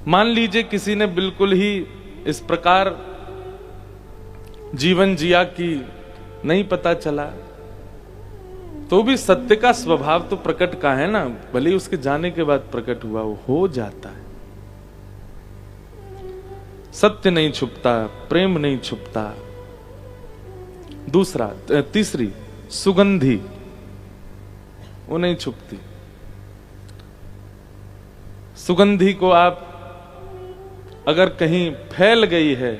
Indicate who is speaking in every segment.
Speaker 1: मान लीजिए किसी ने बिल्कुल ही इस प्रकार जीवन जिया कि नहीं पता चला, तो भी सत्य का स्वभाव तो प्रकट का है ना, भले उसके जाने के बाद प्रकट हुआ, वो हो जाता है। सत्य नहीं छुपता, प्रेम नहीं छुपता। तीसरी सुगंधी, वो नहीं छुपती। सुगंधी को आप अगर कहीं फैल गई है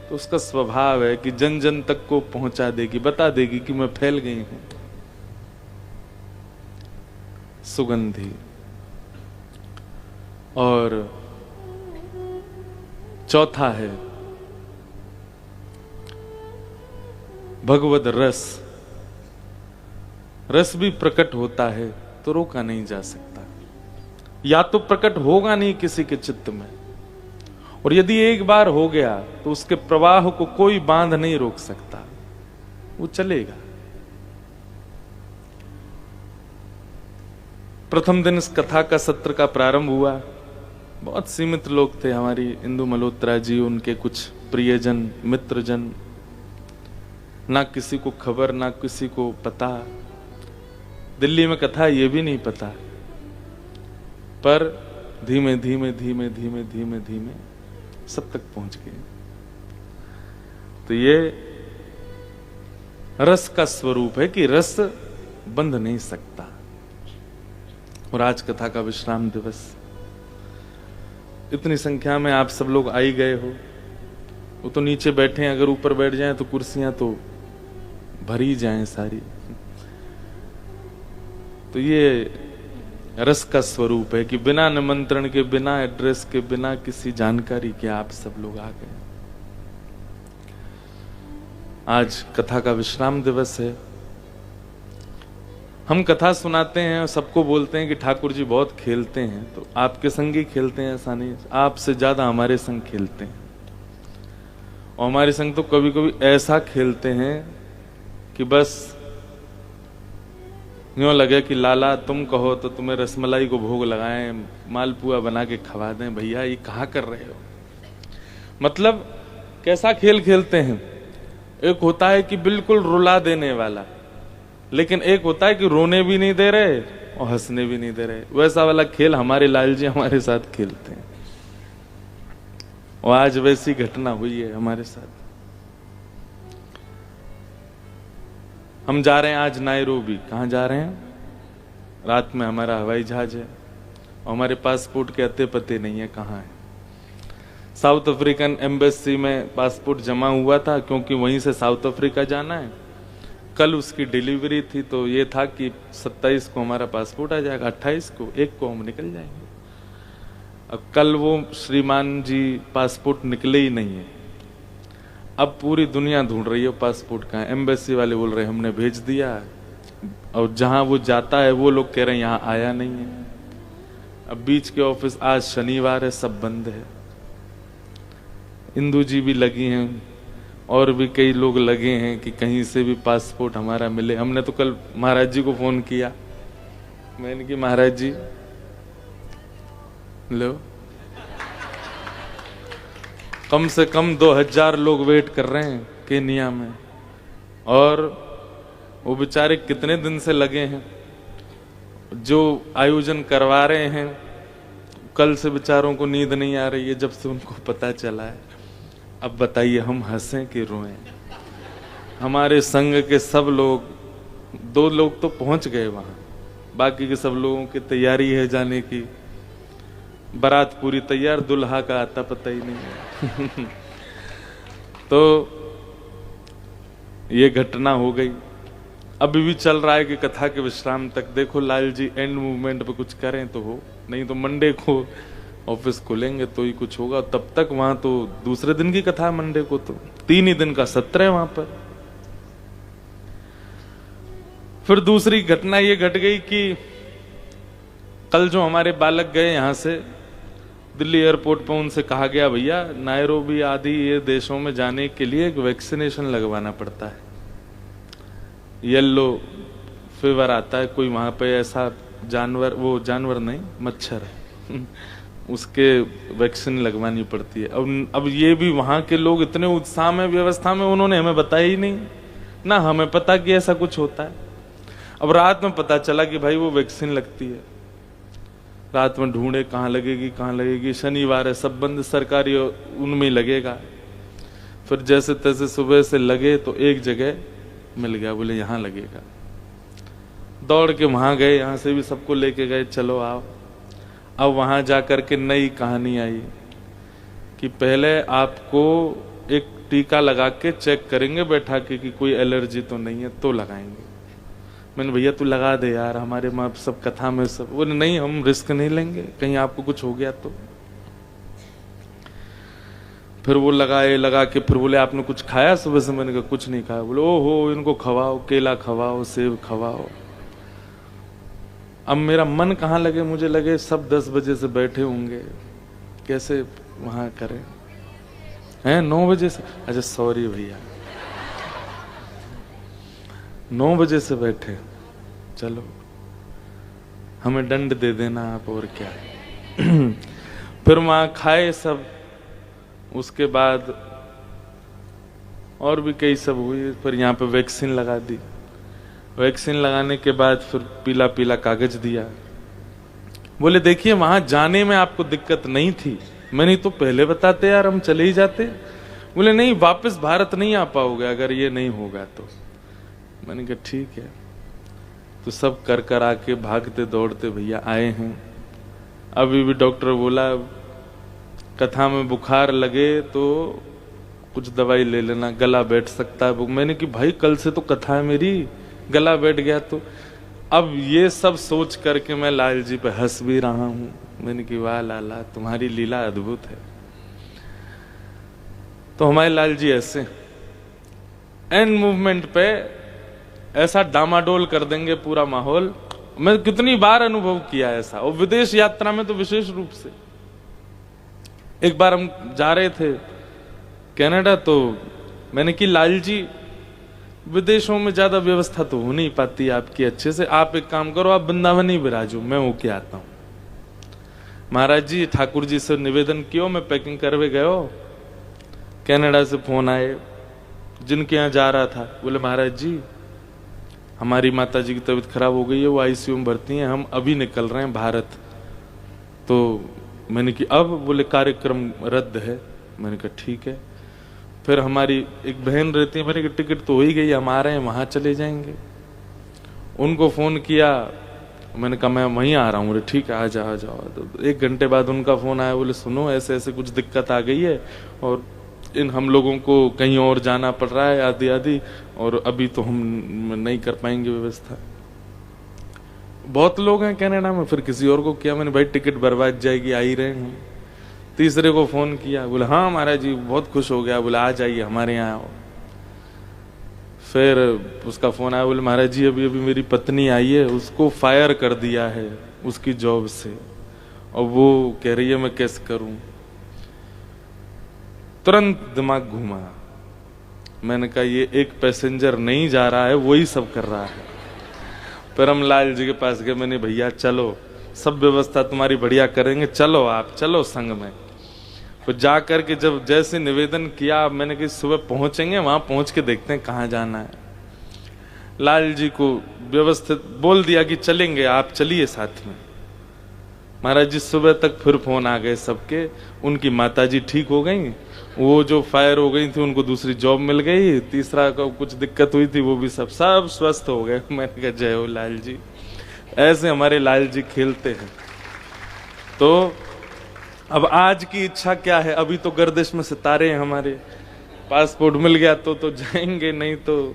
Speaker 1: तो उसका स्वभाव है कि जन जन तक को पहुंचा देगी, बता देगी कि मैं फैल गई हूं। सुगंधी। और चौथा है भगवद रस। रस भी प्रकट होता है तो रोका नहीं जा सकता, या तो प्रकट होगा नहीं किसी के चित्त में, और यदि एक बार हो गया तो उसके प्रवाह को कोई बांध नहीं रोक सकता, वो चलेगा। प्रथम दिन इस कथा का सत्र का प्रारंभ हुआ। बहुत सीमित लोग थे, हमारी इंदु मल्होत्रा जी, उनके कुछ प्रियजन, मित्रजन, ना किसी को खबर, ना किसी को पता। दिल्ली में कथा ये भी नहीं पता, पर धीमे धीमे धीमे धीमे धीमे धीमे सब तक पहुंच गए। तो ये रस का स्वरूप है कि रस बंध नहीं सकता। और आज कथा का विश्राम दिवस, इतनी संख्या में आप सब लोग आई गए हो। वो तो नीचे बैठे हैं, अगर ऊपर बैठ जाएं तो कुर्सियां तो भरी जाएं सारी। तो ये रस का स्वरूप है कि बिना निमंत्रण के, बिना एड्रेस के, बिना किसी जानकारी के आप सब लोग आ गए। आज कथा का विश्राम दिवस है। हम कथा सुनाते हैं और सबको बोलते हैं कि ठाकुर जी बहुत खेलते हैं, तो आपके संग ही खेलते हैं, ऐसा नहीं, आपसे ज्यादा हमारे संग खेलते हैं। और हमारे संग तो कभी कभी ऐसा खेलते हैं कि बस यूं लगे कि लाला तुम कहो तो तुम्हें रसमलाई को भोग लगाएं, मालपुआ बना के खवा दें। भैया ये कहाँ कर रहे हो? मतलब कैसा खेल खेलते हैं। एक होता है कि बिल्कुल रुला देने वाला, लेकिन एक होता है कि रोने भी नहीं दे रहे और हंसने भी नहीं दे रहे। वैसा वाला खेल हमारे लाल जी हमारे साथ खेलते हैं, और आज वैसी घटना हुई है हमारे साथ। हम जा रहे हैं आज नायरोबी। कहाँ जा रहे हैं? रात में हमारा हवाई जहाज है और हमारे पासपोर्ट के अते पते नहीं है कहाँ है। साउथ अफ्रीकन एम्बेसी में पासपोर्ट जमा हुआ था, क्योंकि वहीं से साउथ अफ्रीका जाना है। कल उसकी डिलीवरी थी, तो ये था कि 27 को हमारा पासपोर्ट आ जाएगा, 28 को, 1 को हम निकल जाएंगे। अब कल वो श्रीमान जी पासपोर्ट निकले ही नहीं है। अब पूरी दुनिया ढूंढ रही है पासपोर्ट का। एम्बेसी वाले बोल रहे हैं हमने भेज दिया, और जहां वो जाता है वो लोग कह रहे हैं यहां आया नहीं है। अब बीच के ऑफिस, आज शनिवार है, सब बंद है। इंदू जी भी लगी हैं और भी कई लोग लगे हैं कि कहीं से भी पासपोर्ट हमारा मिले। हमने तो कल महाराज जी को फोन किया, मैंने कि महाराज जी लो, कम से कम 2000 लोग वेट कर रहे हैं केनिया में, और वो बेचारे कितने दिन से लगे हैं। जो आयोजन करवा रहे हैं, कल से बेचारों को नींद नहीं आ रही है जब से उनको पता चला है। अब बताइए हम हंसें कि रोएं? हमारे संघ के सब लोग, 2 लोग तो पहुंच गए वहां, बाकी के सब लोगों की तैयारी है जाने की। बारात पूरी तैयार, दुल्हा का आता पता ही नहीं है। तो ये घटना हो गई। अभी भी चल रहा है कि कथा के विश्राम तक देखो लाल जी एंड मूवमेंट पे कुछ करें तो हो, नहीं तो मंडे को ऑफिस खुलेंगे तो ही कुछ होगा। तब तक वहां तो दूसरे दिन की कथा है, मंडे को तो 3 ही दिन का सत्र है वहां पर। फिर दूसरी घटना ये घट गई कि कल जो हमारे बालक गए यहां से दिल्ली एयरपोर्ट पर, उनसे कहा गया भैया नायरोबी आदि ये देशों में जाने के लिए एक वैक्सीनेशन लगवाना पड़ता है। येलो फीवर आता है, कोई वहां पे ऐसा जानवर, वो जानवर नहीं मच्छर है उसके वैक्सीन लगवानी पड़ती है। अब ये भी वहां के लोग इतने उत्साह में, व्यवस्था में, उन्होंने हमें बताया ही नहीं, ना हमें पता कि ऐसा कुछ होता है। अब रात में पता चला कि भाई वो वैक्सीन लगती है। रात में ढूंढे कहाँ लगेगी, शनिवार है, सब बंद सरकारी, उनमें ही लगेगा। फिर जैसे तैसे सुबह से लगे तो एक जगह मिल गया, बोले यहाँ लगेगा। दौड़ के वहां गए, यहाँ से भी सबको लेके गए, चलो आओ। अब वहां जाकर के नई कहानी आई कि पहले आपको एक टीका लगा के चेक करेंगे बैठा के कि कोई एलर्जी तो नहीं है, तो लगाएंगे। मैंने, भैया तू लगा दे यार, हमारे माँ सब कथा में सब। बोले नहीं, हम रिस्क नहीं लेंगे, कहीं आपको कुछ हो गया तो। फिर वो लगा के फिर बोले आपने कुछ खाया सुबह से? मैंने कहा कुछ नहीं खाया। बोले ओहो, इनको खवाओ, केला खवाओ, सेब खवाओ। अब मेरा मन कहाँ लगे, मुझे लगे सब 10 बजे से बैठे होंगे, कैसे वहां करें हैं 9 बजे से। अच्छा सॉरी भैया, 9 बजे से बैठे, चलो हमें दंड दे देना आप, और क्या। फिर वहां खाए सब, उसके बाद और भी कई सब हुई। फिर यहाँ पे वैक्सीन लगा दी। वैक्सीन लगाने के बाद फिर पीला पीला कागज दिया। बोले देखिए वहां जाने में आपको दिक्कत नहीं थी, मैंने तो पहले बताते यार, हम चले ही जाते। बोले नहीं, वापस भारत नहीं आ पाओगे अगर ये नहीं होगा तो। मैंने कहा ठीक है। तो सब कर आके भागते दौड़ते भैया आए हैं। अभी भी डॉक्टर बोला कथा में बुखार लगे तो कुछ दवाई ले लेना, गला बैठ सकता है। मैंने कि भाई कल से तो कथा है मेरी, गला बैठ गया तो। अब ये सब सोच करके मैं लाल जी पे हंस भी रहा हूं। मैंने कि वाह लाला, तुम्हारी लीला अद्भुत है। तो हमारे लाल जी ऐसे एंड मूवमेंट पे ऐसा डामाडोल कर देंगे पूरा माहौल। मैं कितनी बार अनुभव किया ऐसा, और विदेश यात्रा में तो विशेष रूप से। एक बार हम जा रहे थे कनाडा, तो मैंने कि लाल जी विदेशों में ज्यादा व्यवस्था तो हो नहीं पाती आपकी अच्छे से, आप एक काम करो, आप वृंदावन ही विराजो, मैं होके आता हूं। महाराज जी ठाकुर जी से निवेदन किया, मैं पैकिंग करवे गयो। कनाडा से फोन आए जिनके यहाँ जा रहा था। बोले महाराज जी हमारी माता जी की तबीयत खराब हो गई है, वो आईसीयू में भर्ती हैं, हम अभी निकल रहे हैं भारत। तो मैंने कि अब? बोले कार्यक्रम रद्द है। मैंने कहा ठीक है। फिर हमारी एक बहन रहती है, मैंने कहा टिकट तो हो ही गई, हम आ रहे हैं, वहां चले जाएंगे। उनको फोन किया, मैंने कहा मैं वहीं आ रहा हूँ। बोले ठीक है, आ जाओ। तो 1 घंटे बाद उनका फोन आया, बोले सुनो ऐसे ऐसे कुछ दिक्कत आ गई है और इन हम लोगों को कहीं और जाना पड़ रहा है आदि आदि, और अभी तो हम नहीं कर पाएंगे व्यवस्था। बहुत लोग हैं कनाडा में। फिर किसी और को किया, मैंने भाई टिकट बर्बाद जाएगी, आ ही रहे हैं। तीसरे को फोन किया, बोले हाँ महाराज जी, बहुत खुश हो गया, बोले आ जाइए हमारे यहाँ आओ। फिर उसका फोन आया, बोले महाराज जी अभी अभी मेरी पत्नी आई है, उसको फायर कर दिया है उसकी जॉब से, और वो कह रही है मैं कैसे करूं। तुरंत दिमाग घूमा। मैंने कहा ये एक पैसेंजर नहीं जा रहा है, वही सब कर रहा है। फिर हम लाल जी के पास गए। मैंने भैया चलो, सब व्यवस्था तुम्हारी बढ़िया करेंगे, चलो आप चलो संग में। तो जा करके जब जैसे निवेदन किया, मैंने कहा सुबह पहुंचेंगे, वहां पहुंच के देखते हैं कहाँ जाना है। लाल जी को व्यवस्थित बोल दिया कि चलेंगे, आप चलिए साथ में। महाराज जी सुबह तक फिर फोन आ गए सबके, उनकी माताजी ठीक हो गई, वो जो फायर हो गई थी उनको दूसरी जॉब मिल गई, तीसरा को कुछ दिक्कत हुई थी वो भी सब स्वस्थ हो गए। मैंने कहा जय हो लाल जी। ऐसे हमारे लाल जी खेलते हैं। तो अब आज की इच्छा क्या है? अभी तो गर्दिश में सितारे हैं हमारे, पासपोर्ट मिल गया तो जाएंगे, नहीं तो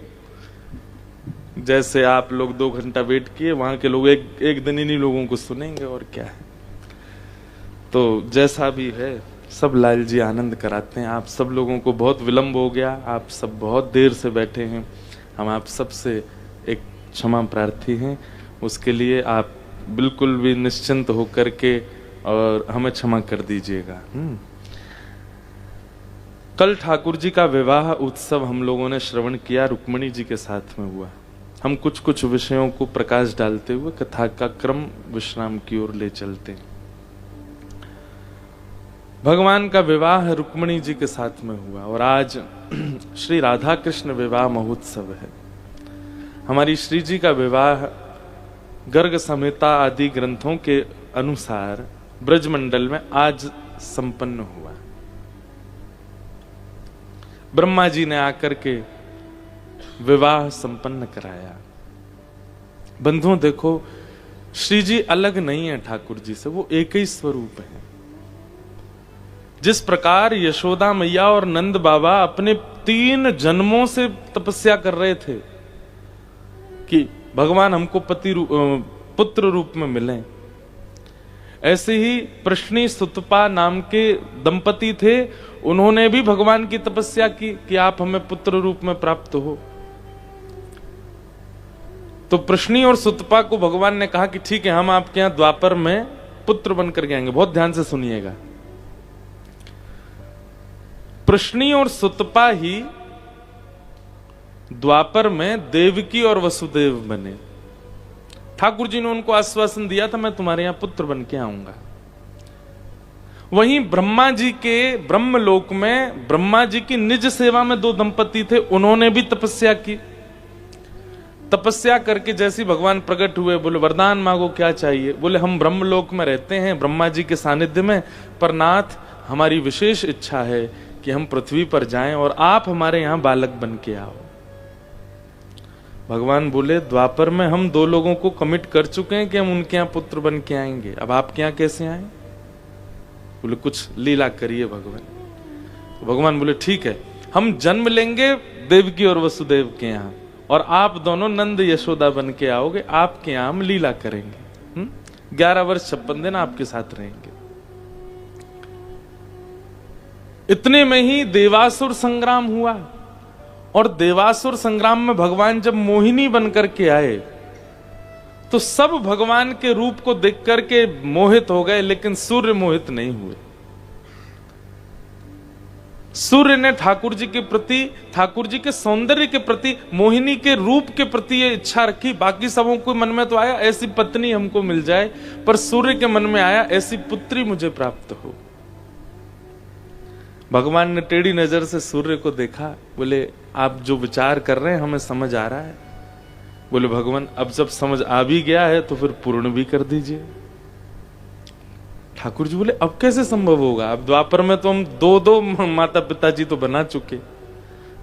Speaker 1: जैसे आप लोग 2 घंटा वेट किए, वहां के लोग एक दिन इन्हीं लोगों को सुनेंगे, और क्या है। तो जैसा भी है सब लाल जी आनंद कराते हैं। आप सब लोगों को बहुत विलंब हो गया, आप सब बहुत देर से बैठे हैं, हम आप सबसे एक क्षमा प्रार्थी हैं। उसके लिए आप बिल्कुल भी निश्चिंत होकर के और हमें क्षमा कर दीजिएगा। कल ठाकुर जी का विवाह उत्सव हम लोगों ने श्रवण किया, रुक्मणी जी के साथ में हुआ। हम कुछ कुछ विषयों को प्रकाश डालते हुए कथा का क्रम विश्राम की ओर ले चलते हैं। भगवान का विवाह रुक्मिणी जी के साथ में हुआ और आज श्री राधा कृष्ण विवाह महोत्सव है। हमारी श्री जी का विवाह गर्ग संहिता आदि ग्रंथों के अनुसार ब्रजमंडल में आज संपन्न हुआ। ब्रह्मा जी ने आकर के विवाह संपन्न कराया। बंधुओं देखो, श्री जी अलग नहीं है ठाकुर जी से, वो एक ही स्वरूप है। जिस प्रकार यशोदा मैया और नंद बाबा अपने 3 जन्मों से तपस्या कर रहे थे कि भगवान हमको पुत्र रूप में मिले, ऐसे ही प्रश्नी सुतपा नाम के दंपति थे, उन्होंने भी भगवान की तपस्या की कि आप हमें पुत्र रूप में प्राप्त हो। तो प्रश्नी और सुतपा को भगवान ने कहा कि ठीक है, हम आपके यहां द्वापर में पुत्र बनकर के आएंगे। बहुत ध्यान से सुनिएगा, प्रश्नी और सुतपा ही द्वापर में देवकी और वसुदेव बने। ठाकुर जी ने उनको आश्वासन दिया था, मैं तुम्हारे यहां पुत्र बन के आऊंगा। वहीं ब्रह्मा जी के ब्रह्मलोक में ब्रह्मा जी की निज सेवा में 2 दंपति थे, उन्होंने भी तपस्या की। तपस्या करके जैसे भगवान प्रकट हुए, बोले वरदान मांगो, क्या चाहिए? बोले हम ब्रह्मलोक में रहते हैं ब्रह्मा जी के सानिध्य में, पर नाथ हमारी विशेष इच्छा है कि हम पृथ्वी पर जाएं और आप हमारे यहां बालक बन के आओ। भगवान बोले द्वापर में हम 2 लोगों को कमिट कर चुके हैं कि हम उनके यहां पुत्र बन के आएंगे, अब आपके यहां कैसे आए? बोले कुछ लीला करिए भगवान। तो भगवान बोले ठीक है, हम जन्म लेंगे देवकी और वसुदेव के यहां और आप दोनों नंद यशोदा बन के आओगे, आपके यहां हम लीला करेंगे। 11 वर्ष 56 दिन आपके साथ रहेंगे। इतने में ही देवासुर संग्राम हुआ और देवासुर संग्राम में भगवान जब मोहिनी बनकर के आए तो सब भगवान के रूप को देख करके मोहित हो गए, लेकिन सूर्य मोहित नहीं हुए। सूर्य ने ठाकुर जी के प्रति, ठाकुर जी के सौंदर्य के प्रति, मोहिनी के रूप के प्रति ये इच्छा रखी। बाकी सबों को मन में तो आया ऐसी पत्नी हमको मिल जाए, पर सूर्य के मन में आया ऐसी पुत्री मुझे प्राप्त हो। भगवान ने टेढ़ी नजर से सूर्य को देखा, बोले आप जो विचार कर रहे हैं हमें समझ आ रहा है। बोले भगवान अब जब समझ आ भी गया है तो फिर पूर्ण भी कर दीजिए। ठाकुर जी बोले अब कैसे संभव होगा, अब द्वापर में तो हम 2 माता पिता जी तो बना चुके,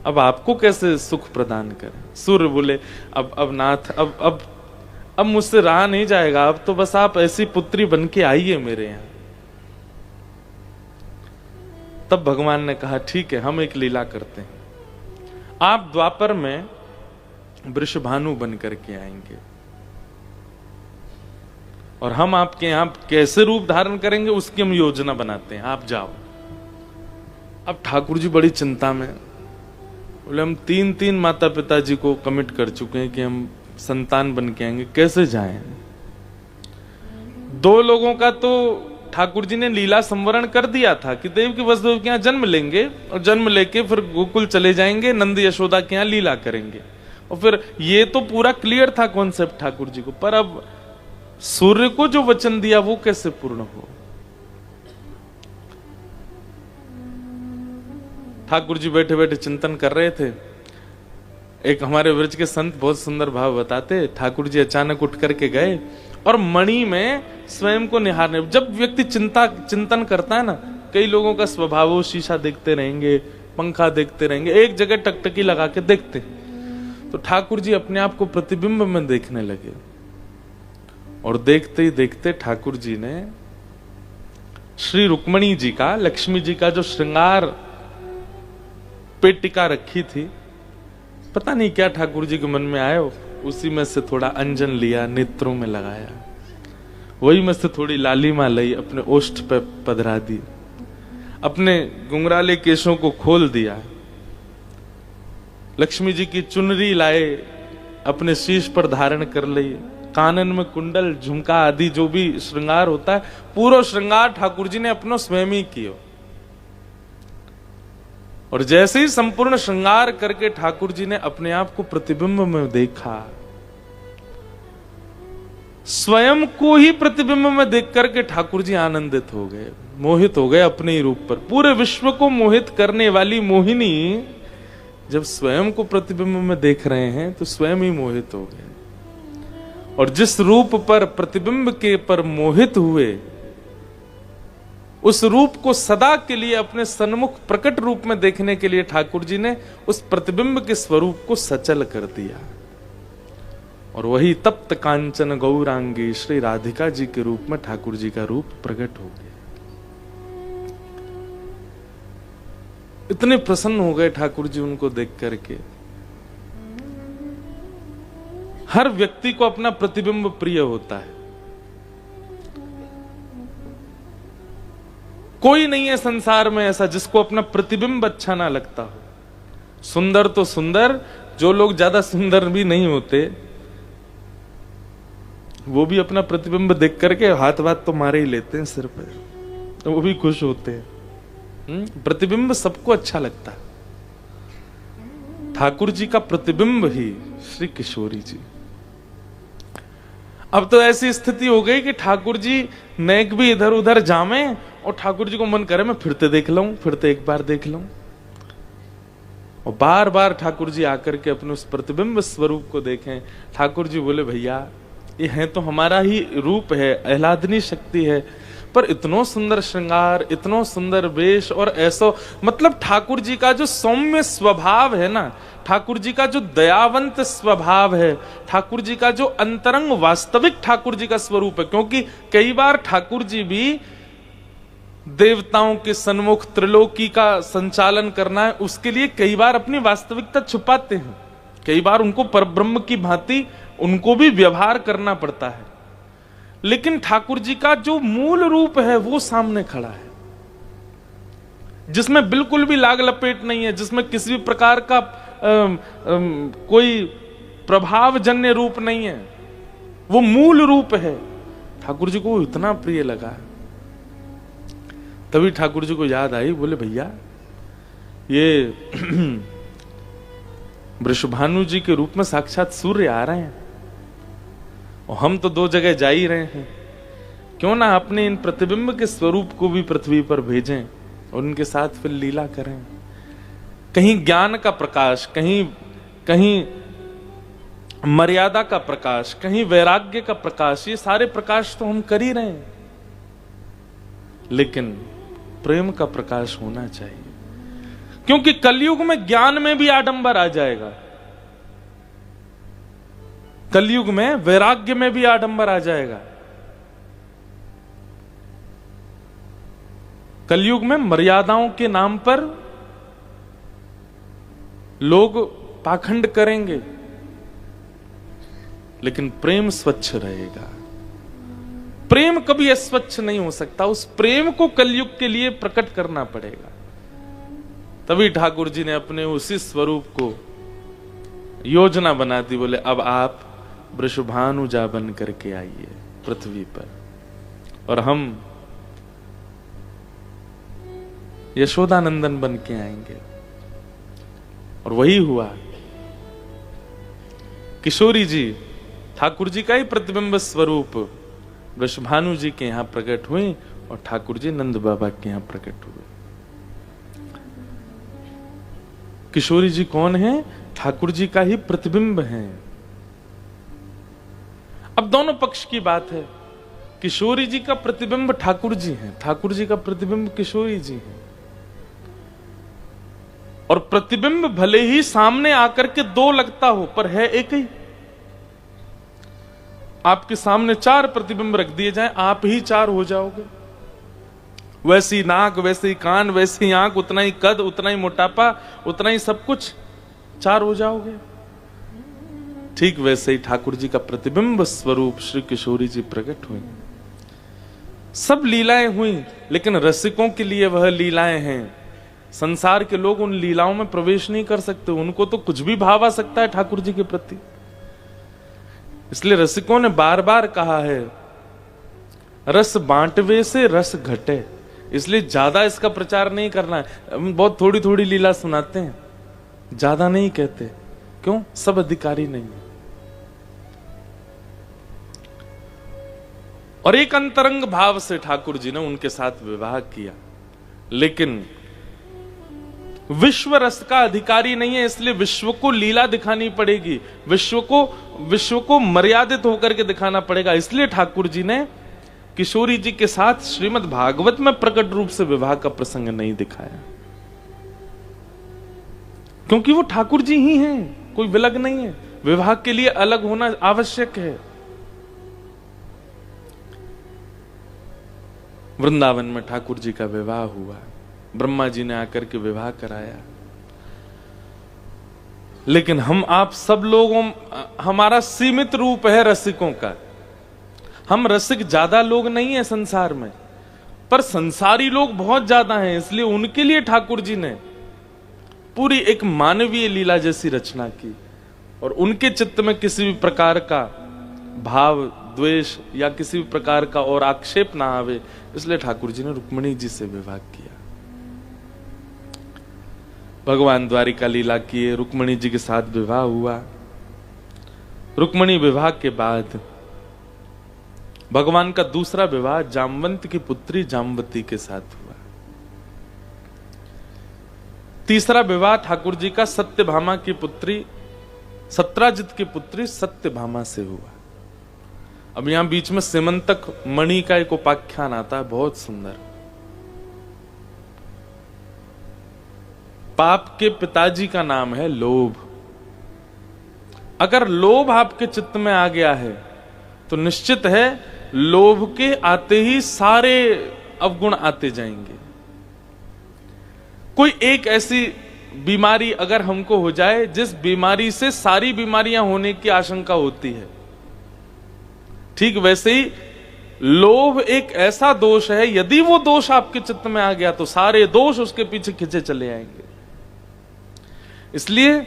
Speaker 1: अब आपको कैसे सुख प्रदान करें? सूर्य बोले अब नाथ अब मुझसे रहा नहीं जाएगा, अब तो बस आप ऐसी पुत्री बन के आइए मेरे यहां। तब भगवान ने कहा ठीक है, हम एक लीला करते हैं, आप द्वापर में वृषभानु बन करके आएंगे और हम आपके यहां कैसे रूप धारण करेंगे उसकी हम योजना बनाते हैं, आप जाओ। अब ठाकुर जी बड़ी चिंता में, बोले हम 3 माता पिता जी को कमिट कर चुके हैं कि हम संतान बन के आएंगे, कैसे जाएं? 2 लोगों का तो ठाकुर जी ने लीला संवरण कर दिया था कि देव के वसुदेव के यहाँ जन्म लेंगे और जन्म लेके फिर गोकुल चले जाएंगे, नंद यशोदा के यहाँ लीला करेंगे, और फिर ये तो पूरा क्लियर था कॉन्सेप्ट ठाकुर जी को। पर अब सूर्य को जो वचन दिया वो कैसे पूर्ण हो? ठाकुर जी बैठे बैठे चिंतन कर रहे थे। एक हमारे व्रज के संत बहुत सुंदर भाव बताते, ठाकुर जी अचानक उठ करके गए और मणि में स्वयं को निहारने। जब व्यक्ति चिंतन करता है ना, कई लोगों का स्वभाव वो शीशा देखते रहेंगे, पंखा देखते रहेंगे, एक जगह टकटकी लगा के देखते। तो ठाकुर जी अपने आप को प्रतिबिंब में देखने लगे और देखते ही देखते ठाकुर जी ने श्री रुक्मिणी जी का, लक्ष्मी जी का जो श्रृंगार पेटिका रखी थी, पता नहीं क्या ठाकुर जी के मन में आया, उसी में से थोड़ा अंजन लिया, नेत्रों में लगाया, वही में से थोड़ी लालिमा लई, अपने ओष्ठ पे पधरा दी, अपने घुंघराले केशों को खोल दिया, लक्ष्मी जी की चुनरी लाए, अपने शीश पर धारण कर ली, कानन में कुंडल, झुमका आदि जो भी श्रृंगार होता है, पूरा श्रृंगार ठाकुर जी ने अपना स्वयं ही किया। और जैसे ही संपूर्ण श्रृंगार करके ठाकुर जी ने अपने आप को प्रतिबिंब में देखा, स्वयं को ही प्रतिबिंब में देख करके ठाकुर जी आनंदित हो गए, मोहित हो गए अपने ही रूप पर। पूरे विश्व को मोहित करने वाली मोहिनी जब स्वयं को प्रतिबिंब में देख रहे हैं तो स्वयं ही मोहित हो गए। और जिस रूप पर प्रतिबिंब के पर मोहित हुए, उस रूप को सदा के लिए अपने सन्मुख प्रकट रूप में देखने के लिए ठाकुर जी ने उस प्रतिबिंब के स्वरूप को सचल कर दिया। और वही तप्त कांचन गौरांगी श्री राधिका जी के रूप में ठाकुर जी का रूप प्रकट हो गया। इतने प्रसन्न हो गए ठाकुर जी उनको देख करके। हर व्यक्ति को अपना प्रतिबिंब प्रिय होता है। कोई नहीं है संसार में ऐसा जिसको अपना प्रतिबिंब अच्छा ना लगता हो। सुंदर तो सुंदर, जो लोग ज्यादा सुंदर भी नहीं होते वो भी अपना प्रतिबिंब देख करके हाथ तो मारे ही लेते हैं सिर पे, तो वो भी खुश होते हैं। प्रतिबिंब सबको अच्छा लगता है। ठाकुर जी का प्रतिबिंब ही श्री किशोरी जी। अब तो ऐसी स्थिति हो गई कि ठाकुर जी नेक भी इधर उधर जामे और ठाकुर जी को मन करे मैं फिरते देख लूं, फिरते एक बार देख लूं। और बार बार ठाकुर जी आकर के अपने उस प्रतिबिंब स्वरूप को देखें। ठाकुर जी बोले भैया ये है तो हमारा ही रूप है, आह्लादनी शक्ति है, पर इतनो सुंदर श्रृंगार, इतनो सुंदर वेश और ऐसा, मतलब ठाकुर जी का जो सौम्य स्वभाव है ना, ठाकुर जी का जो दयावंत स्वभाव है, ठाकुर जी का जो अंतरंग वास्तविक ठाकुर जी का स्वरूप है। क्योंकि कई बार ठाकुर जी भी देवताओं के सन्मुख त्रिलोकी का संचालन करना है, उसके लिए कई बार अपनी वास्तविकता छुपाते हैं। कई बार उनको परब्रह्म की भांति उनको भी व्यवहार करना पड़ता है। लेकिन ठाकुर जी का जो मूल रूप है वो सामने खड़ा है, जिसमें बिल्कुल भी लाग लपेट नहीं है, जिसमें किसी भी प्रकार का कोई प्रभावजन्य रूप नहीं है। वो मूल रूप है। ठाकुर जी को इतना प्रिय लगा। तभी ठाकुर जी को याद आई, बोले भैया ये वृषभानु जी के रूप में साक्षात सूर्य आ रहे हैं और हम तो दो जगह जा ही रहे हैं, क्यों ना अपने इन प्रतिबिंब के स्वरूप को भी पृथ्वी पर भेजें और उनके साथ फिर लीला करें। कहीं ज्ञान का प्रकाश, कहीं मर्यादा का प्रकाश, कहीं वैराग्य का प्रकाश, ये सारे प्रकाश तो हम कर ही रहे हैं, लेकिन प्रेम का प्रकाश होना चाहिए। क्योंकि कलयुग में ज्ञान में भी आडंबर आ जाएगा, कलयुग में वैराग्य में भी आडंबर आ जाएगा। कलयुग में मर्यादाओं के नाम पर लोग पाखंड करेंगे, लेकिन प्रेम स्वच्छ रहेगा। प्रेम कभी अस्वच्छ नहीं हो सकता। उस प्रेम को कलयुग के लिए प्रकट करना पड़ेगा। तभी ठाकुर जी ने अपने उसी स्वरूप को योजना बना दी। बोले अब आप वृषभानुजा बन करके आइए पृथ्वी पर और हम यशोदानंदन बन के आएंगे। और वही हुआ। किशोरी जी ठाकुर जी का ही प्रतिबिंब स्वरूप वृषभानु जी के यहां प्रकट हुई और ठाकुर जी नंद बाबा के यहां प्रकट हुए। किशोरी जी कौन है? ठाकुर जी का ही प्रतिबिंब है। अब दोनों पक्ष की बात है। किशोरी जी का प्रतिबिंब ठाकुर जी हैं, ठाकुर जी का प्रतिबिंब किशोरी जी हैं। और प्रतिबिंब भले ही सामने आकर के दो लगता हो, पर है एक ही। आपके सामने चार प्रतिबिंब रख दिए जाएं, आप ही चार हो जाओगे। वैसी नाक, वैसे ही कान, वैसी आंख, उतना ही कद, उतना ही मोटापा, उतना ही सब कुछ, चार हो जाओगे। ठीक वैसे ही ठाकुर जी का प्रतिबिंब स्वरूप श्री किशोरी जी प्रकट हुई। सब लीलाएं हुई, लेकिन रसिकों के लिए वह लीलाएं हैं। संसार के लोग उन लीलाओं में प्रवेश नहीं कर सकते। उनको तो कुछ भी भाव आ सकता है ठाकुर जी के प्रति। इसलिए रसिकों ने बार बार कहा है, रस बांटवे से रस घटे। इसलिए ज्यादा इसका प्रचार नहीं करना है। हम बहुत थोड़ी थोड़ी लीला सुनाते हैं, ज्यादा नहीं कहते। क्यों? सब अधिकारी नहीं है। और एक अंतरंग भाव से ठाकुर जी ने उनके साथ विवाह किया। लेकिन विश्व रस का अधिकारी नहीं है, इसलिए विश्व को लीला दिखानी पड़ेगी, विश्व को मर्यादित होकर के दिखाना पड़ेगा। इसलिए ठाकुर जी ने किशोरी जी के साथ श्रीमद् भागवत में प्रकट रूप से विवाह का प्रसंग नहीं दिखाया, क्योंकि वो ठाकुर जी ही हैं, कोई विलग नहीं है। विवाह के लिए अलग होना आवश्यक है। वृंदावन में ठाकुर जी का विवाह हुआ, ब्रह्मा जी ने आकर के विवाह कराया। लेकिन हम आप सब लोगों, हमारा सीमित रूप है रसिकों का। हम रसिक ज्यादा लोग नहीं है संसार में, पर संसारी लोग बहुत ज्यादा हैं। इसलिए उनके लिए ठाकुर जी ने पूरी एक मानवीय लीला जैसी रचना की, और उनके चित्त में किसी भी प्रकार का भाव, द्वेष या किसी भी प्रकार का और आक्षेप ना आवे, इसलिए ठाकुर जी ने रुक्मिणी जी से विवाह किया। भगवान द्वारिका लीला किए, रुक्मिणी जी के साथ विवाह हुआ। रुक्मिणी विवाह के बाद भगवान का दूसरा विवाह जामवंत की पुत्री जामवती के साथ हुआ। तीसरा विवाह ठाकुर जी का सत्यभामा की पुत्री, सत्राजित की पुत्री सत्यभामा से हुआ। अब यहां बीच में सिमंतक मणि का एक उपाख्यान आता है, बहुत सुंदर। पाप के पिताजी का नाम है लोभ। अगर लोभ आपके चित्त में आ गया है तो निश्चित है लोभ के आते ही सारे अवगुण आते जाएंगे। कोई एक ऐसी बीमारी अगर हमको हो जाए जिस बीमारी से सारी बीमारियां होने की आशंका होती है, ठीक वैसे ही लोभ एक ऐसा दोष है, यदि वो दोष आपके चित्त में आ गया तो सारे दोष उसके पीछे खींचे चले आएंगे। इसलिए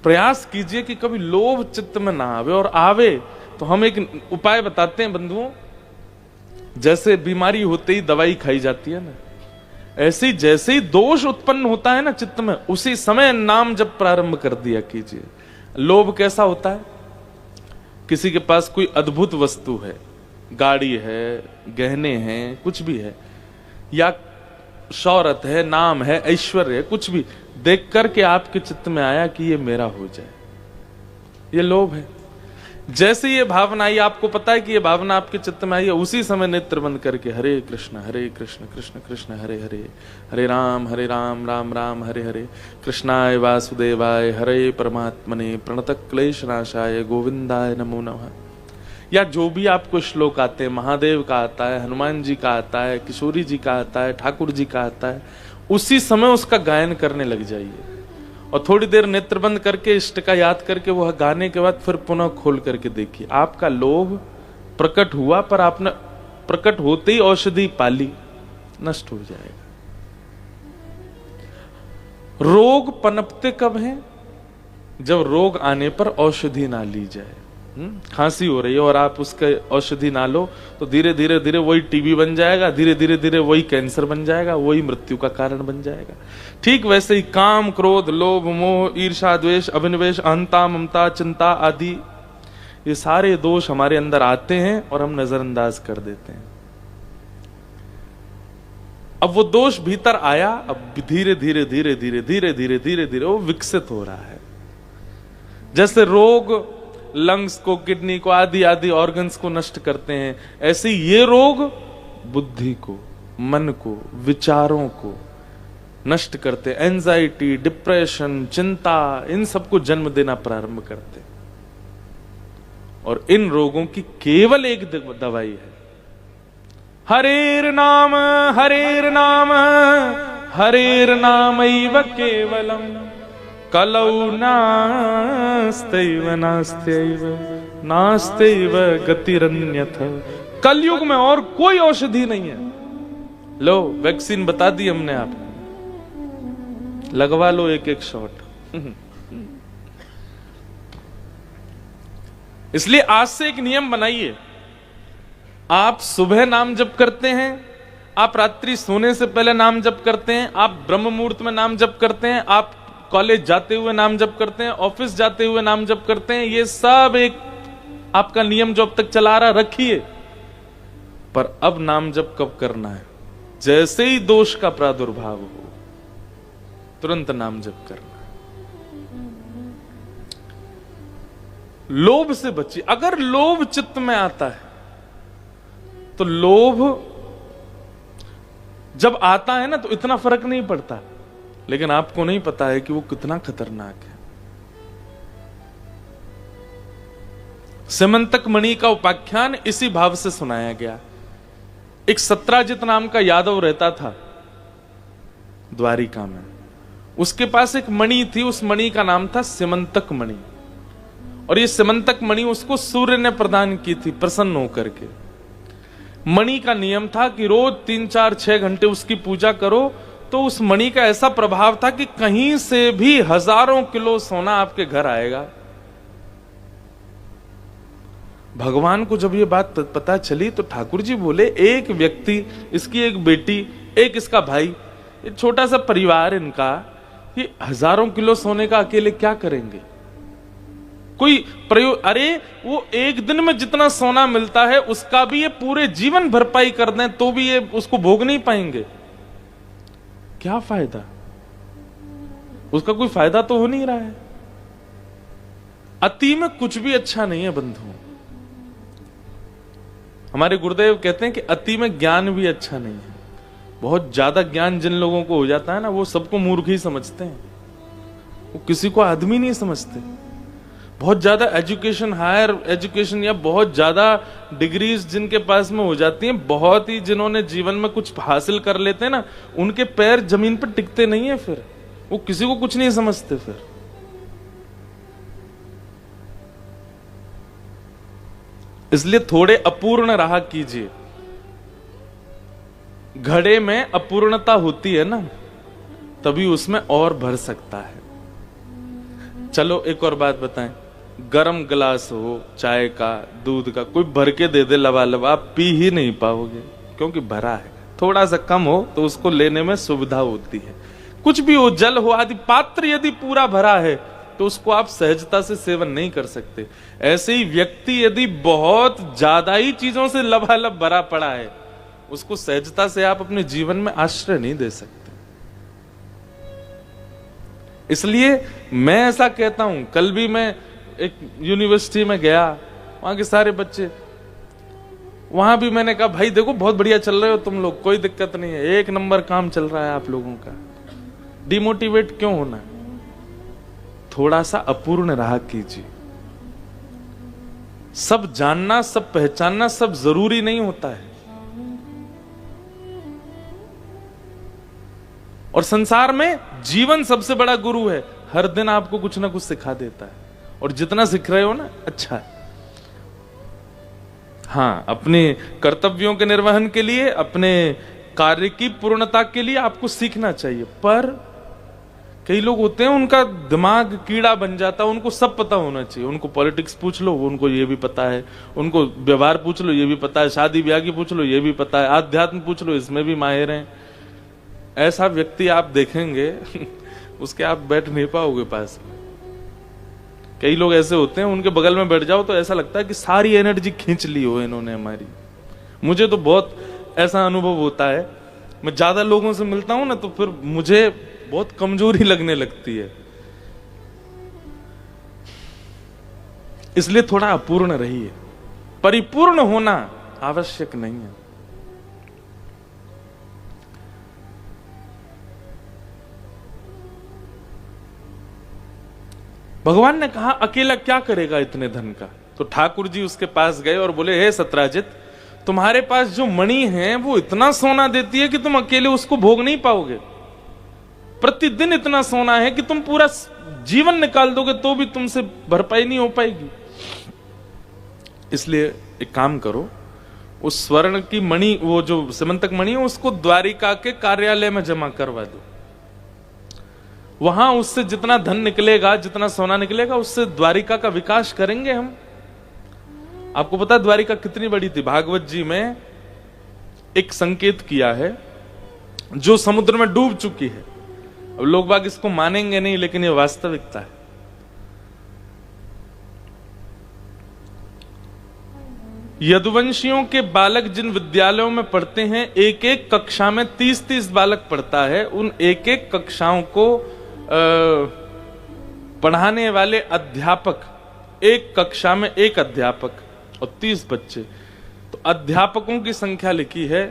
Speaker 1: प्रयास कीजिए कि कभी लोभ चित्त में ना आवे, और आवे तो हम एक उपाय बताते हैं बंधुओं। जैसे बीमारी होते ही दवाई खाई जाती है ना, ऐसे ही जैसे ही दोष उत्पन्न होता है ना चित्त में, उसी समय नाम जब प्रारंभ कर दिया कीजिए। लोभ कैसा होता है? किसी के पास कोई अद्भुत वस्तु है, गाड़ी है, गहने हैं, कुछ भी है, या शौहरत है, नाम है, ऐश्वर्य है, कुछ भी देख करके आपके चित्त में आया कि ये मेरा हो जाए, ये लोभ है। जैसे ये भावना आई, आपको पता है कि ये भावना आपके चित्त में आई है, उसी समय नेत्र बंद करके हरे कृष्ण कृष्ण कृष्ण हरे हरे, हरे राम राम राम हरे हरे, कृष्णाय वासुदेवाय हरे परमात्मने प्रणतः क्लेशनाशाय गोविंदाय नमो नमः। या जो भी आपको श्लोक आते हैं, महादेव का आता है, हनुमान जी का आता है, किशोरी जी का आता है, ठाकुर जी का आता है, उसी समय उसका गायन करने लग जाइए। और थोड़ी देर नेत्र बंद करके इष्ट का याद करके वह गाने के बाद फिर पुनः खोल करके देखिए, आपका लोभ प्रकट हुआ, पर आपने प्रकट होते ही औषधि पाली, नष्ट हो जाएगा। रोग पनपते कब हैं? जब रोग आने पर औषधि ना ली जाए। खांसी हो रही है और आप उसका औषधि ना लो तो धीरे धीरे धीरे वही टीबी बन जाएगा, धीरे धीरे धीरे वही कैंसर बन जाएगा, वही मृत्यु का कारण बन जाएगा। ठीक वैसे ही काम, क्रोध, लोभ, मोह, ईर्ष्या, द्वेष, अभिनिवेश, अहंता, ममता, चिंता आदि ये सारे दोष हमारे अंदर आते हैं और हम नजरअंदाज कर देते हैं। अब वो दोष भीतर आया, अब धीरे धीरे धीरे धीरे धीरे धीरे धीरे धीरे वो विकसित हो रहा है। जैसे रोग लंग्स को, किडनी को, आदि आदि ऑर्गन्स को नष्ट करते हैं, ऐसे ये रोग बुद्धि को, मन को, विचारों को नष्ट करते हैं। एंजाइटी, डिप्रेशन, चिंता, इन सबको जन्म देना प्रारंभ करते हैं। और इन रोगों की केवल एक दवाई है, हरेर नाम हरेर नाम हरेर नामैव केवलम कलौ नास्त्यैव नास्त्यैव नास्त्यैव गतिरन्यथा। कलयुग में और कोई औषधि नहीं है। लो वैक्सीन बता दी हमने आपको, लगवा लो एक एक शॉट। इसलिए आज से एक नियम बनाइए, आप सुबह नाम जप करते हैं, आप रात्रि सोने से पहले नाम जप करते हैं, आप ब्रह्म मुहूर्त में नाम जप करते हैं, आप कॉलेज जाते हुए नाम जप करते हैं, ऑफिस जाते हुए नाम जप करते हैं। ये सब एक आपका नियम जो अब तक चला रहा रखिए, पर अब नाम जप कब करना है? जैसे ही दोष का प्रादुर्भाव हो तुरंत नाम जप करना। लोभ से बचिए। अगर लोभ चित्त में आता है तो लोभ जब आता है ना तो इतना फर्क नहीं पड़ता, लेकिन आपको नहीं पता है कि वो कितना खतरनाक है। सिमंतक मणि का उपाख्यान इसी भाव से सुनाया गया। एक सत्राजित नाम का यादव रहता था द्वारिका में। उसके पास एक मणि थी, उस मणि का नाम था सिमंतक मणि। और ये सिमंतक मणि उसको सूर्य ने प्रदान की थी प्रसन्न होकर के। मणि का नियम था कि रोज 3, 4, 6 घंटे उसकी पूजा करो तो उस मणि का ऐसा प्रभाव था कि कहीं से भी हजारों किलो सोना आपके घर आएगा। भगवान को जब ये बात पता चली तो ठाकुर जी बोले, एक व्यक्ति, इसकी एक बेटी, एक इसका भाई, एक छोटा सा परिवार इनका, ये हजारों किलो सोने का अकेले क्या करेंगे? कोई प्रयोग? अरे वो एक दिन में जितना सोना मिलता है उसका भी ये पूरे जीवन भरपाई कर दें तो भी ये उसको भोग नहीं पाएंगे। क्या फायदा? उसका कोई फायदा तो हो नहीं रहा है। अति में कुछ भी अच्छा नहीं है बंधु। हमारे गुरुदेव कहते हैं कि अति में ज्ञान भी अच्छा नहीं है। बहुत ज्यादा ज्ञान जिन लोगों को हो जाता है ना, वो सबको मूर्ख ही समझते हैं, वो किसी को आदमी नहीं समझते। बहुत ज्यादा एजुकेशन, हायर एजुकेशन या बहुत ज्यादा डिग्रीज जिनके पास में हो जाती हैं, बहुत ही जिन्होंने जीवन में कुछ हासिल कर लेते हैं ना, उनके पैर जमीन पर टिकते नहीं है, फिर वो किसी को कुछ नहीं समझते। फिर इसलिए थोड़े अपूर्ण रहा कीजिए। घड़े में अपूर्णता होती है ना, तभी उसमें और भर सकता है। चलो एक और बात बताएं, गरम गिलास हो चाय का, दूध का, कोई भर के दे दे लबालब, आप पी ही नहीं पाओगे क्योंकि भरा है। थोड़ा सा कम हो तो उसको लेने में सुविधा होती है। कुछ भी हो, जल हो आदि, पात्र यदि पूरा भरा है तो उसको आप सहजता से सेवन नहीं कर सकते। ऐसे ही व्यक्ति यदि बहुत ज्यादा ही चीजों से लबालब भरा पड़ा है, उसको सहजता से आप अपने जीवन में आश्रय नहीं दे सकते। इसलिए मैं ऐसा कहता हूं। कल भी मैं एक यूनिवर्सिटी में गया, वहां के सारे बच्चे, वहां भी मैंने कहा भाई देखो बहुत बढ़िया चल रहे हो तुम लोग, कोई दिक्कत नहीं है, एक नंबर काम चल रहा है आप लोगों का, डिमोटिवेट क्यों होना? थोड़ा सा अपूर्ण रहा कीजिए। सब जानना, सब पहचानना, सब जरूरी नहीं होता है। और संसार में जीवन सबसे बड़ा गुरु है, हर दिन आपको कुछ ना कुछ सिखा देता है, और जितना सीख रहे हो ना अच्छा है। हाँ, अपने कर्तव्यों के निर्वहन के लिए, अपने कार्य की पूर्णता के लिए आपको सीखना चाहिए। पर कई लोग होते हैं उनका दिमाग कीड़ा बन जाता है, उनको सब पता होना चाहिए। उनको पॉलिटिक्स पूछ लो, उनको ये भी पता है, उनको व्यवहार पूछ लो, ये भी पता है, शादी ब्याह की पूछ लो, ये भी पता है, आध्यात्म पूछ लो, इसमें भी माहिर हैं। ऐसा व्यक्ति आप देखेंगे उसके आप बैठ नहीं पाओगे पास में। कई लोग ऐसे होते हैं, उनके बगल में बैठ जाओ तो ऐसा लगता है कि सारी एनर्जी खींच ली हो इन्होंने हमारी। मुझे तो बहुत ऐसा अनुभव होता है, मैं ज्यादा लोगों से मिलता हूं ना तो फिर मुझे बहुत कमजोरी लगने लगती है। इसलिए थोड़ा अपूर्ण रहिए, परिपूर्ण होना आवश्यक नहीं है। भगवान ने कहा अकेला क्या करेगा इतने धन का? तो ठाकुर जी उसके पास गए और बोले, हे सत्राजित, तुम्हारे पास जो मणि है वो इतना सोना देती है कि तुम अकेले उसको भोग नहीं पाओगे। प्रतिदिन इतना सोना है कि तुम पूरा जीवन निकाल दोगे तो भी तुमसे भरपाई नहीं हो पाएगी। इसलिए एक काम करो, उस स्वर्ण की मणि, वो जो सिमंतक मणि है, उसको द्वारिका के कार्यालय में जमा करवा दो। वहां उससे जितना धन निकलेगा, जितना सोना निकलेगा, उससे द्वारिका का विकास करेंगे हम। आपको पता है द्वारिका कितनी बड़ी थी? भागवत जी में एक संकेत किया है जो समुद्र में डूब चुकी है। अब लोग बाग इसको मानेंगे नहीं, लेकिन ये वास्तविकता है। यदुवंशियों के बालक जिन विद्यालयों में पढ़ते हैं, एक एक कक्षा में 30-30 बालक पढ़ता है। उन एक एक कक्षाओं को पढ़ाने वाले अध्यापक, एक कक्षा में एक अध्यापक और 30 बच्चे, तो अध्यापकों की संख्या लिखी है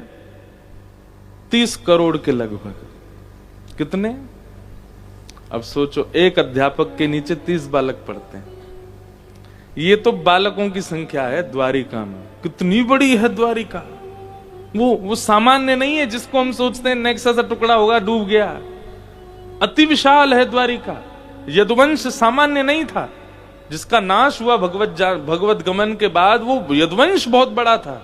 Speaker 1: 30 करोड़ के लगभग। कितने? अब सोचो, एक अध्यापक के नीचे 30 बालक पढ़ते हैं। ये तो बालकों की संख्या है द्वारिका में। कितनी बड़ी है द्वारिका! वो सामान्य नहीं है जिसको हम सोचते हैं नेक्सा सा टुकड़ा होगा, डूब गया। अति विशाल है द्वारिका। यदुवंश सामान्य नहीं था, जिसका नाश हुआ भगवत गमन के बाद, वो यदुवंश बहुत बड़ा था।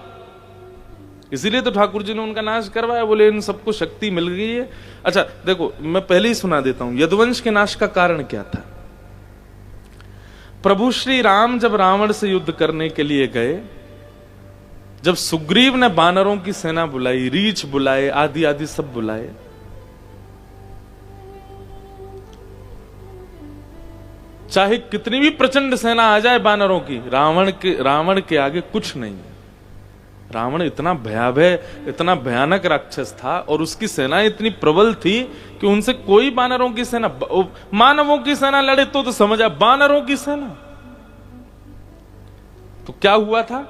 Speaker 1: इसीलिए तो ठाकुर जी ने उनका नाश करवाया, बोले इन सबको शक्ति मिल गई है। अच्छा देखो, मैं पहले ही सुना देता हूं यदुवंश के नाश का कारण क्या था। प्रभु श्री राम जब रावण से युद्ध करने के लिए गए, जब सुग्रीव ने बानरों की सेना बुलाई, रीछ बुलाए, आदि आदि सब बुलाए, चाहे कितनी भी प्रचंड सेना आ जाए बानरों की, रावण के आगे कुछ नहीं है। रावण इतना भयावह, इतना भयानक राक्षस था और उसकी सेना इतनी प्रबल थी कि उनसे कोई बानरों की सेना, मानवों की सेना लड़े तो समझा, बानरों की सेना। तो क्या हुआ था,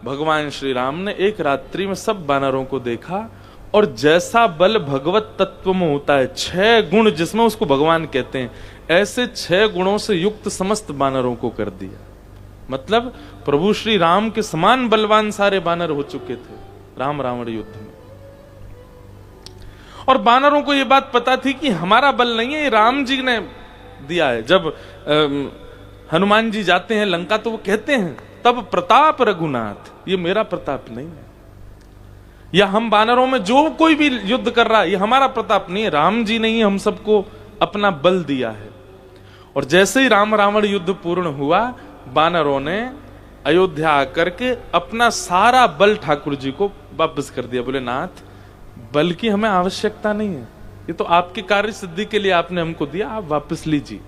Speaker 1: भगवान श्री राम ने एक रात्रि में सब बानरों को देखा और जैसा बल भगवत तत्व में होता है, 6 गुण जिसमें उसको भगवान कहते हैं, ऐसे 6 गुणों से युक्त समस्त बानरों को कर दिया। मतलब प्रभु श्री राम के समान बलवान सारे बानर हो चुके थे राम रावण युद्ध में। और बानरों को यह बात पता थी कि हमारा बल नहीं है, राम जी ने दिया है। जब हनुमान जी जाते हैं लंका तो वो कहते हैं, तब प्रताप रघुनाथ, ये मेरा प्रताप नहीं है, या हम बानरों में जो कोई भी युद्ध कर रहा है ये हमारा प्रताप नहीं है, राम जी ने ही हम सबको अपना बल दिया है। और जैसे ही राम रावण युद्ध पूर्ण हुआ, बानरों ने अयोध्या आकर के अपना सारा बल ठाकुर जी को वापस कर दिया। बोले नाथ, बल की हमें आवश्यकता नहीं है, ये तो आपके कार्य सिद्धि के लिए आपने हमको दिया, आप वापस लीजिए।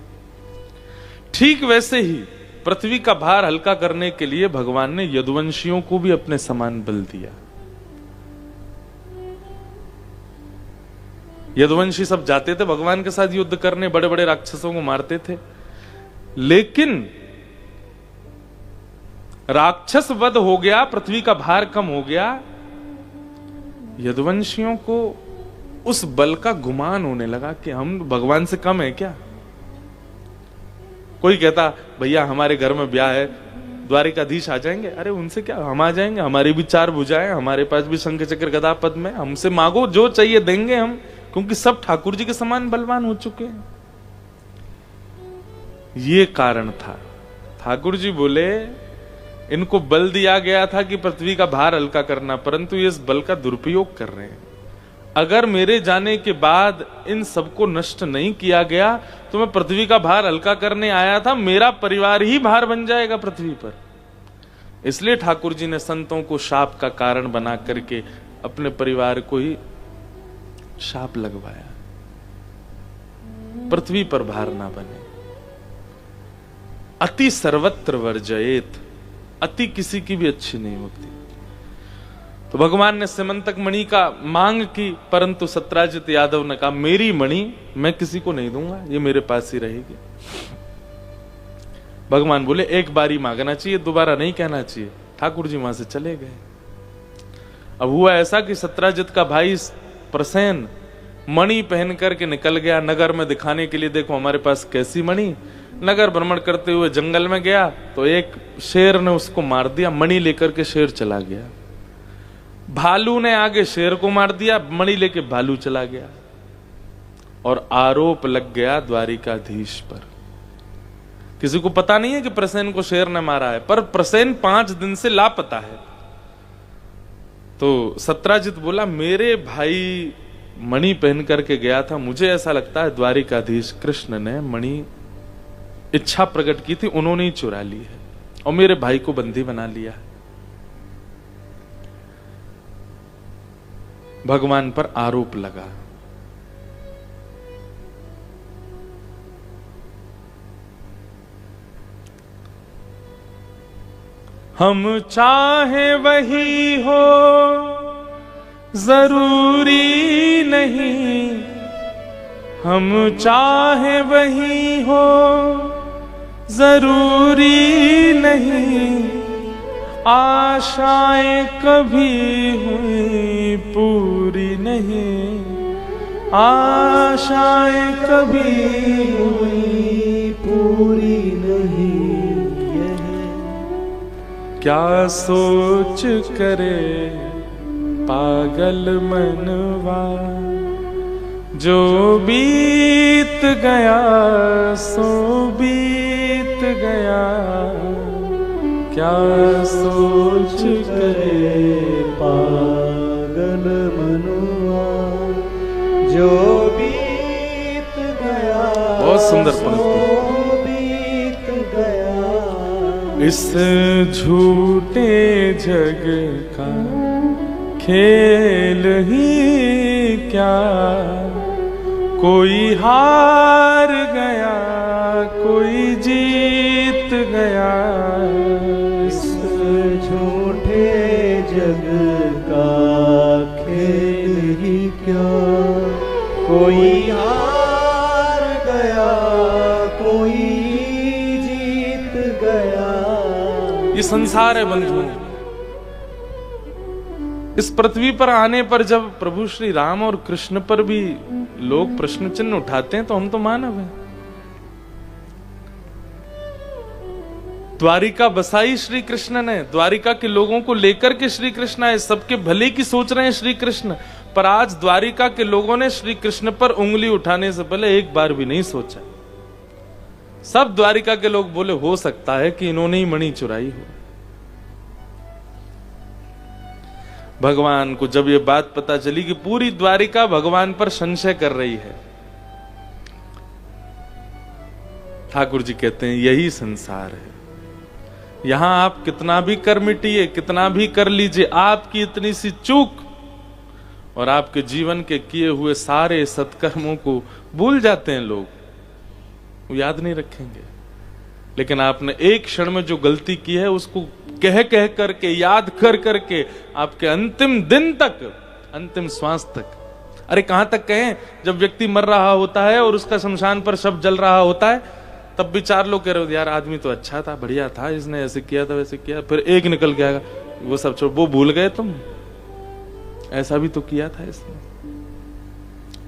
Speaker 1: ठीक वैसे ही पृथ्वी का भार हल्का करने के लिए भगवान ने यदुवंशियों को भी अपने समान बल दिया। यदुवंशी सब जाते थे भगवान के साथ युद्ध करने, बड़े बड़े राक्षसों को मारते थे, लेकिन राक्षस वध हो गया, पृथ्वी का भार कम हो गया, यदुवंशियों को उस बल का गुमान होने लगा कि हम भगवान से कम है क्या। कोई कहता भैया हमारे घर में ब्याह है, द्वारिकाधीश आ जाएंगे, अरे उनसे क्या, हम आ जाएंगे, हमारी भी 4 भुजाएं, हमारे पास भी शंख चक्र गदा पद्म है, हमसे मांगो जो चाहिए देंगे हम, क्योंकि सब ठाकुर जी के समान बलवान हो चुके हैं। ये कारण था। ठाकुर जी बोले इनको बल दिया गया था कि पृथ्वी का भार हल्का करना, परंतु ये इस बल का दुरुपयोग कर रहे हैं। अगर मेरे जाने के बाद इन सबको नष्ट नहीं किया गया तो मैं पृथ्वी का भार हल्का करने आया था, मेरा परिवार ही भार बन जाएगा पृथ्वी पर। इसलिए ठाकुर जी ने संतों को शाप का कारण बना करके अपने परिवार को ही शाप लगवाया, पृथ्वी पर भार ना बने। अति सर्वत्र वर्जयेत, अति किसी की भी अच्छी नहीं होती। तो भगवान ने सिमंतक मणि का मांग की, परंतु सत्राजित यादव ने कहा मेरी मणि मैं किसी को नहीं दूंगा, ये मेरे पास ही रहेगी। भगवान बोले एक बारी मांगना चाहिए, दोबारा नहीं कहना चाहिए। ठाकुर जी वहां से चले गए। अब हुआ ऐसा कि सत्राजित का भाई प्रसेन मणि पहन करके निकल गया नगर में दिखाने के लिए, देखो हमारे पास कैसी मणि। नगर भ्रमण करते हुए जंगल में गया तो एक शेर ने उसको मार दिया, मणि लेकर के शेर चला गया। भालू ने आगे शेर को मार दिया, मणि लेके भालू चला गया। और आरोप लग गया द्वारिकाधीश पर। किसी को पता नहीं है कि प्रसेन को शेर ने मारा है, पर प्रसेन 5 दिन से लापता है। तो सत्राजित बोला मेरे भाई मणि पहन करके गया था, मुझे ऐसा लगता है द्वारिकाधीश कृष्ण ने मणि इच्छा प्रकट की थी, उन्होंने ही चुरा ली है और मेरे भाई को बंदी बना लिया है। भगवान पर आरोप लगा। हम चाहे वही हो जरूरी नहीं, हम चाहे वही हो जरूरी नहीं, आशाएं कभी हुई पूरी नहीं, आशाएं कभी हुई पूरी नहीं। क्या सोच करे पागल मनवा, जो बीत गया सो बीत गया, क्या सोच करे पागल मनवा, जो बीत गया। बहुत सुंदर पंक्ति। बीत गया इस झूठे जग का खेल ही क्या, कोई हार गया कोई जीत गया,
Speaker 2: इस झूठे जग का खेल ही क्या, कोई हार गया कोई जीत गया।
Speaker 1: ये संसार है बंधुओं। इस पृथ्वी पर आने पर जब प्रभु श्री राम और कृष्ण पर भी लोग प्रश्न चिन्ह उठाते हैं तो हम तो मानव हैं। द्वारिका बसाई श्री कृष्ण ने, द्वारिका के लोगों को लेकर के श्री कृष्ण आए, सबके भले की सोच रहे हैं श्री कृष्ण, पर आज द्वारिका के लोगों ने श्री कृष्ण पर उंगली उठाने से पहले एक बार भी नहीं सोचा। सब द्वारिका के लोग बोले हो सकता है कि इन्होंने ही मणि चुराई हो। भगवान को जब ये बात पता चली कि पूरी द्वारिका भगवान पर संशय कर रही है, ठाकुर जी कहते हैं यही संसार है। यहां आप कितना भी कर मिटिए, कितना भी कर लीजिए, आपकी इतनी सी चूक और आपके जीवन के किए हुए सारे सत्कर्मों को भूल जाते हैं लोग, वो याद नहीं रखेंगे। लेकिन आपने एक क्षण में जो गलती की है उसको कह कह करके, याद कर करके आपके अंतिम दिन तक, अंतिम श्वास तक, अरे कहां तक कहें, जब व्यक्ति मर रहा होता है और उसका शमशान पर शव जल रहा होता है तब भी चार लोग कह रहे हो यार आदमी तो अच्छा था, बढ़िया था, इसने ऐसे किया था वैसे किया, फिर एक निकल के आएगा वो सब छोड़, वो भूल गए तुम, ऐसा भी तो किया था इसने।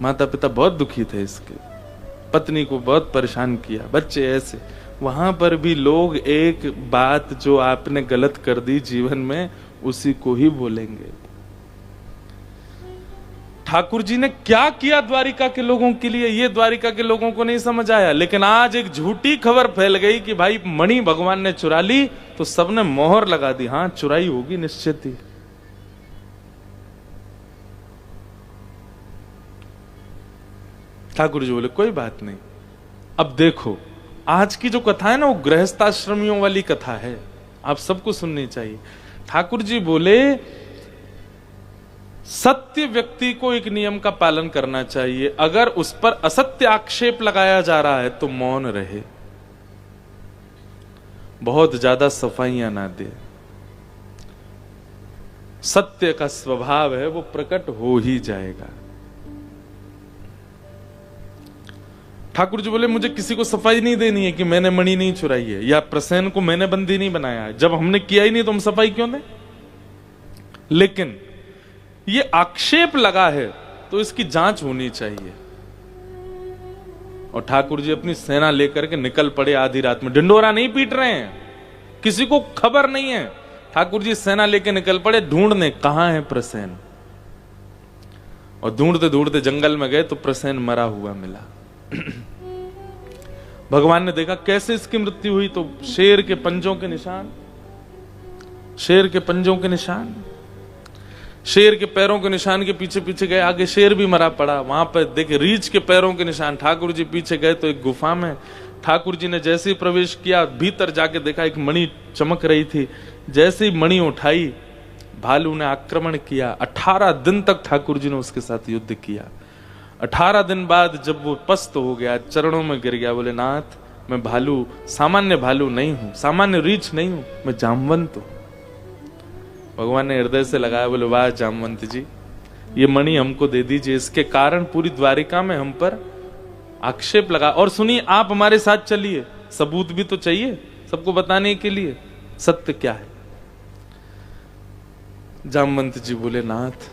Speaker 1: माता पिता बहुत दुखी थे इसके, पत्नी को बहुत परेशान किया, बच्चे ऐसे। वहां पर भी लोग एक बात जो आपने गलत कर दी जीवन में उसी को ही बोलेंगे। ठाकुर जी ने क्या किया द्वारिका के लोगों के लिए, ये द्वारिका के लोगों को नहीं समझ आया। लेकिन आज एक झूठी खबर फैल गई कि भाई मणि भगवान ने चुरा ली, तो सबने मोहर लगा दी, हाँ चुराई होगी निश्चित ही। ठाकुर जी बोले कोई बात नहीं। अब देखो आज की जो कथा है ना वो गृहस्थाश्रमियों वाली कथा है, आप सबको सुननी चाहिए। ठाकुर जी बोले सत्य व्यक्ति को एक नियम का पालन करना चाहिए, अगर उस पर असत्य आक्षेप लगाया जा रहा है तो मौन रहे, बहुत ज्यादा सफाइयां ना दे। सत्य का स्वभाव है वो प्रकट हो ही जाएगा। ठाकुर जी बोले मुझे किसी को सफाई नहीं देनी है कि मैंने मणि नहीं चुराई है या प्रसेन को मैंने बंदी नहीं बनाया है। जब हमने किया ही नहीं तो हम सफाई क्यों दें? लेकिन ये आक्षेप लगा है तो इसकी जांच होनी चाहिए। और ठाकुर जी अपनी सेना लेकर के निकल पड़े आधी रात में, ढिंडोरा नहीं पीट रहे हैं, किसी को खबर नहीं है। ठाकुर जी सेना लेके निकल पड़े ढूंढने कहां है प्रसेन, और ढूंढते ढूंढते जंगल में गए तो प्रसेन मरा हुआ मिला। भगवान ने देखा कैसे इसकी मृत्यु हुई, तो शेर के पंजों के निशान, शेर के पंजों के निशान, शेर के पैरों के निशान के पीछे पीछे गए, आगे शेर भी मरा पड़ा। वहां पर देखे रीछ के पैरों के निशान। ठाकुर जी पीछे गए तो एक गुफा में ठाकुर जी ने जैसे ही प्रवेश किया, भीतर जाके देखा एक मणि चमक रही थी। जैसे ही मणि उठाई, भालू ने आक्रमण किया। 18 दिन तक ठाकुर जी ने उसके साथ युद्ध किया। 18 दिन बाद जब वो पस्त हो गया, चरणों में गिर गया, बोले नाथ मैं भालू, सामान्य भालू नहीं हूं, सामान्य रीछ नहीं हूं, मैं जामवंत हूं। भगवान ने हृदय से लगाया, बोले वाह जामवंत जी, ये मणि हमको दे दीजिए, इसके कारण पूरी द्वारिका में हम पर आक्षेप लगा। और सुनिए, आप हमारे साथ चलिए, सबूत भी तो चाहिए सबको बताने के लिए, सत्य क्या है। जामवंत जी बोले नाथ,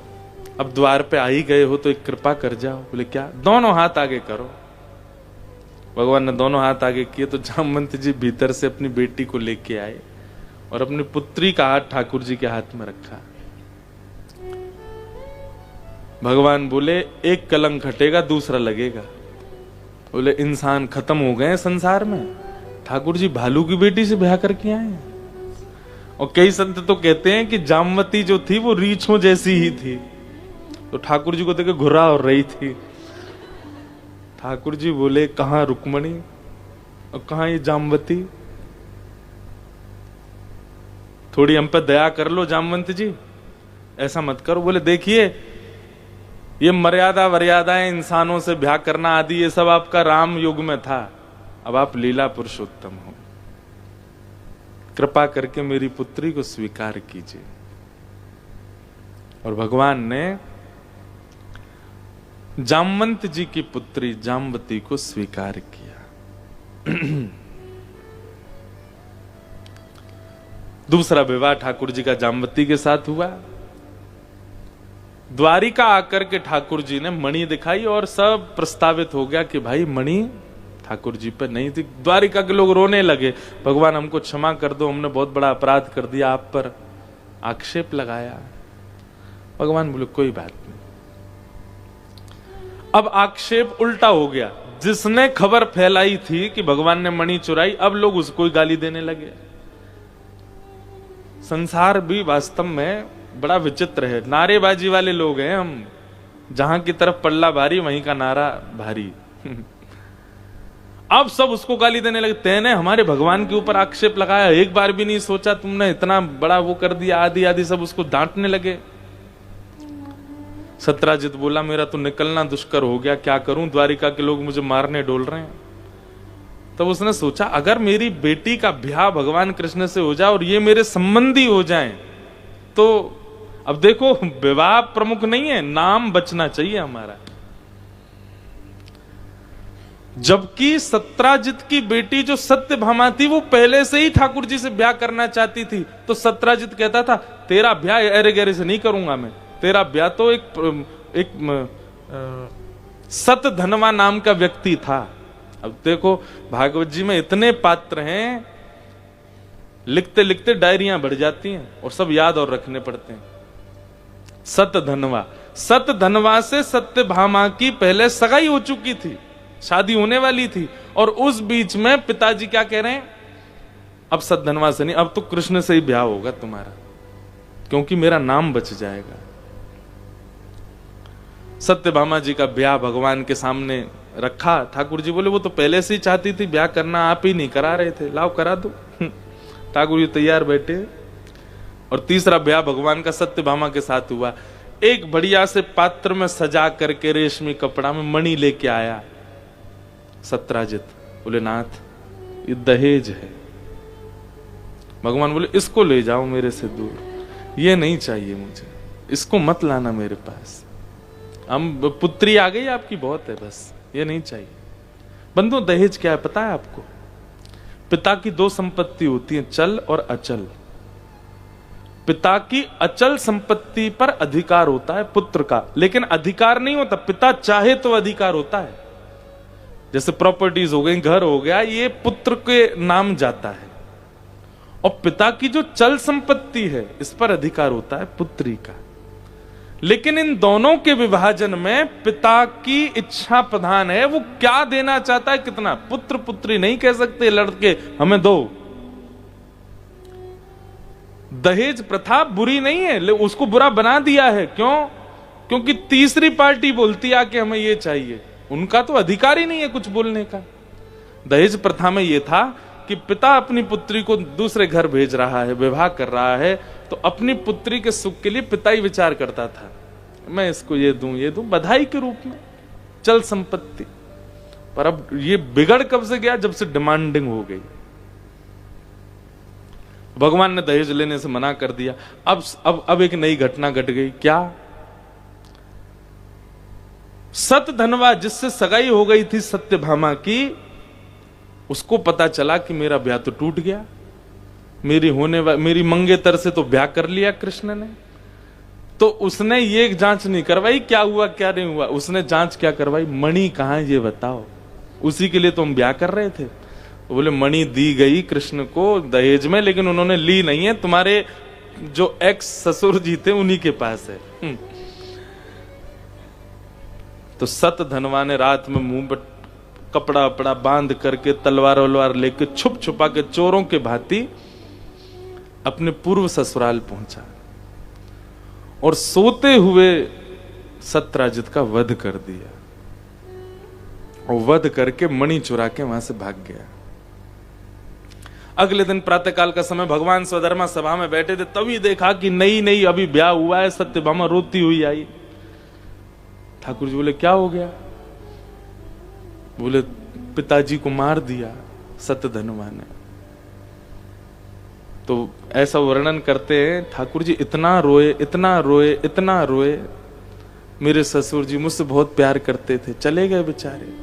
Speaker 1: अब द्वार पे आ ही गए हो तो एक कृपा कर जाओ। बोले क्या? दोनों हाथ आगे करो। भगवान ने दोनों हाथ आगे किए तो जामवंत जी भीतर से अपनी बेटी को लेके आए और अपनी पुत्री का हाथ ठाकुर जी के हाथ में रखा। भगवान बोले एक कलंक हटेगा दूसरा लगेगा। बोले इंसान खत्म हो गए संसार में, ठाकुर जी भालू की बेटी से ब्याह करके आए हैं। और कई संत तो कहते हैं कि जामवती जो थी वो रीछों जैसी ही थी, तो ठाकुर जी को देख के घुरा और रही थी। ठाकुर जी बोले कहां रुक्मणी और कहां ये जामवती, थोड़ी हम पे दया कर लो जामवंत जी, ऐसा मत करो। बोले देखिए, ये मर्यादा वर्यादाएं, इंसानों से ब्याह करना आदि, ये सब आपका राम युग में था, अब आप लीला पुरुषोत्तम हो, कृपा करके मेरी पुत्री को स्वीकार कीजिए। और भगवान ने जामवंत जी की पुत्री जामवती को स्वीकार किया। दूसरा विवाह ठाकुर जी का जामवती के साथ हुआ। द्वारिका आकर के ठाकुर जी ने मणि दिखाई और सब प्रस्तावित हो गया कि भाई मणि ठाकुर जी पर नहीं थी। द्वारिका के लोग रोने लगे, भगवान हमको क्षमा कर दो, हमने बहुत बड़ा अपराध कर दिया, आप पर आक्षेप लगाया। भगवान बोले कोई बात नहीं। अब आक्षेप उल्टा हो गया, जिसने खबर फैलाई थी कि भगवान ने मणि चुराई, अब लोग उसको ही गाली देने लगे। संसार भी वास्तव में बड़ा विचित्र है, नारेबाजी वाले लोग हैं हम, जहां की तरफ पल्ला भारी वहीं का नारा भारी। अब सब उसको गाली देने लगे, तेने हमारे भगवान के ऊपर आक्षेप लगाया, एक बार भी नहीं सोचा, तुमने इतना बड़ा वो कर दिया, आदि आदि सब उसको डांटने लगे। सत्राजित बोला मेरा तो निकलना दुष्कर हो गया, क्या करूं, द्वारिका के लोग मुझे मारने डोल रहे हैं। तब उसने सोचा अगर मेरी बेटी का ब्याह भगवान कृष्ण से हो जाए और ये मेरे संबंधी हो जाएं, तो अब देखो विवाह प्रमुख नहीं है, नाम बचना चाहिए हमारा। जबकि सत्राजित की बेटी जो सत्यभामा थी वो पहले से ही ठाकुर जी से ब्याह करना चाहती थी, तो सत्राजित कहता था तेरा ब्याह अरे गहरे से नहीं करूंगा मैं, तेरा ब्याह तो एक सतधनवा नाम का व्यक्ति था। अब देखो भागवत जी में इतने पात्र हैं, लिखते लिखते डायरियां बढ़ जाती हैं और सब याद और रखने पड़ते हैं। सतधनवा, सतधनवा से सत्यभामा की पहले सगाई हो चुकी थी, शादी होने वाली थी, और उस बीच में पिताजी क्या कह रहे हैं, अब सतधनवा से नहीं, अब तो कृष्ण से ही ब्याह होगा तुम्हारा, क्योंकि मेरा नाम बच जाएगा। सत्यभामा जी का ब्याह भगवान के सामने रखा, ठाकुर जी बोले वो तो पहले से ही चाहती थी ब्याह करना, आप ही नहीं करा रहे थे, लाओ करा दो। ठाकुर जी तैयार बैठे, और तीसरा ब्याह भगवान का सत्यभामा के साथ हुआ। एक बढ़िया से पात्र में सजा करके रेशमी कपड़ा में मणि लेके आया सत्राजित, बोले नाथ ये दहेज है। भगवान बोले इसको ले जाओ मेरे से दूर, ये नहीं चाहिए मुझे, इसको मत लाना मेरे पास, हम पुत्री आ गई आपकी बहुत है, बस ये नहीं चाहिए। बंधु दहेज क्या है पता है आपको? पिता की दो संपत्ति होती है, चल और अचल। पिता की अचल संपत्ति पर अधिकार होता है पुत्र का, लेकिन अधिकार नहीं होता, पिता चाहे तो अधिकार होता है। जैसे प्रॉपर्टीज हो गई, घर हो गया, ये पुत्र के नाम जाता है। और पिता की जो चल संपत्ति है इस पर अधिकार होता है पुत्री का। लेकिन इन दोनों के विभाजन में पिता की इच्छा प्रधान है, वो क्या देना चाहता है, कितना। पुत्र पुत्री नहीं कह सकते लड़के हमें दो। दहेज प्रथा बुरी नहीं है, उसको बुरा बना दिया है। क्यों? क्योंकि तीसरी पार्टी बोलती है कि हमें ये चाहिए, उनका तो अधिकार ही नहीं है कुछ बोलने का। दहेज प्रथा में ये था कि पिता अपनी पुत्री को दूसरे घर भेज रहा है, विवाह कर रहा है, तो अपनी पुत्री के सुख के लिए पिता ही विचार करता था, मैं इसको ये दूं, बधाई के रूप में, चल संपत्ति। पर अब ये बिगड़ कब से गया? जब से डिमांडिंग हो गई। भगवान ने दहेज लेने से मना कर दिया। अब एक नई घटना घट गई। क्या? सतधनवा जिससे सगाई हो गई थी सत्यभामा की, उसको पता चला कि मेरा ब्याह तो टूट गया, मेरी मंगेतर से तो ब्याह कर लिया कृष्ण ने। तो उसने ये जांच नहीं करवाई क्या हुआ क्या नहीं हुआ, उसने जांच क्या करवाई, मणि कहां है ये बताओ, उसी के लिए तो हम ब्याह कर रहे थे। तो बोले मणि दी गई कृष्ण को दहेज में, लेकिन उन्होंने ली नहीं है, तुम्हारे जो एक्स ससुर जी थे उन्हीं के पास है। तो सतधनवा ने रात में मुंह पर कपड़ा वपड़ा बांध करके तलवार वलवार लेके छुप छुपा के चोरों के भांति अपने पूर्व ससुराल पहुंचा और सोते हुए सत्यराजित का वध कर दिया और वध करके मणि चुरा के वहां से भाग गया। अगले दिन प्रातःकाल का समय भगवान स्वधर्मा सभा में बैठे थे, तभी देखा कि नई अभी ब्याह हुआ है। सत्यभामा रोती हुई आई। ठाकुर जी बोले क्या हो गया? बोले पिताजी को मार दिया सतधनवा ने। तो ऐसा वर्णन करते हैं ठाकुर जी, इतना रोए इतना रोए इतना रोए। मेरे ससुर जी मुझसे बहुत प्यार करते थे, चले गए बेचारे।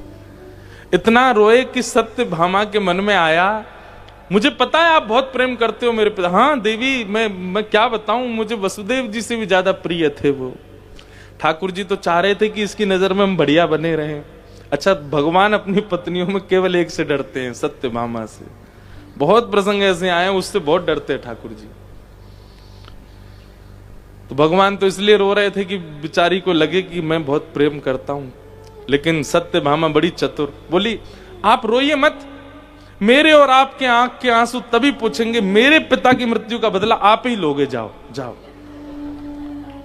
Speaker 1: इतना रोए कि सत्यभामा के मन में आया, मुझे पता है आप बहुत प्रेम करते हो मेरे पिता। हाँ देवी, मैं क्या बताऊं, मुझे वसुदेव जी से भी ज्यादा प्रिय थे वो। ठाकुर जी तो चाह रहे थे कि इसकी नजर में हम बढ़िया बने रहें। अच्छा, भगवान अपनी पत्नियों में केवल एक से डरते हैं, सत्यभामा से। बहुत प्रसंग ऐसे आए हैं उससे बहुत डरते हैं ठाकुर जी। तो भगवान तो इसलिए रो रहे थे कि बिचारी को लगे कि मैं बहुत प्रेम करता हूं। लेकिन सत्यभामा बड़ी चतुर, बोली आप रोइए मत, मेरे और आपके आंख के आंसू तभी पूछेंगे, मेरे पिता की मृत्यु का बदला आप ही लोगे, जाओ जाओ।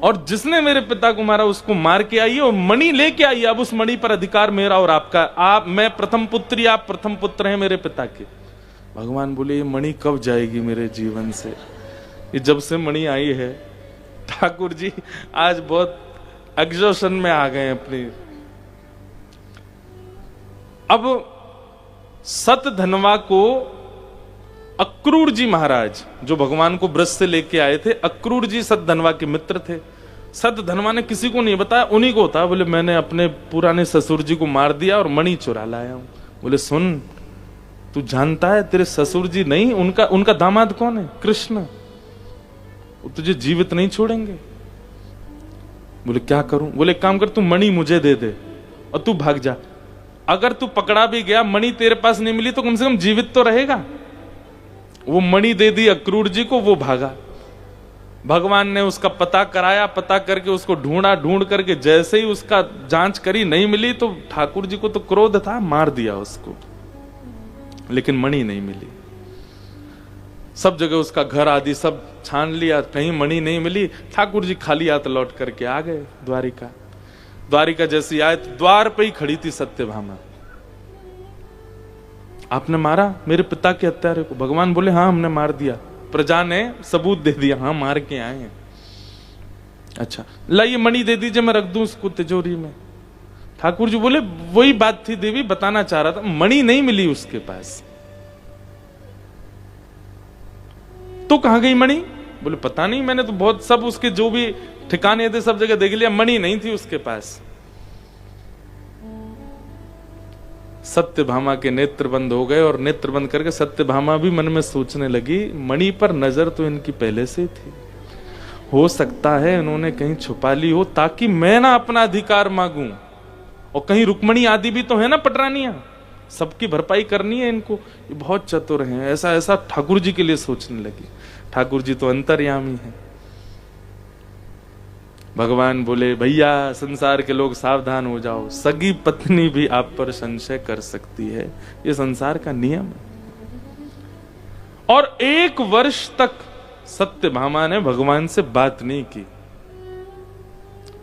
Speaker 1: और जिसने मेरे पिता को मारा उसको मार के आइए और मणि लेके आइए। अब उस मणि पर अधिकार मेरा और आपका। मैं प्रथम पुत्री, आप प्रथम पुत्र हैं मेरे पिता के। भगवान बोले ये मणि कब जाएगी मेरे जीवन से? ये जब से मणि आई है ठाकुर जी आज बहुत एग्जॉशन में आ गए अपनी। अब सतधनवा को अक्रूर जी महाराज, जो भगवान को ब्रज से लेके आए थे, अक्रूर जी सतधनवा के मित्र थे। सतधनवा ने किसी को नहीं बताया, उन्हीं को होता। बोले मैंने अपने पुराने ससुर जी को मार दिया और मणि चुरा लाया हूं। बोले सुन, तू जानता है तेरे ससुर जी नहीं, उनका दामाद कौन है? कृष्ण। वो तुझे जीवित नहीं छोड़ेंगे। बोले क्या करूं? बोले काम कर, तू मणि मुझे दे दे और तू भाग जा। अगर तू पकड़ा भी गया, मणि तेरे पास नहीं मिली, तो कम से कम जीवित तो रहेगा। वो मणि दे दी अक्रूर जी को, वो भागा। भगवान ने उसका पता कराया, पता करके उसको ढूंढा, ढूंढ करके जैसे ही उसका जांच करी नहीं मिली तो ठाकुर जी को तो क्रोध था, मार दिया उसको। लेकिन मणि नहीं मिली। सब जगह उसका घर आदि सब छान लिया, कहीं मणि नहीं मिली। ठाकुर जी खाली हाथ लौट करके आ गए द्वारिका। द्वारिका जैसी आए तो द्वार पे ही खड़ी थी सत्यभामा। आपने मारा मेरे पिता के हत्यारे को? भगवान बोले हाँ हमने मार दिया, प्रजा ने सबूत दे दिया, हाँ मार के आए हैं। अच्छा लाइए मणि दे दीजिए, मैं रख दूं उसको तिजोरी में। ठाकुर जी बोले वही बात थी देवी, बताना चाह रहा था, मणि नहीं मिली उसके पास। तो कहां गई मणि? बोले पता नहीं, मैंने तो बहुत सब उसके जो भी ठिकाने थे सब जगह देख लिया, मणि नहीं थी उसके पास। सत्यभामा के नेत्र बंद हो गए और नेत्र बंद करके सत्यभामा भी मन में सोचने लगी, मणि पर नजर तो इनकी पहले से थी, हो सकता है इन्होंने कहीं छुपा ली हो ताकि मैं ना अपना अधिकार मांगूं। और कहीं रुक्मणी आदि भी तो है ना पटरानियां, सबकी भरपाई करनी है इनको। ये बहुत चतुर हैं। ऐसा ऐसा ठाकुर जी के लिए सोचने लगी। ठाकुर जी तो अंतर्यामी हैं। भगवान बोले भैया संसार के लोग सावधान हो जाओ, सगी पत्नी भी आप पर संशय कर सकती है, ये संसार का नियम है। और 1 वर्ष तक सत्यभामा ने भगवान से बात नहीं की।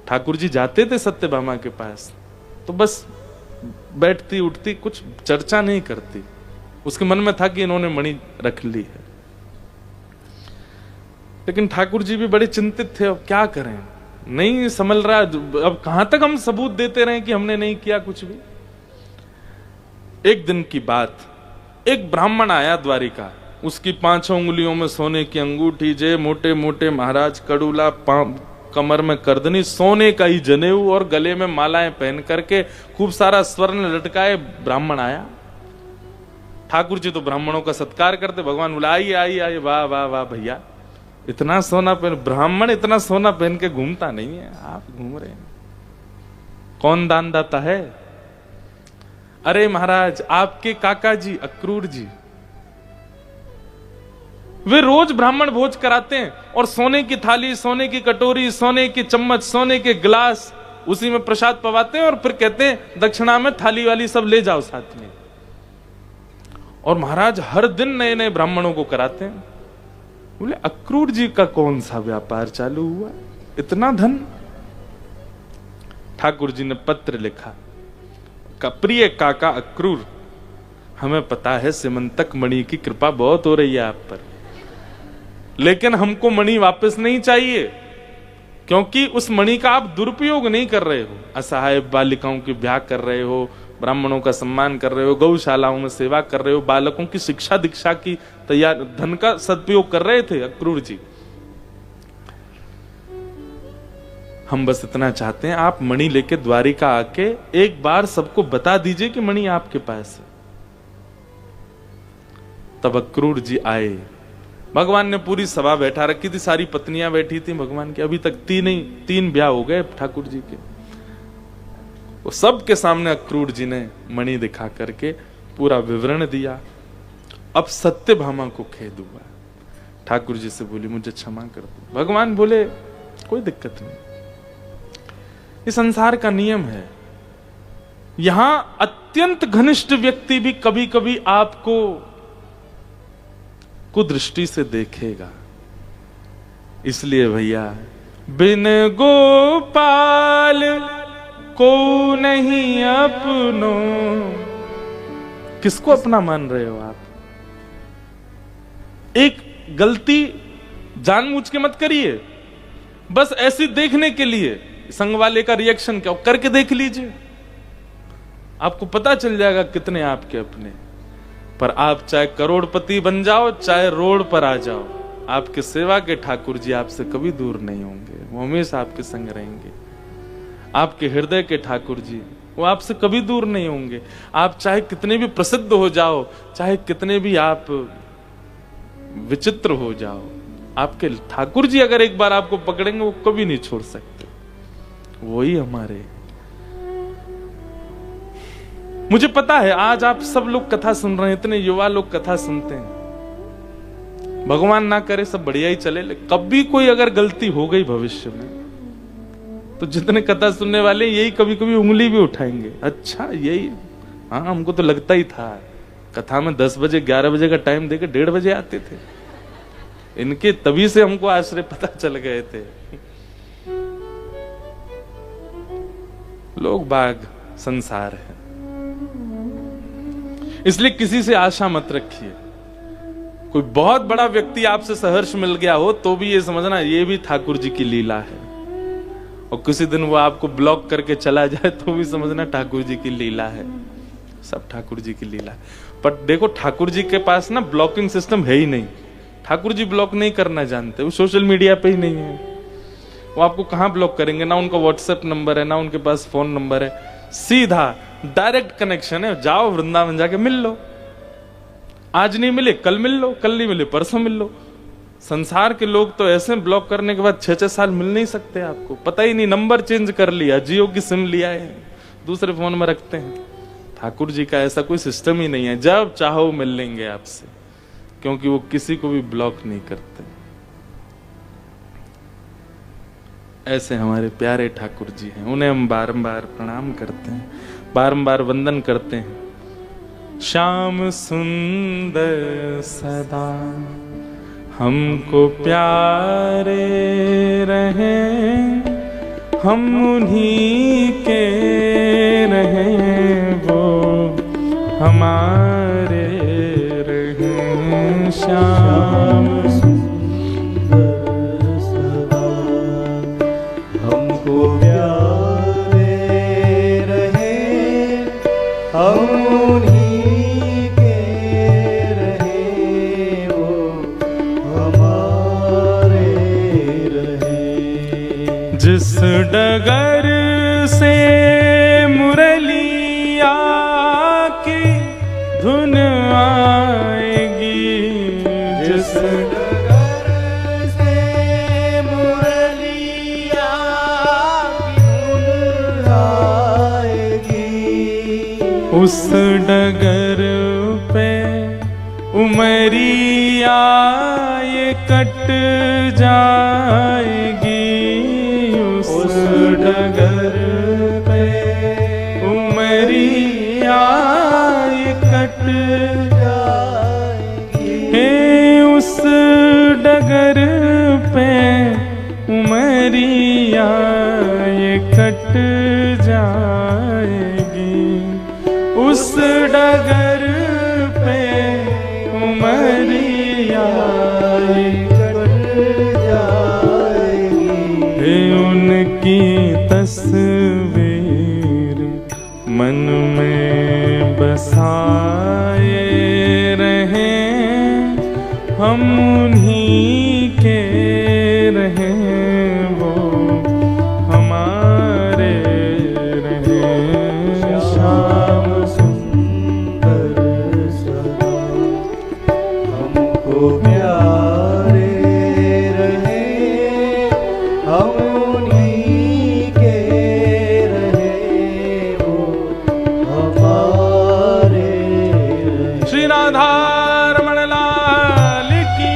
Speaker 1: ठाकुर जी जाते थे सत्यभामा के पास तो बस बैठती उठती, कुछ चर्चा नहीं करती। उसके मन में था कि इन्होंने मणि रख ली है। लेकिन ठाकुर जी भी बड़े चिंतित थे, अब क्या करें, नहीं समझ रहा, अब कहां तक हम सबूत देते रहे कि हमने नहीं किया कुछ भी। एक दिन की बात, एक ब्राह्मण आया द्वारिका, उसकी 5 उंगलियों में सोने की अंगूठी, जे मोटे मोटे महाराज कड़ूला, कमर में करदनी, सोने का ही जनेऊ और गले में मालाएं पहन करके खूब सारा स्वर्ण लटकाए ब्राह्मण आया। ठाकुर जी तो ब्राह्मणों का सत्कार करते, भगवान बोला आइए आइए आइए, वाह वाह वाह भैया, इतना सोना पहन, ब्राह्मण इतना सोना पहन के घूमता नहीं है, आप घूम रहे हैं। कौन दानदाता है? अरे महाराज आपके काका जी अक्रूर जी, वे रोज ब्राह्मण भोज कराते हैं और सोने की थाली, सोने की कटोरी, सोने की चम्मच, सोने के गिलास, उसी में प्रसाद पवाते हैं और फिर कहते हैं दक्षिणा में थाली वाली सब ले जाओ साथ में। और महाराज हर दिन नए नए ब्राह्मणों को कराते हैं। बोले अक्रूर जी का कौन सा व्यापार चालू हुआ, इतना धन? ठाकुर जी ने पत्र लिखा, प्रिय काका अक्रूर, हमें पता है सिमंतक मणि की कृपा बहुत हो रही है आप पर, लेकिन हमको मणि वापस नहीं चाहिए, क्योंकि उस मणि का आप दुरुपयोग नहीं कर रहे हो। असहाय बालिकाओं की ब्याह कर रहे हो, ब्राह्मणों का सम्मान कर रहे हो, गौशालाओं में सेवा कर रहे हो, बालकों की शिक्षा दीक्षा की तैयार, धन का सदुपयोग कर रहे थे अक्रूर जी। हम बस इतना चाहते हैं आप मणि लेके द्वारिका आके एक बार सबको बता दीजिए कि मणि आपके पास है। तब अक्रूर जी आए। भगवान ने पूरी सभा बैठा रखी थी, सारी पत्नियां बैठी थी भगवान की, अभी तक 3 ब्याह हो गए ठाकुर जी के। वो सबके सामने अक्रूर जी ने मणि दिखा करके पूरा विवरण दिया। अब सत्यभामा को खेद हुआ, ठाकुर जी से बोली मुझे क्षमा कर दो। भगवान बोले कोई दिक्कत नहीं, ये संसार का नियम है, यहां अत्यंत घनिष्ठ व्यक्ति भी कभी कभी आपको कुदृष्टि से देखेगा। इसलिए भैया बिन गोपाल को नहीं अपनो, किसको अपना मान रहे हो आप? एक गलती जानबूझ के मत करिए, बस ऐसी देखने के लिए संग वाले का रिएक्शन क्या करके देख लीजिए, आपको पता चल जाएगा कितने आपके अपने। पर आप चाहे करोड़पति बन जाओ, चाहे रोड पर आ जाओ, आपके सेवा के ठाकुर जी आपसे कभी दूर नहीं होंगे, वो हमेशा आपके संग रहेंगे। आपके हृदय के ठाकुर जी वो आपसे कभी दूर नहीं होंगे। आप चाहे कितने भी प्रसिद्ध हो जाओ, चाहे कितने भी आप विचित्र हो जाओ, आपके ठाकुर जी अगर एक बार आपको पकड़ेंगे वो कभी नहीं छोड़ सकते, वही हमारे। मुझे पता है आज आप सब लोग कथा सुन रहे हैं, इतने युवा लोग कथा सुनते हैं, भगवान ना करे सब बढ़िया ही चले, कभी कोई अगर गलती हो गई भविष्य में तो जितने कथा सुनने वाले यही कभी कभी उंगली भी उठाएंगे, अच्छा यही, हाँ हमको तो लगता ही था। कथा में 10 बजे 11 बजे का टाइम देके 1:30 बजे आते थे इनके, तभी से हमको आश्रय पता चल गए थे। लोग बाग संसार है, इसलिए किसी से आशा मत रखिए। कोई बहुत बड़ा व्यक्ति आपसे सहर्ष मिल गया हो तो भी ये समझना ये भी ठाकुर जी की लीला है, और किसी दिन वो आपको ब्लॉक करके चला जाए तो भी समझना ठाकुर जी की लीला है, सब ठाकुर जी की लीला है। पर देखो ठाकुर जी के पास ना ब्लॉकिंग सिस्टम है ही नहीं, ठाकुर जी ब्लॉक नहीं करना जानते, वो सोशल मीडिया पे ही नहीं है, वो आपको कहां ब्लॉक करेंगे, ना उनका व्हाट्सएप नंबर है, ना उनके पास फोन नंबर है, सीधा डायरेक्ट कनेक्शन है, जाओ वृंदावन जाके मिल लो, आज नहीं मिले कल मिल लो, कल नहीं मिले परसों मिल लो। संसार के लोग तो ऐसे ब्लॉक करने के बाद 6-6 साल मिल नहीं सकते, आपको पता ही नहीं, नंबर चेंज कर लिया, जियो की सिम लिया है, दूसरे फोन में रखते हैं। ठाकुर जी का ऐसा कोई सिस्टम ही नहीं है, जब चाहो मिल लेंगे आपसे, क्योंकि वो किसी को भी ब्लॉक नहीं करते। ऐसे हमारे प्यारे ठाकुर जी हैं, उन्हें हम बारंबार प्रणाम करते हैं, बारंबार वंदन करते हैं। श्याम सुंदर सदा हमको प्यारे रहे, हम उन्हीं के रहे, वो हमारे रहे। श्याम सुंदर सदा हमको प्यारे रहे, हम उन्हीं के रहे, वो उस डगर पे उमरिया ये कट जाएगी, उस डगर पे उमरिया ये कट जाएगी। हे उस डगर पे उमरिया ये कट जाएगी, उस डगर पे उमरिया ये कट जाएगी। हे उनकी तस्वीर मन में बसाए रहें, हम उन्हीं के रहें, वो हमारे रहें।
Speaker 2: श्याम सुंदर सदा हमको प्यारे रहे, हम उन्हीं के रहे, वो हमारे रहे।
Speaker 1: श्री राधा रमण लाल की।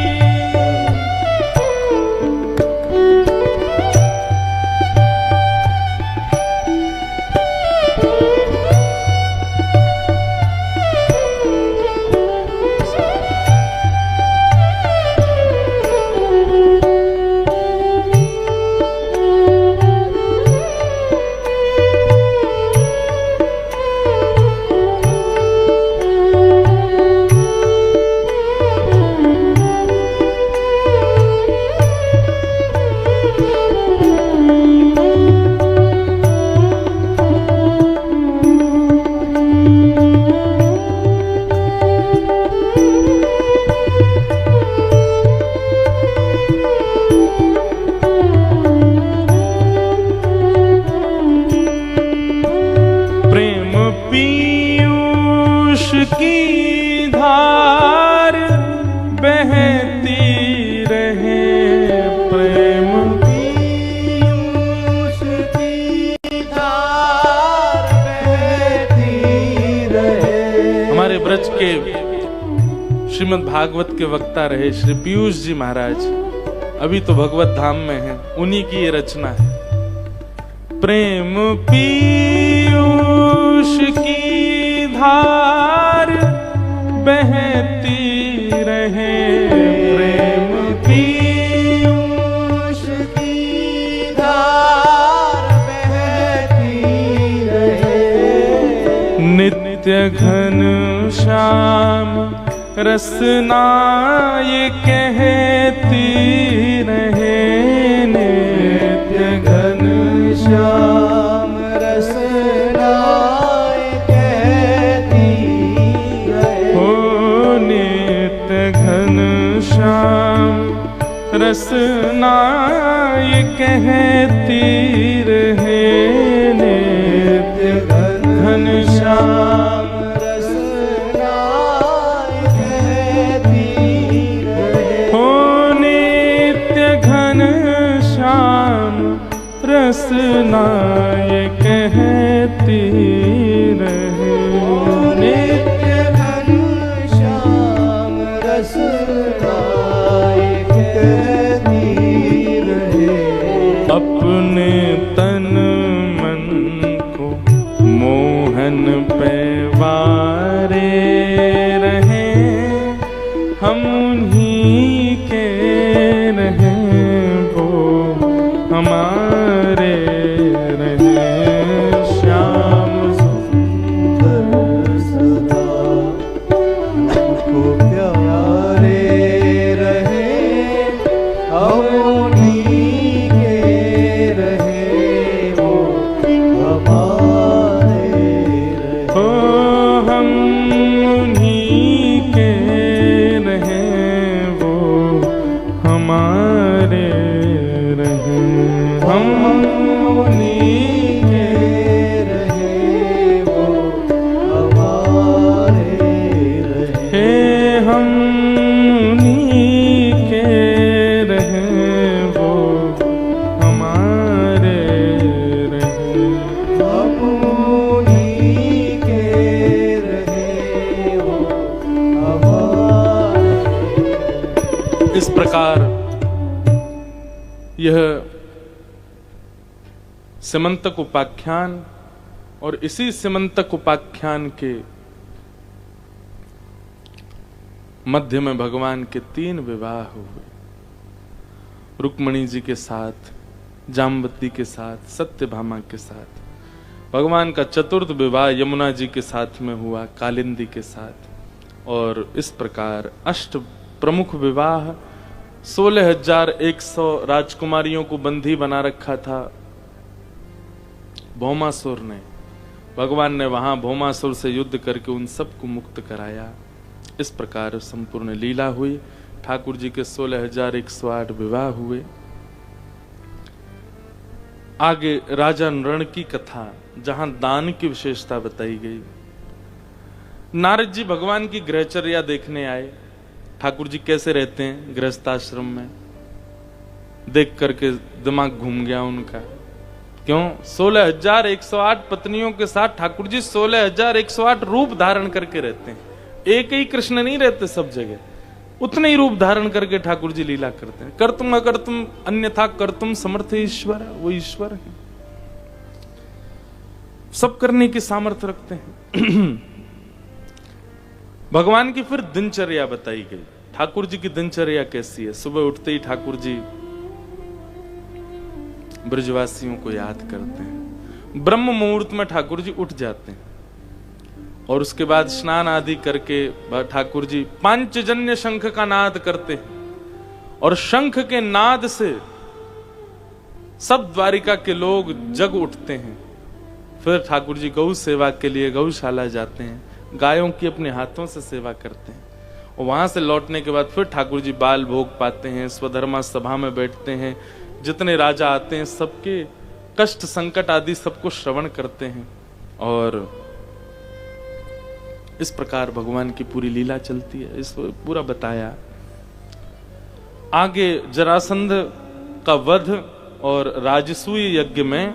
Speaker 1: की धार बहती रहे, प्रेम
Speaker 2: पीयूष की धार बहती रहे।
Speaker 1: हमारे ब्रज के श्रीमद् भागवत के वक्ता रहे श्री पीयूष जी महाराज, अभी तो भगवत धाम में हैं, उन्हीं की ये रचना है। प्रेम पीयूष की धार बहती रहे,
Speaker 2: प्रेम पीयूष की धार बहती रहे।
Speaker 1: नित्य घन श्याम रसना ये कहती रहे,
Speaker 2: नित्य घन श्याम रसना ये कहती रहे।
Speaker 1: हो नित्य घन श्याम रसना ये कहती रहे, नित्य घन श्याम
Speaker 2: रसना ये कहती रहे।
Speaker 1: हो नित्य घन श्याम रसना ये कहती रहे।
Speaker 2: नित्य घन श्याम रसना ये कहती रहे।
Speaker 1: अपने तन मन को मोहन पे वारे रहे, हम उन्हीं के रहें, वो हमारे रहें। श्याम
Speaker 2: सुंदर सदा हमको प्यारे रहे, हम उन्हीं के रहे, वो हमारे रहे।
Speaker 1: हो हम यह सिमंतक उपाख्यान और इसी सिमंतक उपाख्यान के मध्य में भगवान के 3 विवाह हुए, रुक्मणी जी के साथ, जाम्बती के साथ, सत्यभामा के साथ। भगवान का 4th विवाह यमुना जी के साथ में हुआ, कालिंदी के साथ। और इस प्रकार 8 प्रमुख विवाह, 16,100 राजकुमारियों को बंदी बना रखा था भौमासुर ने। भगवान ने वहां भौमासुर से युद्ध करके उन सबको मुक्त कराया। इस प्रकार संपूर्ण लीला हुई। ठाकुर जी के 16,108 विवाह हुए। आगे राजा नृण की कथा, जहां दान की विशेषता बताई गई। नारद जी भगवान की गृहचर्या देखने आए, ठाकुर जी कैसे रहते हैं गृहस्थाश्रम में। देख करके दिमाग घूम गया उनका। क्यों? 16,108 पत्नियों के साथ ठाकुर जी 16,108 रूप धारण करके रहते हैं। एक ही कृष्ण नहीं रहते सब जगह, उतने ही रूप धारण करके ठाकुर जी लीला करते हैं। कर्तुम अकर्तुम अन्यथा कर्तुम समर्थ ईश्वर, वो ईश्वर है, सब करने की सामर्थ्य रखते हैं। भगवान की फिर दिनचर्या बताई गई। ठाकुर जी की दिनचर्या कैसी है? सुबह उठते ही ठाकुर जी ब्रजवासियों को याद करते हैं। ब्रह्म मुहूर्त में ठाकुर जी उठ जाते हैं और उसके बाद स्नान आदि करके ठाकुर जी पांचजन्य शंख का नाद करते हैं और शंख के नाद से सब द्वारिका के लोग जग उठते हैं। फिर ठाकुर जी गौ सेवा के लिए गौशाला जाते हैं, गायों की अपने हाथों से सेवा करते हैं और वहां से लौटने के बाद फिर ठाकुर जी बाल भोग पाते हैं, स्वधर्मा सभा में बैठते हैं, जितने राजा आते हैं सबके कष्ट संकट आदि सबको श्रवण करते हैं। और इस प्रकार भगवान की पूरी लीला चलती है। इसको पूरा बताया। आगे जरासंध का वध और राजसूय यज्ञ में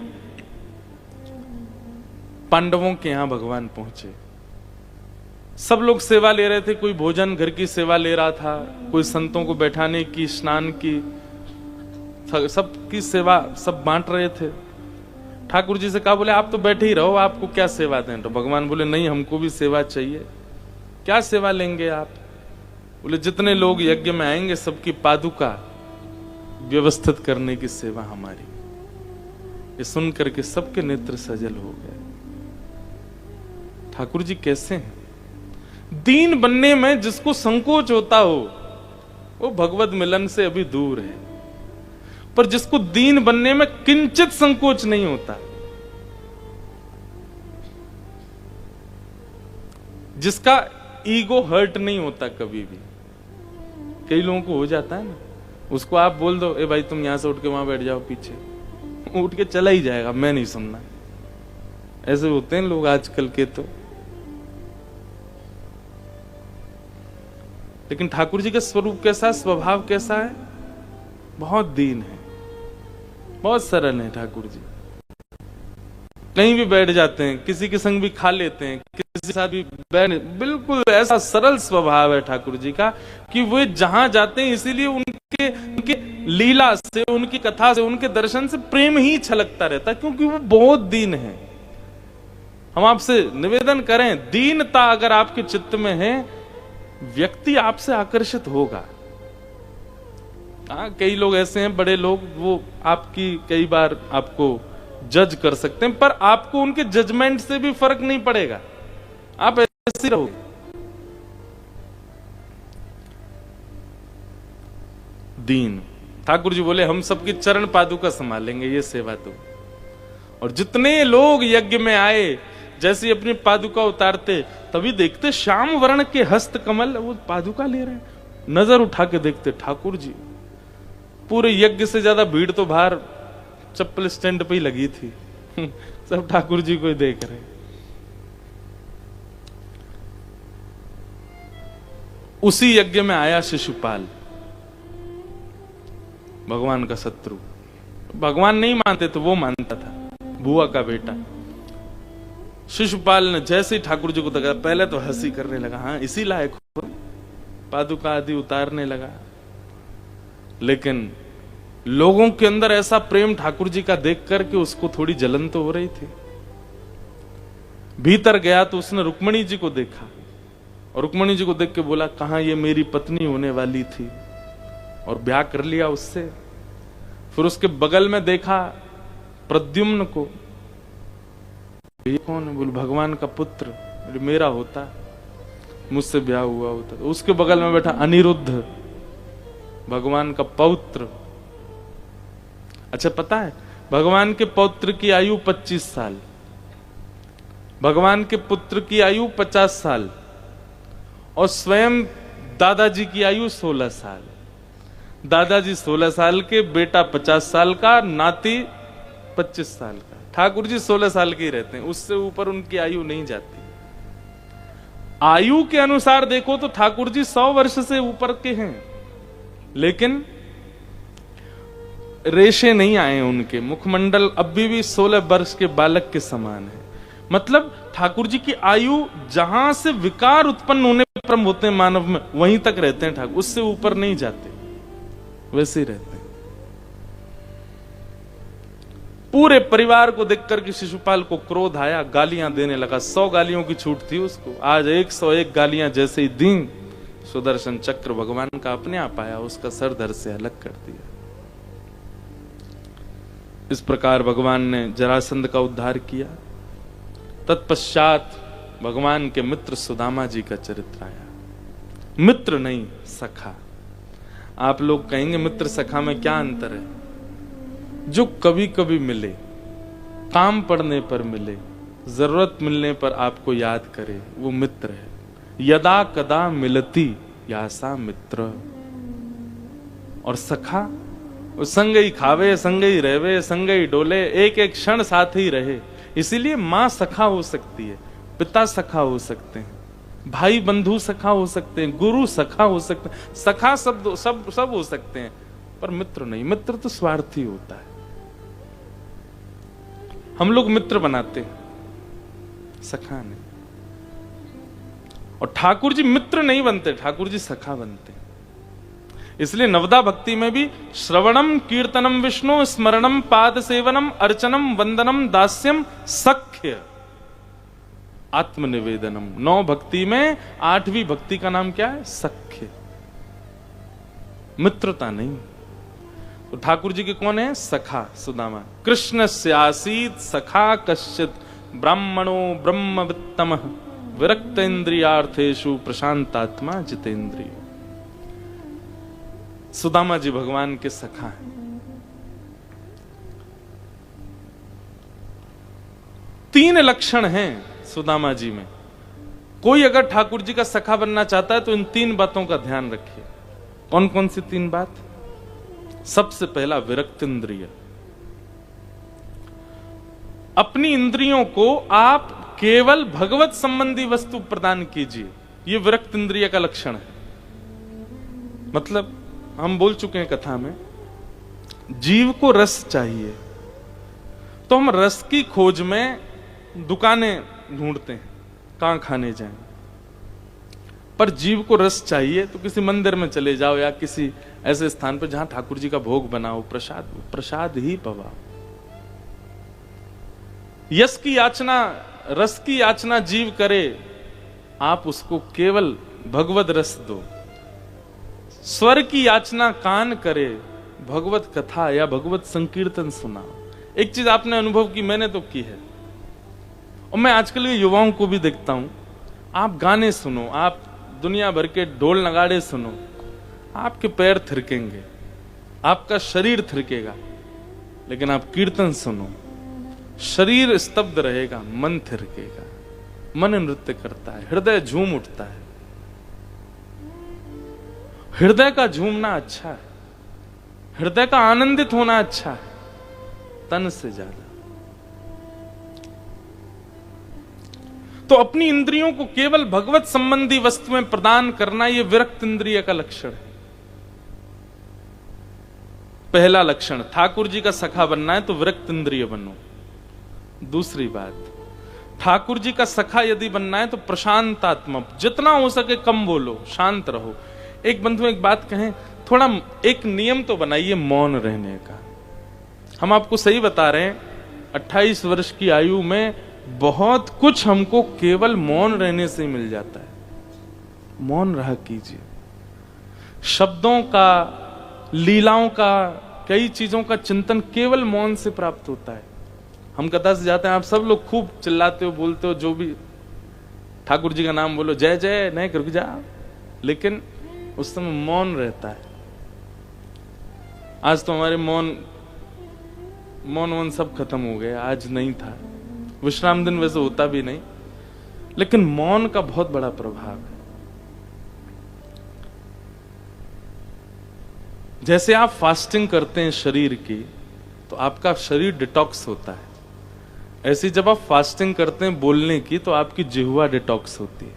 Speaker 1: पांडवों के यहां भगवान पहुंचे। सब लोग सेवा ले रहे थे, कोई भोजन घर की सेवा ले रहा था, कोई संतों को बैठाने की, स्नान की, सबकी सेवा सब बांट रहे थे। ठाकुर जी से कहा, बोले आप तो बैठे ही रहो, आपको क्या सेवा दें? तो भगवान बोले नहीं, हमको भी सेवा चाहिए। क्या सेवा लेंगे आप? बोले जितने लोग यज्ञ में आएंगे सबकी पादुका व्यवस्थित करने की सेवा हमारी। ये सुन करके सबके नेत्र सजल हो गए। ठाकुर जी कैसे हैं? दीन बनने में जिसको संकोच होता हो वो भगवत मिलन से अभी दूर है, पर जिसको दीन बनने में किंचित संकोच नहीं होता, जिसका ईगो हर्ट नहीं होता कभी भी, कई लोगों को हो जाता है ना, उसको आप बोल दो ए भाई तुम यहां से उठ के वहां बैठ जाओ पीछे, उठ के चला ही जाएगा, मैं नहीं सुनना। ऐसे होते हैं लोग आजकल के तो। लेकिन ठाकुर जी का स्वरूप कैसा, स्वभाव कैसा है? बहुत दीन है, बहुत सरल है ठाकुर जी। कहीं भी बैठ जाते हैं, किसी के संग भी खा लेते हैं, किसी के साथ भी बैठ, बिल्कुल ऐसा सरल स्वभाव है ठाकुर जी का कि वो जहां जाते हैं, इसीलिए उनके लीला से, उनकी कथा से, उनके दर्शन से प्रेम ही छलकता रहता है, क्योंकि वो बहुत दीन है। हम आपसे निवेदन करें, दीनता अगर आपके चित्त में है, व्यक्ति आपसे आकर्षित होगा। कई लोग ऐसे हैं, बड़े लोग, वो आपकी कई बार आपको जज कर सकते हैं, पर आपको उनके जजमेंट से भी फर्क नहीं पड़ेगा, आप ऐसे रहोगे। दीन ठाकुर जी बोले हम सबकी चरण पादुका संभालेंगे, ये सेवा तो। और जितने लोग यज्ञ में आए, जैसे अपनी पादुका उतारते, तभी देखते श्याम वर्ण के हस्त कमल, वो पादुका ले रहे हैं, नजर उठा के देखते ठाकुर जी। पूरे यज्ञ से ज्यादा भीड़ तो बाहर चप्पल स्टैंड पे ही लगी थी, सब ठाकुर जी को ही देख रहे। उसी यज्ञ में आया शिशुपाल, भगवान का शत्रु। भगवान नहीं मानते तो वो मानता था, बुआ का बेटा। शिशुपाल ने जैसे ही ठाकुर जी को देखा, पहले तो हंसी करने लगा, हाँ इसी लायक हो, पादुका आदि उतारने लगा। लेकिन लोगों के अंदर ऐसा प्रेम ठाकुर जी का देख करके उसको थोड़ी जलन तो हो रही थी। भीतर गया तो उसने रुक्मणी जी को देखा और रुक्मणी जी को देख के बोला, कहां ये मेरी पत्नी होने वाली थी, और ब्याह कर लिया उससे। फिर उसके बगल में देखा प्रद्युम्न को, ये कौन है? बोले भगवान का पुत्र। बोले मेरा होता, मुझसे ब्याह हुआ होता। तो उसके बगल में बैठा अनिरुद्ध, भगवान का पौत्र। अच्छा पता है, भगवान के पौत्र की आयु 25 साल, भगवान के पुत्र की आयु 50 साल, और स्वयं दादाजी की आयु 16 साल। दादाजी 16 साल के, बेटा 50 साल का, नाती 25 साल का। ठाकुर जी 16 साल के ही रहते हैं, उससे ऊपर उनकी आयु नहीं जाती। आयु के अनुसार देखो तो ठाकुर जी 100 वर्ष से ऊपर के हैं, लेकिन रेशे नहीं आए उनके, मुखमंडल अभी भी 16 वर्ष के बालक के समान है। मतलब ठाकुर जी की आयु जहां से विकार उत्पन्न होने प्रारंभ होते हैं मानव में, वहीं तक रहते हैं ठाकुर, उससे ऊपर नहीं जाते, वैसे ही रहते हैं। पूरे परिवार को देखकर के शिशुपाल को क्रोध आया, गालियां देने लगा। 100 गालियों की छूट थी उसको, आज 101 गालियां जैसे ही दी, सुदर्शन चक्र भगवान का अपने आप आया, उसका सर धड़ से अलग कर दिया। इस प्रकार भगवान ने जरासंध का उद्धार किया। तत्पश्चात भगवान के मित्र सुदामा जी का चरित्र आया। मित्र नहीं, सखा। आप लोग कहेंगे मित्र सखा में क्या अंतर है? जो कभी कभी मिले, काम पड़ने पर मिले, जरूरत मिलने पर आपको याद करे, वो मित्र है। यदा कदा मिलती यासा मित्र। और सखा, वो संग ही खावे, संग ही रहवे, संग ही डोले, एक एक क्षण साथ ही रहे। इसीलिए मां सखा हो सकती है, पिता सखा हो सकते हैं, भाई बंधु सखा हो सकते हैं, गुरु सखा हो सकते हैं, सखा सब हो सकते हैं, पर मित्र नहीं। मित्र तो स्वार्थी होता है। हम लोग मित्र बनाते हैं, सखा नहीं। और ठाकुर जी मित्र नहीं बनते, ठाकुर जी सखा बनते हैं। इसलिए नवदा भक्ति में भी श्रवणम कीर्तनम विष्णु, स्मरणम पाद सेवनम, अर्चनम वंदनम दास्यम, सख्य आत्मनिवेदनम। 9 भक्ति में 8वीं भक्ति का नाम क्या है? सख्य, मित्रता नहीं। तो ठाकुर जी के कौन है? सखा सुदामा। कृष्ण से आसीत सखा कश्चित, ब्राह्मणो ब्रह्मवित्तम, विरक्त इंद्रियार्थेषु प्रशांतात्मा जितेंद्रिय। सुदामा जी भगवान के सखा हैं। तीन लक्षण हैं सुदामा जी में। कोई अगर ठाकुर जी का सखा बनना चाहता है तो इन 3 बातों का ध्यान रखिए। कौन कौन सी 3 बात? सबसे पहला, विरक्त इंद्रिय। अपनी इंद्रियों को आप केवल भगवत संबंधी वस्तु प्रदान कीजिए, यह विरक्त इंद्रिय का लक्षण है। मतलब हम बोल चुके हैं कथा में, जीव को रस चाहिए तो हम रस की खोज में दुकानें ढूंढते हैं, कहां खाने जाएं। पर जीव को रस चाहिए तो किसी मंदिर में चले जाओ या किसी ऐसे स्थान पर जहां ठाकुर जी का भोग बनाओ, प्रसाद ही पवाओ। यश की याचना, रस की याचना जीव करे, आप उसको केवल भगवत रस दो। स्वर की याचना कान करे, भगवत कथा या भगवत संकीर्तन सुनाओ। एक चीज आपने अनुभव की, मैंने तो की है, और मैं आजकल के युवाओं को भी देखता हूं, आप गाने सुनो, आप दुनिया भर के ढोल नगाड़े सुनो, आपके पैर थिरकेंगे, आपका शरीर थिरकेगा, लेकिन आप कीर्तन सुनो, शरीर स्तब्ध रहेगा, मन थिरकेगा, मन नृत्य करता है, हृदय झूम उठता है। हृदय का झूमना अच्छा है, हृदय का आनंदित होना अच्छा है, तन से ज्यादा। तो अपनी इंद्रियों को केवल भगवत संबंधी वस्तुएं प्रदान करना, यह विरक्त इंद्रिय का लक्षण है। पहला लक्षण, ठाकुर जी का सखा बनना है तो विरक्त इंद्रिय बनो। दूसरी बात, ठाकुर जी का सखा यदि बनना है तो प्रशांतात्मा, जितना हो सके कम बोलो, शांत रहो। एक बंधु एक बात कहें, थोड़ा एक नियम तो बनाइए मौन रहने का। हम आपको सही बता रहे हैं, 28 वर्ष की आयु में बहुत कुछ हमको केवल मौन रहने से मिल जाता है। मौन रहा कीजिए। शब्दों का, लीलाओं का, कई चीजों का चिंतन केवल मौन से प्राप्त होता है। हम कथा से जाते हैं, आप सब लोग खूब चिल्लाते हो, बोलते हो, जो भी ठाकुर जी का नाम बोलो, जय जय, नहीं रुक जा, लेकिन उस समय मौन रहता है। आज तो हमारे मौन सब खत्म हो गए, आज नहीं था। विश्राम दिन वैसे होता भी नहीं, लेकिन मौन का बहुत बड़ा प्रभाव है। जैसे आप फास्टिंग करते हैं शरीर की, तो आपका शरीर डिटॉक्स होता है। ऐसे जब आप फास्टिंग करते हैं बोलने की, तो आपकी जिह्वा डिटॉक्स होती है।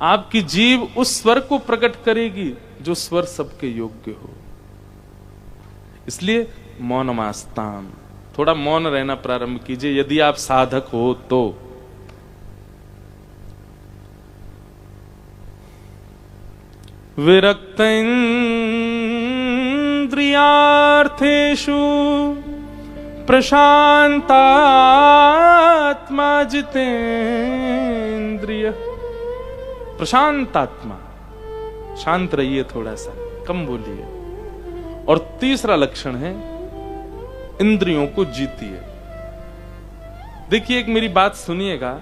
Speaker 1: आपकी जीभ उस स्वर को प्रकट करेगी जो स्वर सबके योग्य हो। इसलिए मौनमास्ताम, थोड़ा मौन रहना प्रारंभ कीजिए यदि आप साधक हो तो। विरक्तेन्द्रियार्थेषु प्रशांतात्मा जितेन्द्रिय। प्रशांतात्मा, शांत रहिए, थोड़ा सा कम बोलिए। और तीसरा लक्षण है इंद्रियों को जीतिए। देखिए, एक मेरी बात सुनिएगा।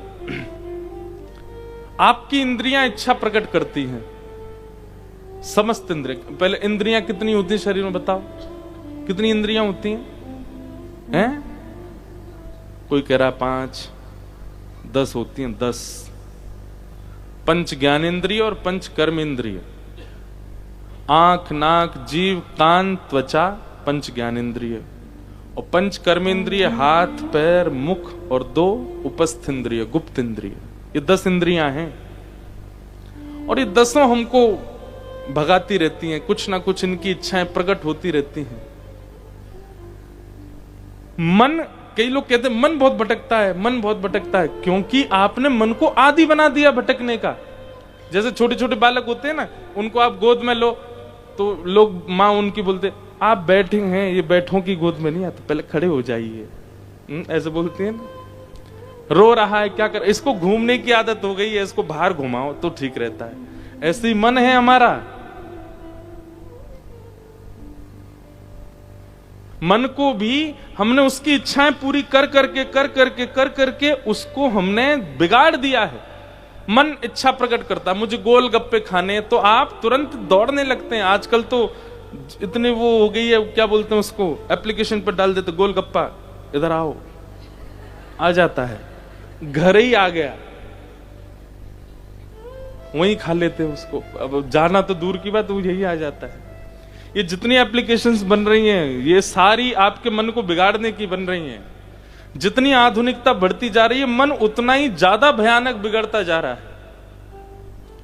Speaker 1: आपकी इंद्रियां इच्छा प्रकट करती हैं, समस्त इंद्रियां। पहले इंद्रियां कितनी होती है शरीर में, बताओ कितनी इंद्रियां होती हैं? कोई कह रहा 5, 10 होती हैं, 10। पंच ज्ञानेन्द्रिय और पंच कर्मेंद्रिय। आंख, नाक, जीव, कान, त्वचा, पंच ज्ञानेन्द्रिय। और पंच कर्मेंद्रिय हाथ, पैर, मुख और 2 उपस्थ इंद्रिय, गुप्त इंद्रिय। ये 10 इंद्रियां हैं। और ये 10 हमको भगाती रहती हैं, कुछ ना कुछ इनकी इच्छाएं प्रकट होती रहती हैं। मन, कई लोग कहते हैं मन बहुत भटकता है, मन बहुत भटकता है, क्योंकि आपने मन को आदी बना दिया भटकने का। जैसे छोटे छोटे बालक होते हैं ना, उनको आप गोद में लो तो लोग, माँ उनकी बोलते, आप बैठे हैं, ये बैठों की गोद में नहीं आते, पहले खड़े हो जाइए, ऐसे बोलते हैं ना। रो रहा है, क्या कर, इसको घूमने की आदत हो गई है, इसको बाहर घुमाओ तो ठीक रहता है। ऐसे ही मन है हमारा। मन को भी हमने उसकी इच्छाएं पूरी कर करके उसको हमने बिगाड़ दिया है। मन इच्छा प्रकट करता, मुझे गोलगप्पे खाने, तो आप तुरंत दौड़ने लगते हैं। आजकल तो इतने वो हो गई है, क्या बोलते हैं उसको, एप्लीकेशन पर डाल देते, गोलगप्पा इधर आओ, आ जाता है, घर ही आ गया, वहीं खा लेते हैं उसको। अब जाना तो दूर की बात, वो यही आ जाता है। ये जितनी एप्लीकेशंस बन रही हैं, ये सारी आपके मन को बिगाड़ने की बन रही हैं। जितनी आधुनिकता बढ़ती जा रही है, मन उतना ही ज्यादा भयानक बिगड़ता जा रहा है।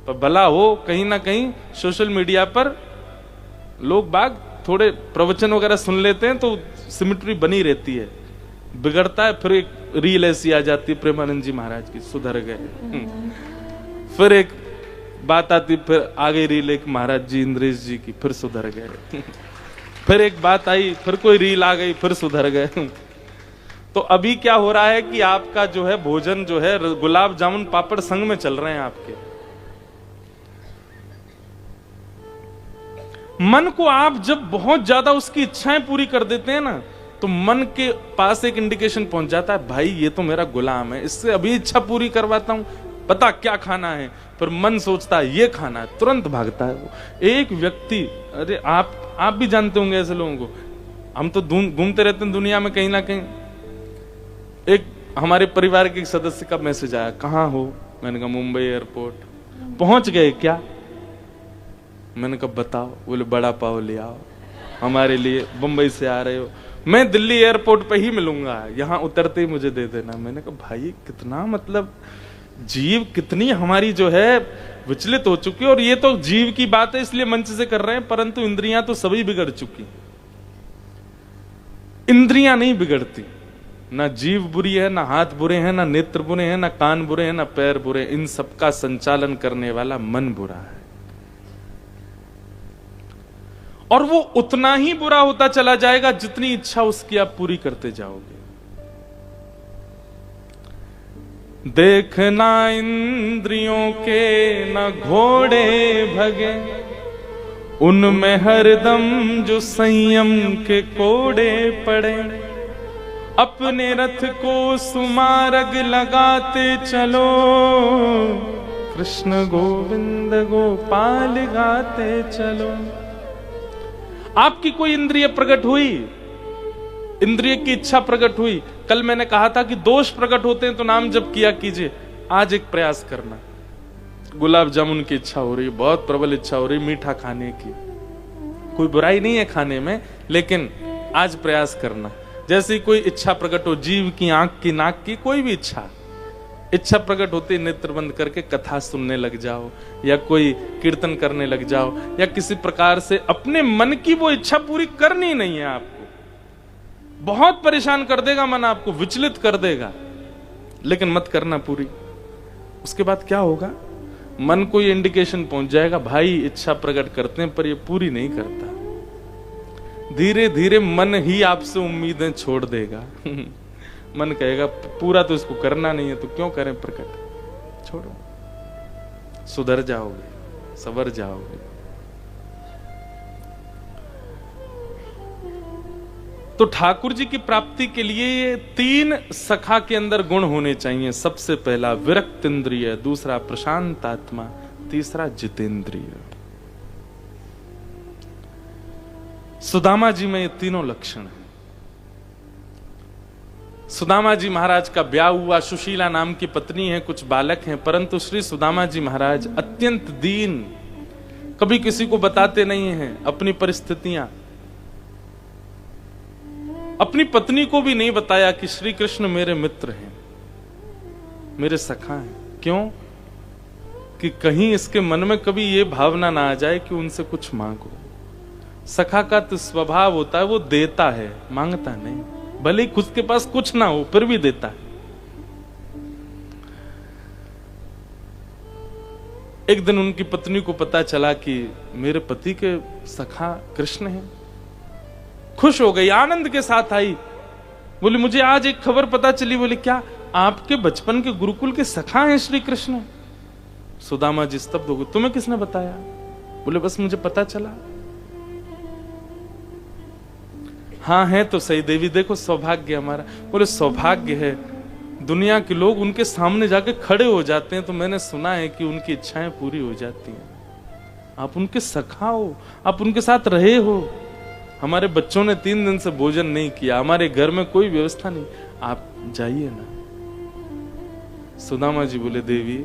Speaker 1: पर भला हो, कहीं ना कहीं सोशल मीडिया पर लोग बाग थोड़े प्रवचन वगैरह सुन लेते हैं, तो सिमिट्री बनी रहती है। बिगड़ता है, फिर एक रील ऐसी आ जाती है प्रेमानंद जी महाराज की, सुधर गए। फिर एक बात आती, फिर आगे रील एक महाराज जी इंद्रेश जी की, फिर सुधर गए। फिर एक बात आई, फिर कोई रील आ गई, फिर सुधर गए। तो अभी क्या हो रहा है कि आपका जो है भोजन जो है गुलाब जामुन पापड़ संग में चल रहे हैं आपके। मन को आप जब बहुत ज्यादा उसकी इच्छाएं पूरी कर देते हैं ना, तो मन के पास एक इंडिकेशन पहुंच जाता है, भाई ये तो मेरा गुलाम है, इससे अभी इच्छा पूरी करवाता हूं, पता क्या खाना है। फिर मन सोचता है ये खाना है, तुरंत भागता है वो। एक व्यक्ति, अरे आप भी जानते होंगे ऐसे लोगों को, हम तो घूमते रहते हैं दुनिया में कहीं ना कहीं। एक हमारे परिवार के एक सदस्य का मैसेज आया, कहाँ हो? मैंने कहा मुंबई एयरपोर्ट। पहुंच गए क्या? मैंने कहा बताओ। बोले बड़ा पाव ले आओ हमारे लिए, मुंबई से आ रहे हो, मैं दिल्ली एयरपोर्ट पे ही मिलूंगा, यहाँ उतरते ही मुझे दे देना। मैंने कहा भाई कितना, मतलब जीव कितनी हमारी जो है विचलित हो चुकी है। और ये तो जीव की बात है इसलिए मंच से कर रहे हैं, परंतु इंद्रियां तो सभी बिगड़ चुकी। इंद्रियां नहीं बिगड़ती, ना जीव बुरी है, ना हाथ बुरे हैं, ना नेत्र बुरे हैं, ना कान बुरे हैं, ना पैर बुरे। इन सबका संचालन करने वाला मन बुरा है। और वो उतना ही बुरा होता चला जाएगा जितनी इच्छा उसकी आप पूरी करते जाओगे। देखना इंद्रियों के न घोड़े भगे, उनमें हरदम जो संयम के कोड़े पड़े। अपने रथ को सुमार्ग लगाते चलो, कृष्ण गोविंद गोपाल गाते चलो। आपकी कोई इंद्रिय प्रकट हुई, इंद्रिय की इच्छा प्रकट हुई। कल मैंने कहा था कि दोष प्रकट होते हैं तो नाम जप किया कीजिए। आज एक प्रयास करना, गुलाब जामुन की इच्छा हो रही है, बहुत प्रबल इच्छा हो रही है मीठा खाने की। कोई बुराई नहीं है खाने में, लेकिन आज प्रयास करना। जैसे कोई इच्छा प्रकट हो, जीव की, आंख की, नाक की, कोई भी इच्छा प्रकट होती, नेत्र बंद करके कथा सुनने लग जाओ, या कोई कीर्तन करने लग जाओ, या किसी प्रकार से अपने मन की वो इच्छा पूरी करनी नहीं है। आपको बहुत परेशान कर देगा मन, आपको विचलित कर देगा, लेकिन मत करना पूरी। उसके बाद क्या होगा, मन को ये इंडिकेशन पहुंच जाएगा, भाई इच्छा प्रकट करते हैं पर ये पूरी नहीं करता। धीरे धीरे मन ही आपसे उम्मीदें छोड़ देगा। मन कहेगा पूरा तो इसको करना नहीं है, तो क्यों करें प्रकट, छोड़ो, सुधर जाओगे, सवर जाओगे। तो ठाकुर जी की प्राप्ति के लिए ये 3 सखा के अंदर गुण होने चाहिए। सबसे पहला विरक्त इंद्रिय, दूसरा प्रशांत आत्मा, तीसरा जितेंद्रिय। सुदामा जी में ये तीनों लक्षण हैं। सुदामा जी महाराज का ब्याह हुआ, सुशीला नाम की पत्नी है, कुछ बालक हैं, परंतु श्री सुदामा जी महाराज अत्यंत दीन, कभी किसी को बताते नहीं हैं अपनी परिस्थितियां। अपनी पत्नी को भी नहीं बताया कि श्री कृष्ण मेरे मित्र हैं, मेरे सखा हैं। क्यों? कि कहीं इसके मन में कभी ये भावना ना आ जाए कि उनसे कुछ मांगो। सखा का तो स्वभाव होता है, वो देता है, मांगता नहीं। भले ही खुद के पास कुछ ना हो फिर भी देता है। एक दिन उनकी पत्नी को पता चला कि मेरे पति के सखा कृष्ण हैं। खुश हो गई, आनंद के साथ आई, बोली मुझे आज एक खबर पता चली। बोले क्या? आपके बचपन के गुरुकुल के सखा हैं श्री कृष्ण। सुदामा जी स्तब्ध हो गए, तुम्हें किसने बताया? बोले बस मुझे पता चला। हाँ है तो सही देवी, देखो सौभाग्य हमारा। बोले सौभाग्य है, दुनिया के लोग उनके सामने जाके खड़े हो जाते हैं, तो मैंने सुना है कि उनकी इच्छाएं पूरी हो जाती हैं। आप उनके सखा हो, आप उनके साथ रहे हो। हमारे बच्चों ने 3 दिन से भोजन नहीं किया, हमारे घर में कोई व्यवस्था नहीं, आप जाइए ना। सुदामा जी बोले देवी,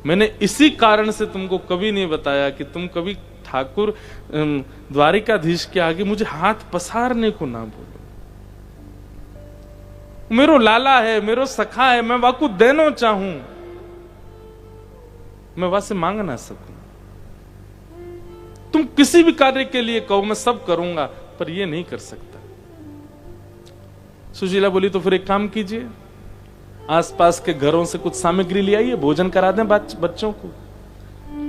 Speaker 1: मैंने इसी कारण से तुमको कभी नहीं बताया कि तुम कभी ठाकुर द्वारिकाधीश के आगे मुझे हाथ पसारने को ना बोलो। मेरो लाला है, मेरो सखा है, मैं वाकू देनो चाहूं, मैं वासे मांग ना सकूं। तुम किसी भी कार्य के लिए कहो, मैं सब करूंगा, पर ये नहीं कर सकता। सुशीला बोली तो फिर एक काम कीजिए, आसपास के घरों से कुछ सामग्री ले आइए, भोजन करा दें बच्चों को।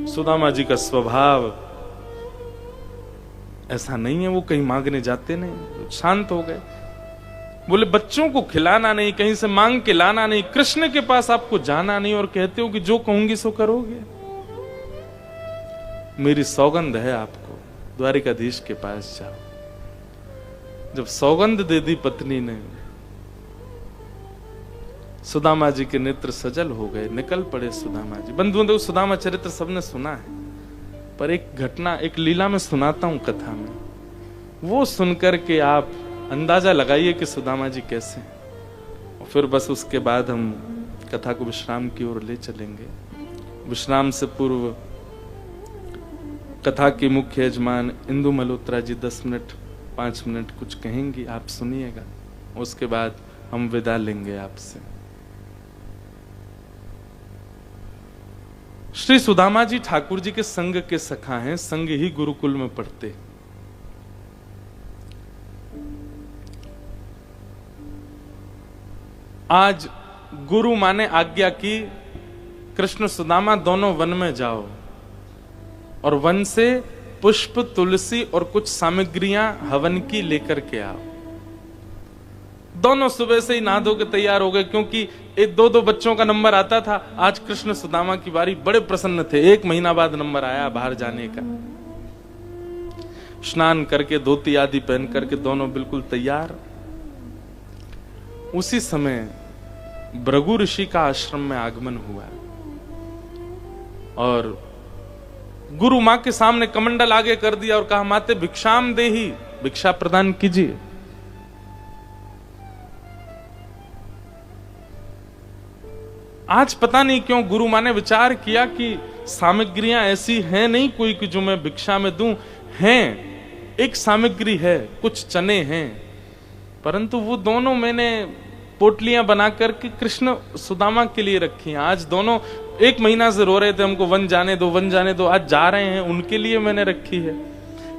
Speaker 1: सुदामा जी का स्वभाव ऐसा नहीं है, वो कहीं मांगने जाते नहीं, शांत हो गए। बोले बच्चों को खिलाना नहीं, कहीं से मांग के लाना नहीं, कृष्ण के पास आपको जाना नहीं, और कहते हो कि जो कहूंगी सो करोगे। मेरी सौगंध है आपको, द्वारिकाधीश के पास जाओ। जब सौगंध दे दी पत्नी ने, सुदामा जी के नेत्र सजल हो गए, निकल पड़े सुदामा जी। बंधुओं, सुदामा चरित्र सबने सुना है, पर एक घटना, एक लीला में सुनाता हूं कथा में, वो सुनकर के आप अंदाजा लगाइए कि सुदामा जी कैसे हैं। और फिर बस उसके बाद हम कथा को विश्राम की ओर ले चलेंगे। विश्राम से पूर्व कथा की मुख्य यजमान इंदु मल्होत्रा जी 10 मिनट 5 मिनट कुछ कहेंगी, आप सुनिएगा। उसके बाद हम विदा लेंगे आपसे। श्री सुदामा जी ठाकुर जी के संग के सखा हैं, संग ही गुरुकुल में पढ़ते। आज गुरु माने आज्ञा की, कृष्ण सुदामा दोनों वन में जाओ, और वन से पुष्प, तुलसी और कुछ सामग्रियां हवन की लेकर के आओ। दोनों सुबह से ही नहा धो के तैयार हो गए, क्योंकि एक दो बच्चों का नंबर आता था। आज कृष्ण सुदामा की बारी, बड़े प्रसन्न थे। 1 महीना बाद नंबर आया बाहर जाने का। स्नान करके धोती आदि पहन करके दोनों बिल्कुल तैयार। उसी समय भृगु ऋषि का आश्रम में आगमन हुआ और गुरु मां के सामने कमंडल आगे कर दिया और कहा, माते भिक्षाम देही, भिक्षा प्रदान कीजिए। आज पता नहीं क्यों गुरु मां ने विचार किया कि सामग्रियां ऐसी हैं नहीं कोई कि जो मैं भिक्षा में दूं। हैं, एक सामग्री है, कुछ चने हैं, परंतु वो दोनों मैंने पोटलियां बना करके कृष्ण सुदामा के लिए रखी हैं। आज दोनों 1 महीना से रो रहे थे, हमको वन जाने दो, वन जाने दो। आज जा रहे हैं, उनके लिए मैंने रखी है।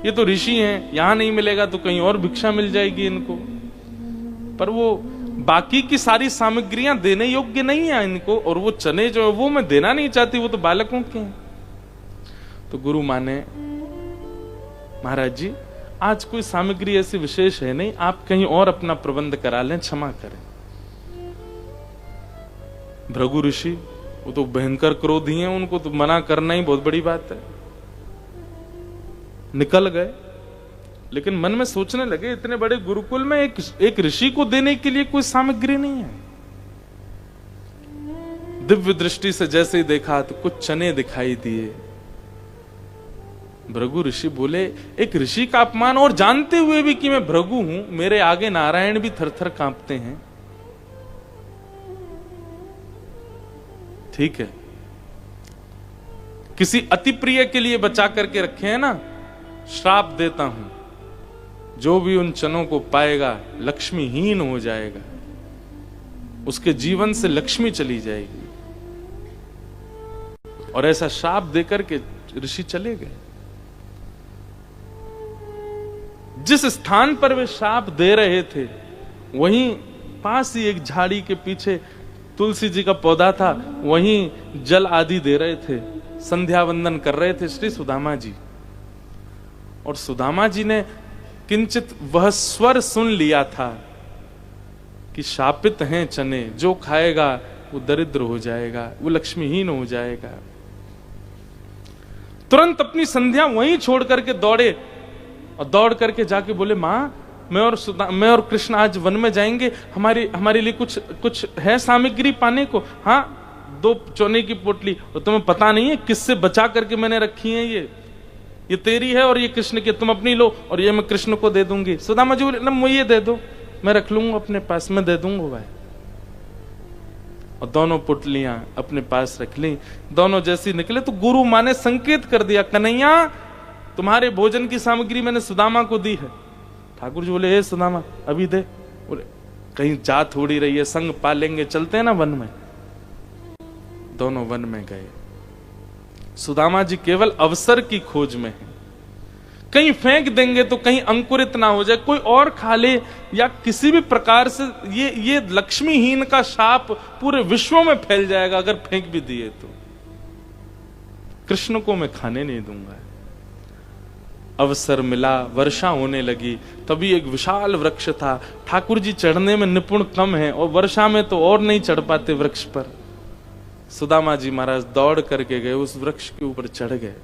Speaker 1: ये तो ऋषि हैं, यहां नहीं मिलेगा तो कहीं और भिक्षा मिल जाएगी इनको। पर वो बाकी की सारी सामग्रियां देने योग्य नहीं है इनको, और वो चने जो है वो मैं देना नहीं चाहती, वो तो बालकों के हैं। तो गुरु माने, महाराज जी आज कोई सामग्री ऐसी विशेष है नहीं, आप कहीं और अपना प्रबंध करा लें, क्षमा करें। भृगु ऋषि वो तो भयंकर क्रोधी हैं, उनको तो मना करना ही बहुत बड़ी बात है। निकल गए, लेकिन मन में सोचने लगे, इतने बड़े गुरुकुल में एक ऋषि को देने के लिए कोई सामग्री नहीं है। दिव्य दृष्टि से जैसे ही देखा तो कुछ चने दिखाई दिए। भृगु ऋषि बोले, एक ऋषि का अपमान, और जानते हुए भी कि मैं भृगु हूं, मेरे आगे नारायण भी थरथर कांपते हैं। ठीक है, किसी अति प्रिय के लिए बचा करके रखे हैं ना। श्राप देता हूं, जो भी उन चनों को पाएगा लक्ष्मीहीन हो जाएगा, उसके जीवन से लक्ष्मी चली जाएगी। और ऐसा श्राप देकर के ऋषि चले गए। जिस स्थान पर वे श्राप दे रहे थे, वहीं पास ही एक झाड़ी के पीछे तुलसी जी का पौधा था, वहीं जल आदि दे रहे थे, संध्या वंदन कर रहे थे श्री सुदामा जी। और सुदामा जी ने किंचित वह स्वर सुन लिया था कि शापित हैं चने, जो खाएगा वो दरिद्र हो जाएगा, वो लक्ष्मीहीन हो जाएगा। तुरंत अपनी संध्या वहीं छोड़ करके दौड़े, और दौड़ करके जाके बोले, मां मैं और कृष्ण आज वन में जाएंगे, हमारे लिए कुछ है सामग्री पाने को? हाँ, 2 चने की पोटली, और तुम्हें पता नहीं है किससे बचा करके मैंने रखी है। ये तेरी है और ये कृष्ण की, तुम अपनी लो और ये मैं कृष्ण को दे दूंगी। सुदामा जी बोले, ना मुझे दे दो, मैं रख लूंगा अपने पास, मैं दे दूंगा भाई। और दोनों पुटलियां अपने पास रख ली। दोनों जैसी निकले तो गुरु मां ने संकेत कर दिया, कन्हैया तुम्हारे भोजन की सामग्री मैंने सुदामा को दी है। ठाकुर जी बोले, हे सुदामा अभी दे। बोले, कहीं जा थोड़ी रही है, संग पालेंगे, चलते हैं ना वन में। दोनों वन में गए। सुदामा जी केवल अवसर की खोज में हैं। कहीं फेंक देंगे तो कहीं अंकुरित ना हो जाए, कोई और खा ले, या किसी भी प्रकार से ये लक्ष्मीहीन का शाप पूरे विश्व में फैल जाएगा अगर फेंक भी दिए तो। कृष्ण को मैं खाने नहीं दूंगा। अवसर मिला, वर्षा होने लगी, तभी एक विशाल वृक्ष था। ठाकुर जी चढ़ने में निपुण कम है और वर्षा में तो और नहीं चढ़ पाते वृक्ष पर। सुदामा जी महाराज दौड़ करके गए, उस वृक्ष के ऊपर चढ़ गए।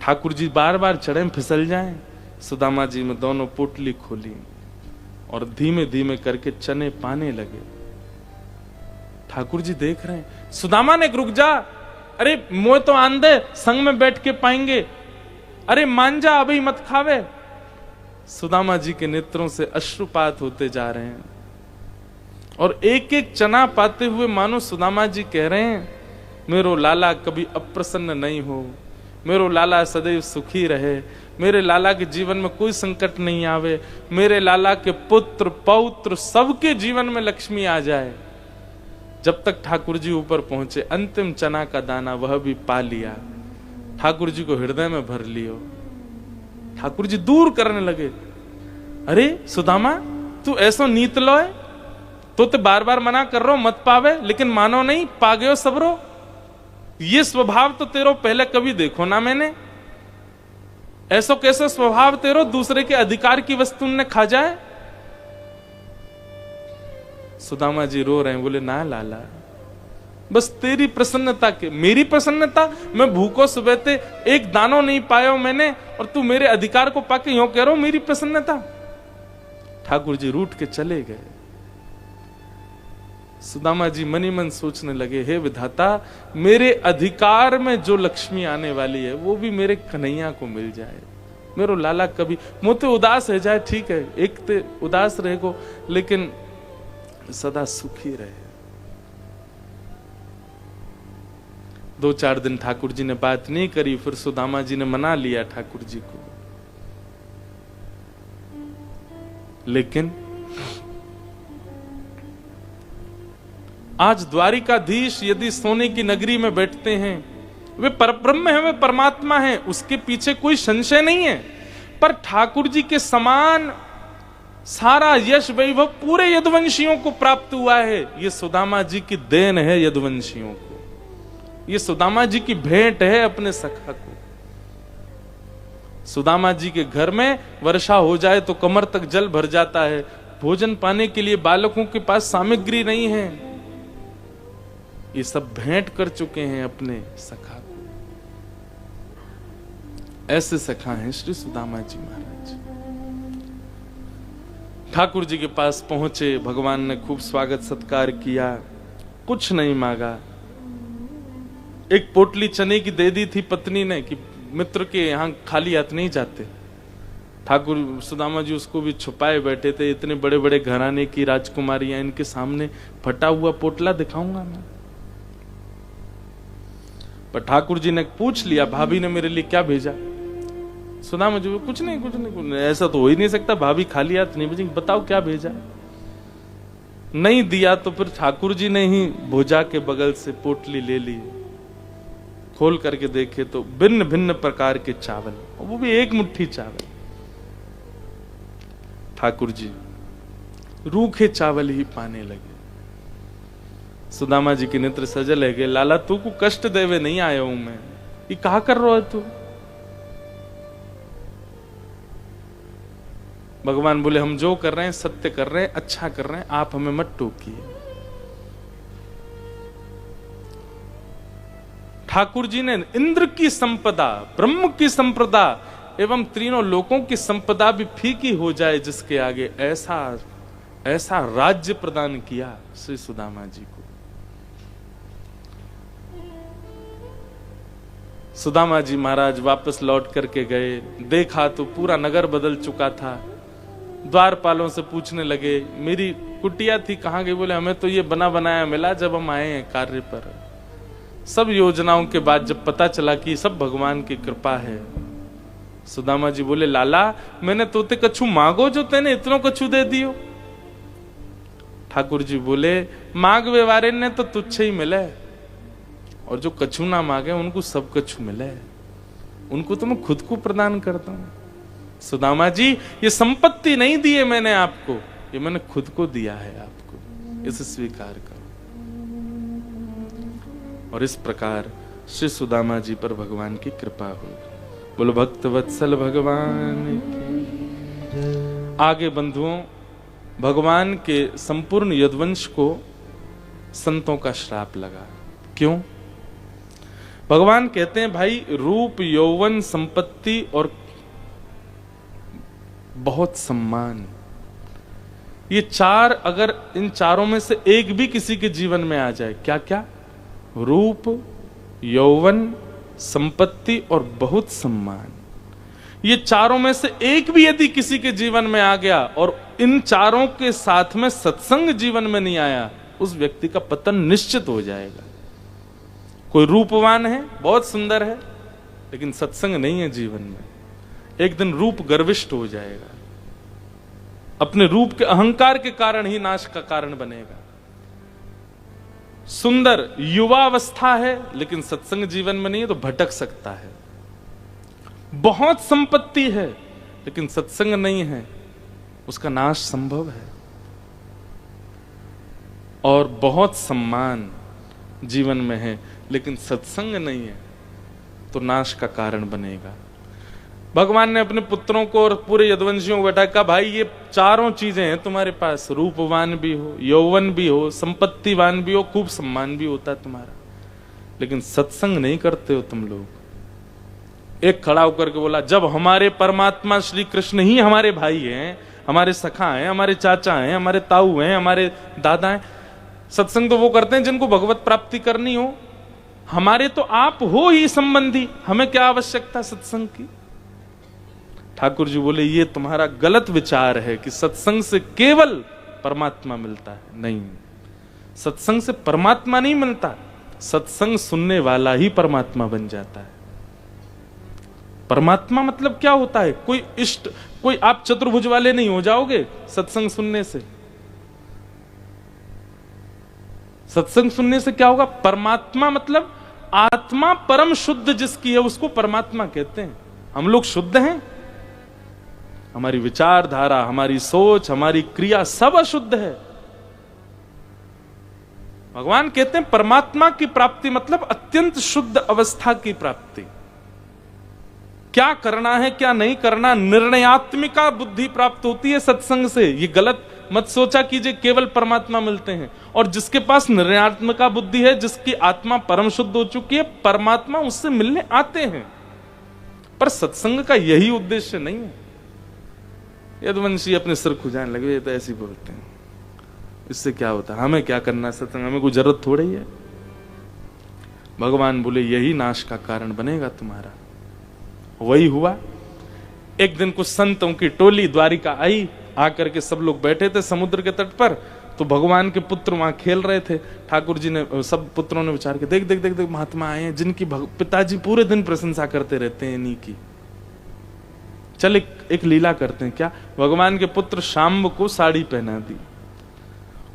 Speaker 1: ठाकुर जी बार बार चढ़े, फिसल जाएं। सुदामा जी में दोनों पोटली खोली और धीमे धीमे करके चने पाने लगे। ठाकुर जी देख रहे हैं। सुदामा ने, रुक जा, अरे मोह तो आंधे, संग में बैठ के पाएंगे, अरे मान जा, अभी मत खावे। सुदामा जी के नेत्रों से अश्रुपात होते जा रहे हैं और एक एक चना पाते हुए मानो सुदामा जी कह रहे हैं, मेरो लाला कभी अप्रसन्न नहीं हो, मेरो लाला सदैव सुखी रहे, मेरे लाला के जीवन में कोई संकट नहीं आवे, मेरे लाला के पुत्र पौत्र सबके जीवन में लक्ष्मी आ जाए। जब तक ठाकुर जी ऊपर पहुंचे, अंतिम चना का दाना वह भी पा लिया, ठाकुर जी को हृदय में भर लियो। ठाकुर जी दूर करने लगे, अरे सुदामा तू ऐसो नीत लो है, तो बार बार मना कर रहा हूं मत पावे, लेकिन मानो नहीं, पा गयो सबरो। ये स्वभाव तो तेरो पहले कभी देखो ना मैंने, ऐसो कैसो स्वभाव तेरो, दूसरे के अधिकार की वस्तु ने खा जाए। सुदामा जी रो रहे हैं, बोले ना लाला, बस तेरी प्रसन्नता के, मेरी प्रसन्नता, मैं भूखो सुबह ते एक दानो नहीं पाया मैंने, और तू मेरे अधिकार को पाके यूं कह रहा हूं मेरी प्रसन्नता। ठाकुर जी रूठ के चले गए। सुदामा जी मनी मन सोचने लगे, हे विधाता, मेरे अधिकार में जो लक्ष्मी आने वाली है वो भी मेरे कन्हैया को मिल जाए। मेरो लाला कभी मोते उदास रह जाए, ठीक है, एक ते उदास रहेगो लेकिन सदा सुखी रहे। 2-4 दिन ठाकुर जी ने बात नहीं करी, फिर सुदामा जी ने मना लिया ठाकुर जी को। लेकिन आज द्वारिकाधीश यदि सोने की नगरी में बैठते हैं, वे परब्रह्म है, वे परमात्मा है, उसके पीछे कोई संशय नहीं है। पर ठाकुर जी के समान सारा यश वैभव पूरे यदुवंशियों को प्राप्त हुआ है। ये सुदामा जी की देन है यदुवंशियों को, ये सुदामा जी की भेंट है अपने सखा को। सुदामा जी के घर में वर्षा हो जाए तो कमर तक जल भर जाता है, भोजन पाने के लिए बालकों के पास सामग्री नहीं है, ये सब भेंट कर चुके हैं अपने सखा को। ऐसे सखा हैं श्री सुदामा जी महाराज। ठाकुर जी के पास पहुंचे, भगवान ने खूब स्वागत सत्कार किया, कुछ नहीं मांगा। एक पोटली चने की दे दी थी पत्नी ने कि मित्र के यहां खाली हाथ नहीं जाते। ठाकुर सुदामा जी उसको भी छुपाए बैठे थे, इतने बड़े बड़े घराने की राजकुमारियां, इनके सामने फटा हुआ पोटला दिखाऊंगा मैं? पर ठाकुर जी ने पूछ लिया, भाभी ने मेरे लिए क्या भेजा? सुदामा जी कुछ नहीं, ऐसा तो हो ही नहीं सकता, भाभी खाली हाथ नहीं भेजेंगे, बताओ क्या भेजा? नहीं दिया तो फिर ठाकुर जी ने ही भुजा के बगल से पोटली ले ली, खोल करके देखे तो भिन्न भिन्न प्रकार के चावल, वो भी एक मुट्ठी चावल। ठाकुर जी रूखे चावल ही पाने लगे। सुदामा जी के नेत्र सजल है गए, लाला तू को कष्ट देवे नहीं आया हूं मैं, ये कहा कर रहा है तू? भगवान बोले हम जो कर रहे हैं सत्य कर रहे हैं, अच्छा कर रहे हैं, आप हमें मत टोकिए। ठाकुर जी ने इंद्र की संपदा, ब्रह्म की संपदा एवं तीनों लोकों की संपदा भी फीकी हो जाए जिसके आगे, ऐसा ऐसा राज्य प्रदान किया श्री सुदामा जी को। सुदामा जी महाराज वापस लौट करके गए, देखा तो पूरा नगर बदल चुका था। द्वारपालों से पूछने लगे, मेरी कुटिया थी कहां गई? बोले हमें तो ये बना बनाया मिला जब हम आए हैं कार्य पर। सब योजनाओं के बाद जब पता चला कि सब भगवान की कृपा है। सुदामा जी बोले, लाला मैंने तोते कछु मांगो जो तेने इतनो कछु दे दियो? ठाकुर जी बोले, मांग व्यवहारे ने तो तुच्छ ही मिले, और जो कछु ना मांगे उनको सब कछु मिले, उनको तो मैं खुद को प्रदान करता हूं। सुदामा जी ये संपत्ति नहीं दी है मैंने आपको, ये मैंने खुद को दिया है आपको, इसे स्वीकार करो। और इस प्रकार श्री सुदामा जी पर भगवान की कृपा हुई। बोलो भक्त वत्सल भगवान की। आगे बंधुओं, भगवान के संपूर्ण यदुवंश को संतों का श्राप लगा। क्यों? भगवान कहते हैं भाई रूप, यौवन, संपत्ति और बहुत सम्मान, ये चार, अगर इन चारों में से एक भी किसी के जीवन में आ जाए, क्या क्या? रूप, यौवन, संपत्ति और बहुत सम्मान, ये चारों में से एक भी यदि किसी के जीवन में आ गया और इन चारों के साथ में सत्संग जीवन में नहीं आया, उस व्यक्ति का पतन निश्चित हो जाएगा। कोई रूपवान है, बहुत सुंदर है, लेकिन सत्संग नहीं है जीवन में, एक दिन रूप गर्विष्ठ हो जाएगा, अपने रूप के अहंकार के कारण ही नाश का कारण बनेगा। सुंदर युवावस्था है लेकिन सत्संग जीवन में नहीं है तो भटक सकता है। बहुत संपत्ति है लेकिन सत्संग नहीं है, उसका नाश संभव है। और बहुत सम्मान जीवन में है लेकिन सत्संग नहीं है तो नाश का कारण बनेगा। भगवान ने अपने पुत्रों को और पूरे यदुवंशियों को बैठा कहा, भाई ये चारों चीजें हैं तुम्हारे पास, रूपवान भी हो, यौवन भी हो, संपत्तिवान भी हो, खूब सम्मान भी होता है तुम्हारा, लेकिन सत्संग नहीं करते हो तुम लोग। एक खड़ा होकर के बोला, जब हमारे परमात्मा श्री कृष्ण ही हमारे भाई हैं, हमारे सखा हैं, हमारे चाचा हैं, हमारे ताऊ हैं, हमारे दादा हैं, सत्संग तो वो करते हैं जिनको भगवत प्राप्ति करनी हो, हमारे तो आप हो ही संबंधी, हमें क्या आवश्यकता सत्संग की। ठाकुर जी बोले, ये तुम्हारा गलत विचार है कि सत्संग से केवल परमात्मा मिलता है। नहीं, सत्संग से परमात्मा नहीं मिलता, सत्संग सुनने वाला ही परमात्मा बन जाता है। परमात्मा मतलब क्या होता है? कोई इष्ट, कोई आप चतुर्भुज वाले नहीं हो जाओगे सत्संग सुनने से। सत्संग सुनने से क्या होगा? परमात्मा मतलब आत्मा परम शुद्ध जिसकी है उसको परमात्मा कहते हैं। हम लोग शुद्ध हैं, हमारी विचारधारा, हमारी सोच, हमारी क्रिया सब अशुद्ध है। भगवान कहते हैं परमात्मा की प्राप्ति मतलब अत्यंत शुद्ध अवस्था की प्राप्ति। क्या करना है क्या नहीं करना, निर्णयात्मिका बुद्धि प्राप्त होती है सत्संग से। ये गलत मत सोचा कीजिए केवल परमात्मा मिलते हैं। और जिसके पास निर्णयात्मिका बुद्धि है, जिसकी आत्मा परम शुद्ध हो चुकी है, परमात्मा उससे मिलने आते हैं। पर सत्संग का यही उद्देश्य नहीं है। यदुवंशी अपने सिर खुजाने लगे, ये तो ऐसे ही बोलते हैं, इससे क्या होता है, हमें क्या करना सत्संग, हमें कोई जरूरत थोड़ी है। भगवान बोले, यही नाश का कारण बनेगा तुम्हारा। वही हुआ। एक दिन कुछ संतों की टोली द्वारिका आई, आकर के सब लोग बैठे थे समुद्र के तट पर, तो भगवान के पुत्र वहां खेल रहे थे। ठाकुर जी ने, सब पुत्रों ने विचार के, देख देख देख देख महात्मा आए हैं जिनकी पिताजी पूरे दिन प्रशंसा करते रहते हैं इन्हीं की, चल एक लीला करते हैं। क्या? भगवान के पुत्र शाम्ब को साड़ी पहना दी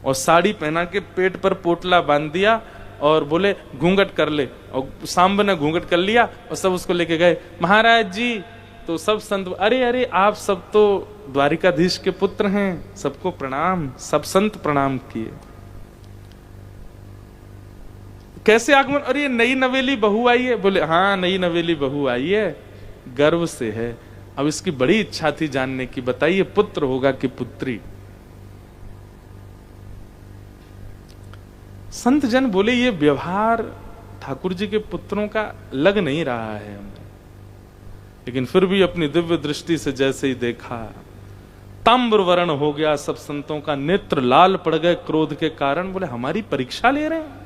Speaker 1: और साड़ी पहना के पेट पर पोटला बांध दिया और बोले घूंघट कर ले, और सांब ने घूंघट कर लिया और सब उसको लेके गए। महाराज जी, तो सब संत, अरे अरे आप सब तो द्वारिकाधीश के पुत्र हैं, सबको प्रणाम। सब संत प्रणाम किए। कैसे आगमन? अरे नई नवेली बहू आई है। बोले हाँ नई नवेली बहू आई है, गर्व से है। अब इसकी बड़ी इच्छा थी जानने की, बताइए पुत्र होगा कि पुत्री? संत जन बोले ये व्यवहार ठाकुर जी के पुत्रों का लग नहीं रहा है हमें, लेकिन फिर भी अपनी दिव्य दृष्टि से जैसे ही देखा, ताम्र वर्ण हो गया सब संतों का, नेत्र लाल पड़ गए क्रोध के कारण। बोले हमारी परीक्षा ले रहे हैं?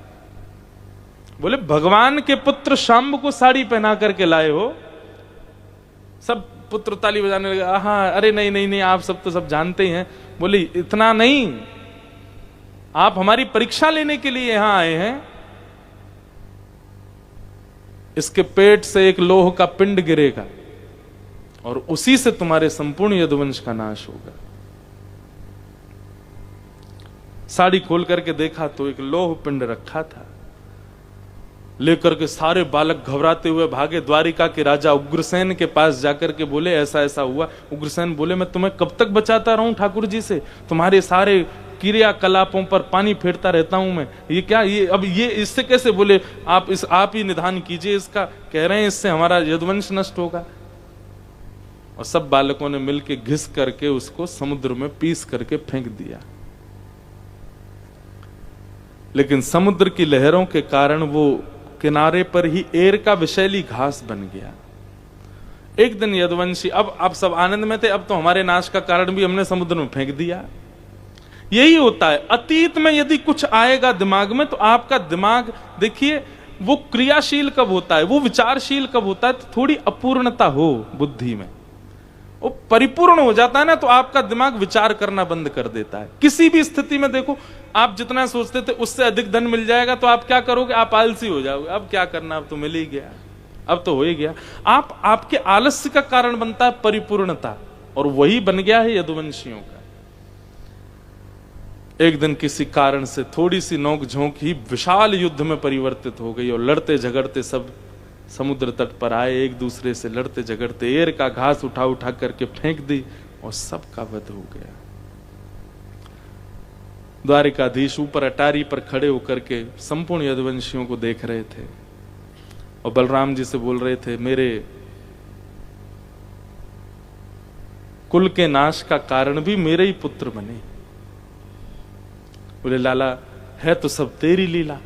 Speaker 1: बोले भगवान के पुत्र शाम्ब को साड़ी पहना करके लाए हो। सब पुत्र ताली बजाने लगे, हाँ अरे नहीं नहीं नहीं, आप सब तो सब जानते ही हैं। बोले इतना नहीं, आप हमारी परीक्षा लेने के लिए यहां आए हैं। इसके पेट से एक लोह का पिंड गिरेगा और उसी से तुम्हारे संपूर्ण यदुवंश का नाश होगा। साड़ी खोल करके देखा तो एक लोह पिंड रखा था। लेकर के सारे बालक घबराते हुए भागे। द्वारिका के राजा उग्रसेन के पास जाकर के बोले ऐसा ऐसा हुआ। उग्रसेन बोले मैं तुम्हें कब तक बचाता रहूं ठाकुर जी से, तुम्हारे सारे क्रियाकलापों पर पानी फेरता रहता हूं मैं, ये क्या, ये अब ये इससे कैसे? बोले आप ही निदान कीजिए इसका, कह रहे हैं इससे हमारा यदुवंश नष्ट होगा। और सब बालकों ने मिलकर घिस करके उसको समुद्र में पीस करके फेंक दिया। लेकिन समुद्र की लहरों के कारण वो किनारे पर ही एर का विषैली घास बन गया। एक दिन यदुवंशी, अब आप सब आनंद में थे, अब तो हमारे नाश का कारण भी हमने समुद्र में फेंक दिया। यही होता है, अतीत में यदि कुछ आएगा दिमाग में तो आपका दिमाग देखिए वो क्रियाशील कब होता है, वो विचारशील कब होता है, तो थोड़ी अपूर्णता हो बुद्धि में, वो परिपूर्ण हो जाता है ना तो आपका दिमाग विचार करना बंद कर देता है। किसी भी स्थिति में देखो, आप जितना सोचते थे उससे अधिक धन मिल जाएगा तो आप क्या करोगे? आप आलसी हो जाओगे। अब क्या करना, अब तो मिल ही गया, अब तो हो ही गया। आपके आलस्य का कारण बनता है परिपूर्णता, और वही बन गया है यदुवंशियों का। एक दिन किसी कारण से थोड़ी सी नोक झोंक ही विशाल युद्ध में परिवर्तित हो गई और लड़ते झगड़ते सब समुद्र तट पर आए, एक दूसरे से लड़ते झगड़ते एर का घास उठा उठा करके फेंक दी और सबका वध हो गया। द्वारिकाधीश ऊपर अटारी पर खड़े होकर के संपूर्ण यदुवंशियों को देख रहे थे और बलराम जी से बोल रहे थे, मेरे कुल के नाश का कारण भी मेरे ही पुत्र बने। बोले लाला है तो सब तेरी लीला,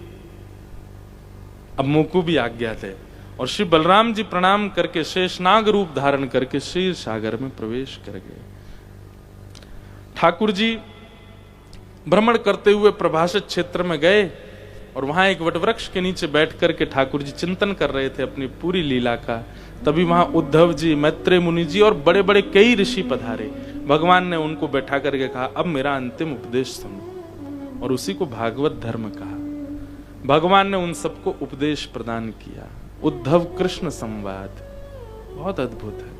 Speaker 1: अब मुझको भी आज्ञा दे। और श्री बलराम जी प्रणाम करके शेषनाग रूप धारण करके क्षीर सागर में प्रवेश कर गए। ठाकुर जी भ्रमण करते हुए प्रभाषित क्षेत्र में गए और वहां एक वटवृक्ष के नीचे बैठ करके ठाकुर जी चिंतन कर रहे थे अपनी पूरी लीला का। तभी वहां उद्धव जी, मैत्रेय मुनि जी और बड़े बड़े कई ऋषि पधारे। भगवान ने उनको बैठा करके कहा अब मेरा अंतिम उपदेश सुनो, और उसी को भागवत धर्म कहा। भगवान ने उन सबको उपदेश प्रदान किया। उद्धव कृष्ण संवाद बहुत अद्भुत है।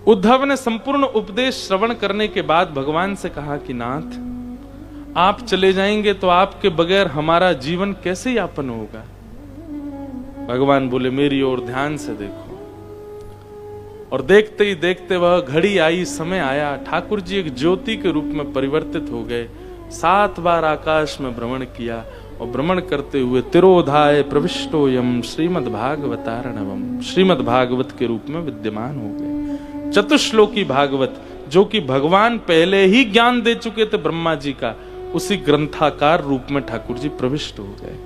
Speaker 1: उद्धव ने संपूर्ण उपदेश श्रवण करने के बाद भगवान से कहा कि नाथ, आप चले जाएंगे तो आपके बगैर हमारा जीवन कैसे यापन होगा। भगवान बोले मेरी ओर ध्यान से देखो। और देखते ही देखते वह घड़ी आई, समय आया, ठाकुर जी एक ज्योति के रूप में परिवर्तित हो गए। 7 बार आकाश में भ्रमण किया और भ्रमण करते हुए तिरोधाय प्रविष्टोयम श्रीमद्भागवतार्णवम, श्रीमद्भागवत के रूप में विद्यमान हो गए। चतुश्लोकी भागवत, जो कि भगवान पहले ही ज्ञान दे चुके थे ब्रह्मा जी का, उसी ग्रंथाकार रूप में ठाकुर जी प्रविष्ट हो गए।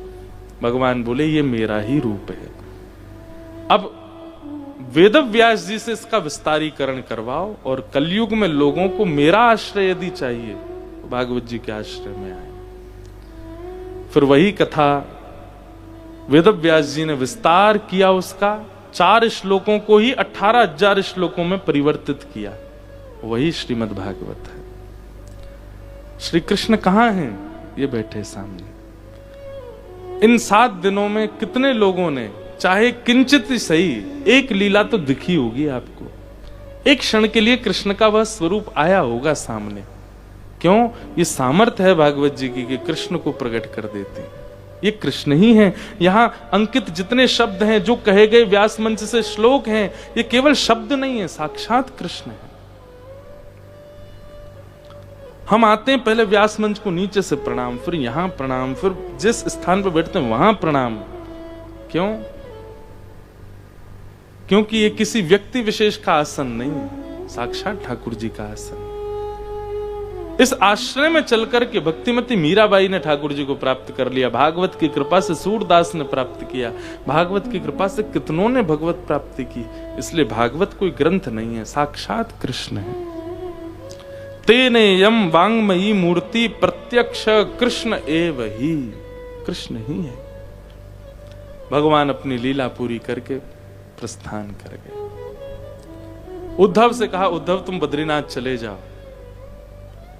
Speaker 1: भगवान बोले ये मेरा ही रूप है। अब वेदव्यास जी से इसका विस्तारीकरण करवाओ और कलयुग में लोगों को मेरा आश्रय यदि चाहिए तो भागवत जी के आश्रय में आए। फिर वही कथा वेदव्यास जी ने विस्तार किया, उसका 4 श्लोकों को ही 18,000 श्लोकों में परिवर्तित किया। वही श्रीमद् भागवत है। श्री कृष्ण कहां हैं? ये बैठे सामने। इन 7 दिनों में कितने लोगों ने, चाहे किंचित ही सही, एक लीला तो दिखी होगी आपको। एक क्षण के लिए कृष्ण का वह स्वरूप आया होगा सामने। क्यों? ये सामर्थ्य है भागवत जी की कि कृष्ण को प्रकट कर देते हैं। ये कृष्ण ही हैं। यहां अंकित जितने शब्द हैं, जो कहे गए व्यास मंच से श्लोक हैं, ये केवल शब्द नहीं है, साक्षात कृष्ण है। हम आते हैं पहले व्यास मंच को नीचे से प्रणाम, फिर यहां प्रणाम, फिर जिस स्थान पर बैठते हैं वहां प्रणाम। क्यों? क्योंकि ये किसी व्यक्ति विशेष का आसन नहीं है, साक्षात ठाकुर जी का आसन। इस आश्रय में चलकर के भक्तिमती मीराबाई ने ठाकुर जी को प्राप्त कर लिया। भागवत की कृपा से सूरदास ने प्राप्त किया। भागवत की कृपा से कितनों ने भगवत प्राप्ति की। इसलिए भागवत कोई ग्रंथ नहीं है, साक्षात कृष्ण है। तेने यम वांगमयी मूर्ति प्रत्यक्ष कृष्ण एव ही, कृष्ण ही है। भगवान अपनी लीला पूरी करके प्रस्थान कर गए। उद्धव से कहा उद्धव तुम बद्रीनाथ चले जाओ,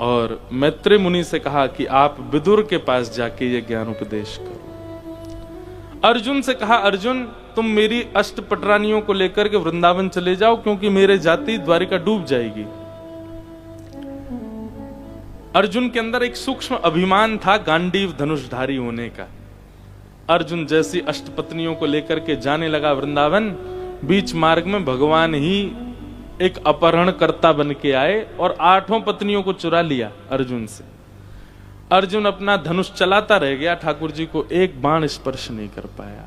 Speaker 1: और मैत्रेय मुनि से कहा कि आप विदुर के पास जाके ये ज्ञान उपदेश करो। अर्जुन से कहा अर्जुन तुम मेरी अष्टपटरानियों को लेकर के वृंदावन चले जाओ, क्योंकि मेरे जाति द्वारिका डूब जाएगी। अर्जुन के अंदर एक सूक्ष्म अभिमान था गांडीव धनुषधारी होने का। अर्जुन जैसी अष्टपत्नियों को लेकर के जाने लगा वृंदावन, बीच मार्ग में भगवान ही एक अपहरणकर्ता बन के आए और 8 पत्नियों को चुरा लिया अर्जुन से। अर्जुन अपना धनुष चलाता रह गया, ठाकुर जी को एक बाण स्पर्श नहीं कर पाया।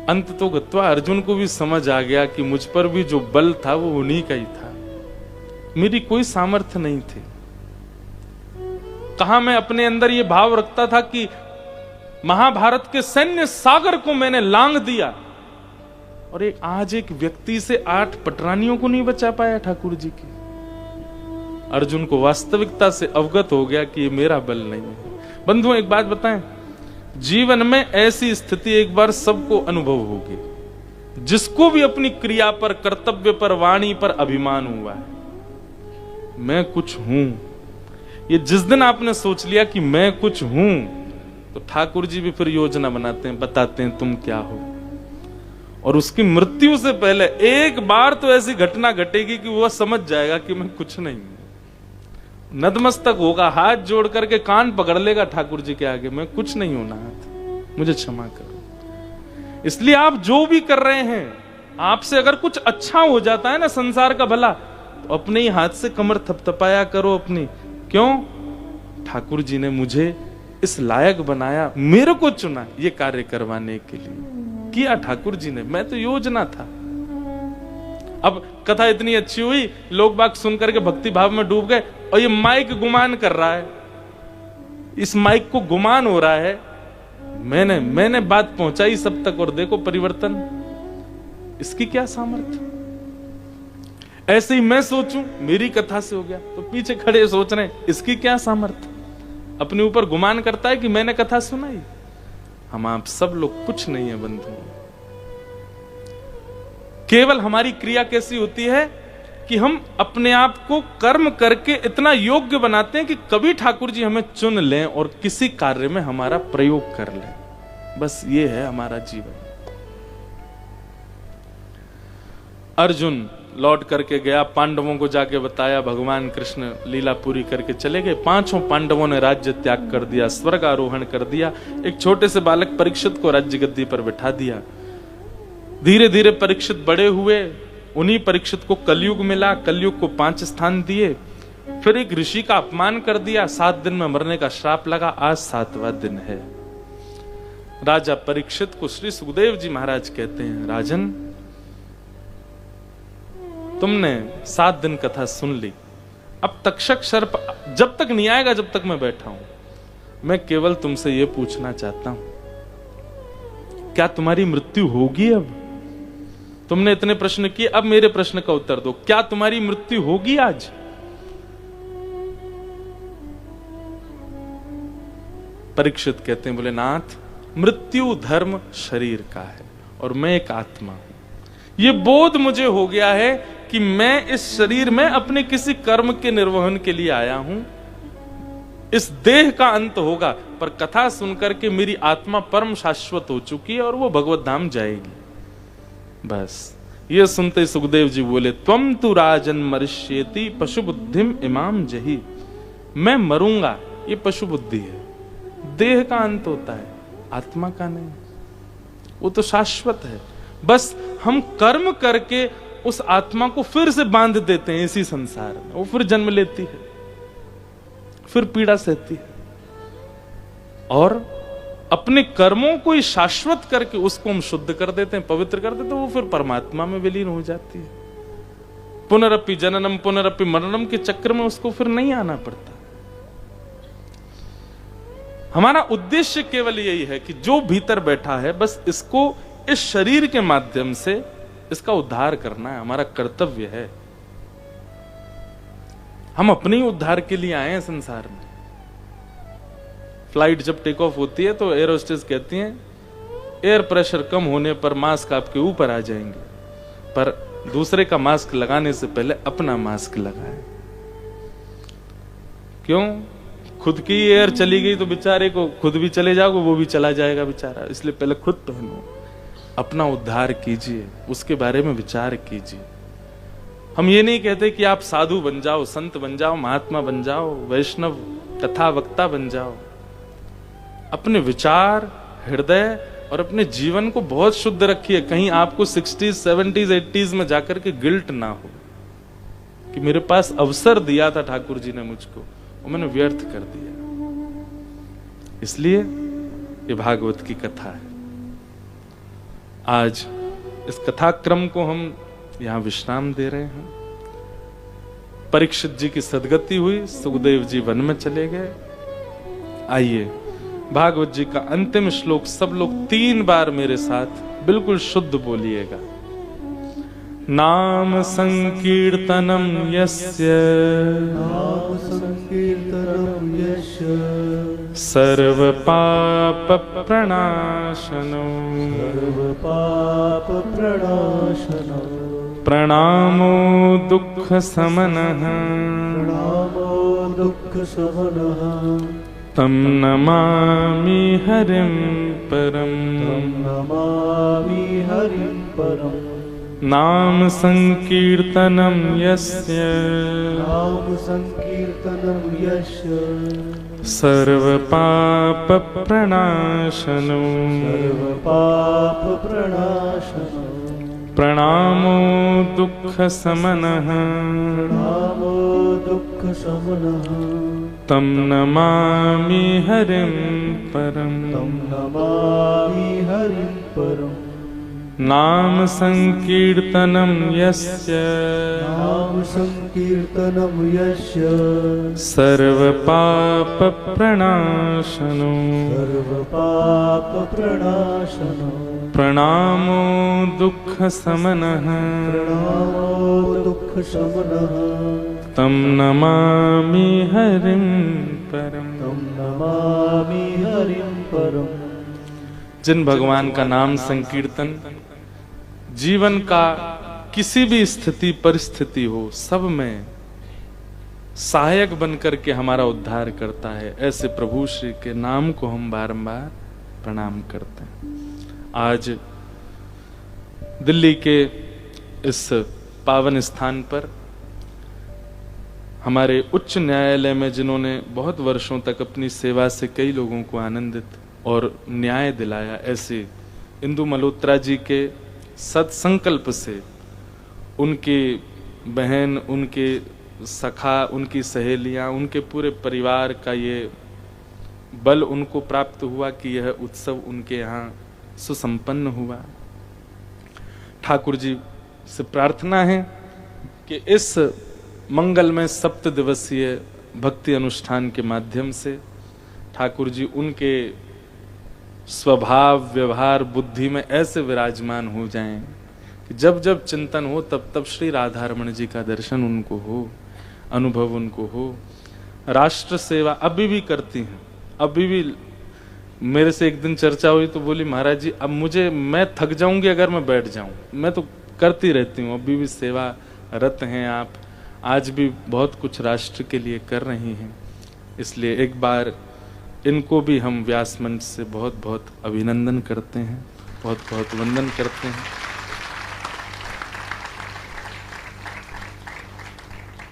Speaker 1: अंत तो गत्वा अर्जुन को भी समझ आ गया कि मुझ पर भी जो बल था वो उन्हीं का ही था, मेरी कोई सामर्थ्य नहीं थी। कहा मैं अपने अंदर ये भाव रखता था कि महाभारत के सैन्य सागर को मैंने लांघ दिया, और आज एक व्यक्ति से 8 पटरानियों को नहीं बचा पाया ठाकुर जी की। अर्जुन को वास्तविकता से अवगत हो गया कि ये मेरा बल नहीं है। बंधुओं एक बात बताएं, जीवन में ऐसी स्थिति एक बार सबको अनुभव होगी, जिसको भी अपनी क्रिया पर, कर्तव्य पर, वाणी पर अभिमान हुआ है, मैं कुछ हूं। ये जिस दिन आपने सोच लिया कि मैं कुछ हूं, तो ठाकुर जी भी फिर योजना बनाते हैं, बताते हैं तुम क्या हो। और उसकी मृत्यु से पहले एक बार तो ऐसी घटना घटेगी कि वह समझ जाएगा कि मैं कुछ नहीं हूं। नतमस्तक होगा, हाथ जोड़ करके कान पकड़ लेगा ठाकुर जी के आगे, मैं कुछ नहीं हूं नाथ, मुझे क्षमा करो। इसलिए आप जो भी कर रहे हैं, आपसे अगर कुछ अच्छा हो जाता है ना संसार का भला, तो अपने ही हाथ से कमर थपथपाया करो अपनी। क्यों? ठाकुर जी ने मुझे इस लायक बनाया, मेरे को चुना ये कार्य करवाने के लिए। किया ठाकुर जी ने, मैं तो योजना था। अब कथा इतनी अच्छी हुई, लोग बाग सुन करके भक्ति भाव में डूब गए, और ये माइक गुमान कर रहा है, इस माइक को गुमान हो रहा है। मैंने बात पहुंचाई सब तक, और देखो परिवर्तन। इसकी क्या सामर्थ्य। ऐसे ही मैं सोचूं मेरी कथा से हो गया, तो पीछे खड़े सोच रहे हैं इसकी क्या सामर्थ्य। अपने ऊपर गुमान करता है कि मैंने कथा सुनाई। हम आप सब लोग कुछ नहीं है बंधु। केवल हमारी क्रिया कैसी होती है कि हम अपने आप को कर्म करके इतना योग्य बनाते हैं कि कभी ठाकुर जी हमें चुन लें और किसी कार्य में हमारा प्रयोग कर लें। बस ये है हमारा जीवन। अर्जुन लौट करके गया, पांडवों को जाके बताया, भगवान कृष्ण लीला पूरी करके चले गए। पांचों पांडवों ने राज्य त्याग कर दिया, स्वर्ग आरोहण कर दिया। एक छोटे से बालक परीक्षित को राज्य गद्दी पर बिठा दिया। धीरे धीरे परीक्षित बड़े हुए। उन्हीं परीक्षित को कलयुग मिला, कलयुग को 5 स्थान दिए। फिर एक ऋषि का अपमान कर दिया, 7 दिन में मरने का श्राप लगा। आज 7वां दिन है। राजा परीक्षित को श्री सुखदेव जी महाराज कहते हैं, राजन तुमने 7 दिन कथा सुन ली, अब तक्षक सर्प जब तक नहीं आएगा जब तक मैं बैठा हूं। मैं केवल तुमसे यह पूछना चाहता हूं, क्या तुम्हारी मृत्यु होगी? अब तुमने इतने प्रश्न किए, अब मेरे प्रश्न का उत्तर दो, क्या तुम्हारी मृत्यु होगी आज? परीक्षित कहते हैं, बोले नाथ, मृत्यु धर्म शरीर का है और मैं एक आत्मा हूं। ये बोध मुझे हो गया है कि मैं इस शरीर में अपने किसी कर्म के निर्वहन के लिए आया हूं। इस देह का अंत होगा, पर कथा सुनकर के मेरी आत्मा परम शाश्वत हो चुकी है और वो भगवत धाम जाएगी। बस ये सुनते सुखदेव जी बोले, त्वम तु राजन मरिष्येति पशु बुद्धिम इमाम जही। मैं मरूंगा, ये पशु बुद्धि है, देह का अंत होता है, आत्मा का नहीं। वो तो शाश्वत है। बस हम कर्म करके उस आत्मा को फिर से बांध देते हैं इसी संसार में। वो फिर जन्म लेती है, फिर पीड़ा सहती है, और अपने कर्मों को ही शाश्वत करके उसको हम शुद्ध कर देते हैं, पवित्र कर देते हैं। वो फिर परमात्मा में विलीन हो जाती है। पुनरपि जननम पुनरपि मरणम के चक्र में उसको फिर नहीं आना पड़ता। हमारा उद्देश्य केवल यही है कि जो भीतर बैठा है, बस इसको इस शरीर के माध्यम से इसका उद्धार करना है, हमारा कर्तव्य है। हम अपने ही उद्धार के लिए आए हैं संसार में। फ्लाइट जब टेक ऑफ होती है तो एयर होस्टेस कहती हैं, एयर प्रेशर कम होने पर मास्क आपके ऊपर आ जाएंगे, पर दूसरे का मास्क लगाने से पहले अपना मास्क लगाएं। क्यों? खुद की एयर चली गई तो बेचारे को खुद भी चले जाओगे, वो भी चला जाएगा बेचारा। इसलिए पहले खुद पहनो, अपना उद्धार कीजिए, उसके बारे में विचार कीजिए। हम ये नहीं कहते कि आप साधु बन जाओ, संत बन जाओ, महात्मा बन जाओ, वैष्णव कथा वक्ता बन जाओ। अपने विचार, हृदय और अपने जीवन को बहुत शुद्ध रखिए। कहीं आपको 60s, 70s, 80s में जाकर के गिल्ट ना हो कि मेरे पास अवसर दिया था ठाकुर जी ने मुझको, वो मैंने व्यर्थ कर दिया। इसलिए ये भागवत की कथा है। आज इस कथाक्रम को हम यहां विश्राम दे रहे हैं। परीक्षित जी की सदगति हुई, सुखदेव जी वन में चले गए। आइए भागवत जी का अंतिम श्लोक सब लोग 3 बार मेरे साथ बिल्कुल शुद्ध बोलिएगा। नाम संकीर्तनम यस्य,
Speaker 2: नाम संकीर्तनम यस्य,
Speaker 1: सर्व पाप प्रणाशनो,
Speaker 2: सर्व पाप प्रणाशनो,
Speaker 1: प्रणामो दुःख समनः,
Speaker 2: प्रणामो दुःख समनः,
Speaker 1: तं नमामि हरिं परम्,
Speaker 2: तं नमामि हरिं परम्।
Speaker 1: नाम संकीर्तनम यस्य,
Speaker 2: नाम संकीर्तनम यस्य,
Speaker 1: सर्व पाप प्रणाशनो,
Speaker 2: सर्व पाप प्रणाशनो,
Speaker 1: प्रणामो दुःख समनः,
Speaker 2: प्रणामो दुःख समनः,
Speaker 1: तं नमामि हरिं परम्,
Speaker 2: तं नमामि हरिं परम्।
Speaker 1: नाम संकीर्तनम यस्य
Speaker 2: नाम संकीर्तनम यस्य
Speaker 1: सर्व पाप प्रणाशनो
Speaker 2: सर्व पाप प्रणाशनो
Speaker 1: प्रणामो दुःख समनः
Speaker 2: प्रणामो दुःख शमनः
Speaker 1: तम नमामि हरिं परम।
Speaker 2: तम नमामि हरिं परम।
Speaker 1: जिन भगवान का नाम संकीर्तन जीवन का किसी भी स्थिति परिस्थिति हो सब में सहायक बनकर के हमारा उद्धार करता है, ऐसे प्रभु श्री के नाम को हम बारंबार प्रणाम करते हैं। आज दिल्ली के इस पावन स्थान पर हमारे उच्च न्यायालय में जिन्होंने बहुत वर्षों तक अपनी सेवा से कई लोगों को आनंदित और न्याय दिलाया, ऐसे इंदु मल्होत्रा जी के सत्संकल्प से उनकी बहन, उनके सखा, उनकी सहेलियां, उनके पूरे परिवार का ये बल उनको प्राप्त हुआ कि यह उत्सव उनके यहाँ सुसंपन्न हुआ। ठाकुर जी से प्रार्थना है कि इस मंगलमय सप्त दिवसीय भक्ति अनुष्ठान के माध्यम से ठाकुर जी उनके स्वभाव व्यवहार बुद्धि में ऐसे विराजमान हो जाएं कि जब जब चिंतन हो तब तब श्री राधारमण जी का दर्शन उनको हो, अनुभव उनको हो। राष्ट्र सेवा अभी भी करती हैं। अभी भी मेरे से एक दिन चर्चा हुई तो बोली महाराज जी अब मैं थक जाऊंगी अगर मैं बैठ जाऊं, मैं तो करती रहती हूँ। अभी भी सेवा रत हैं आप, आज भी बहुत कुछ राष्ट्र के लिए कर रही हैं। इसलिए एक बार इनको भी हम व्यास मंच से बहुत बहुत अभिनंदन करते हैं, बहुत बहुत वंदन करते हैं।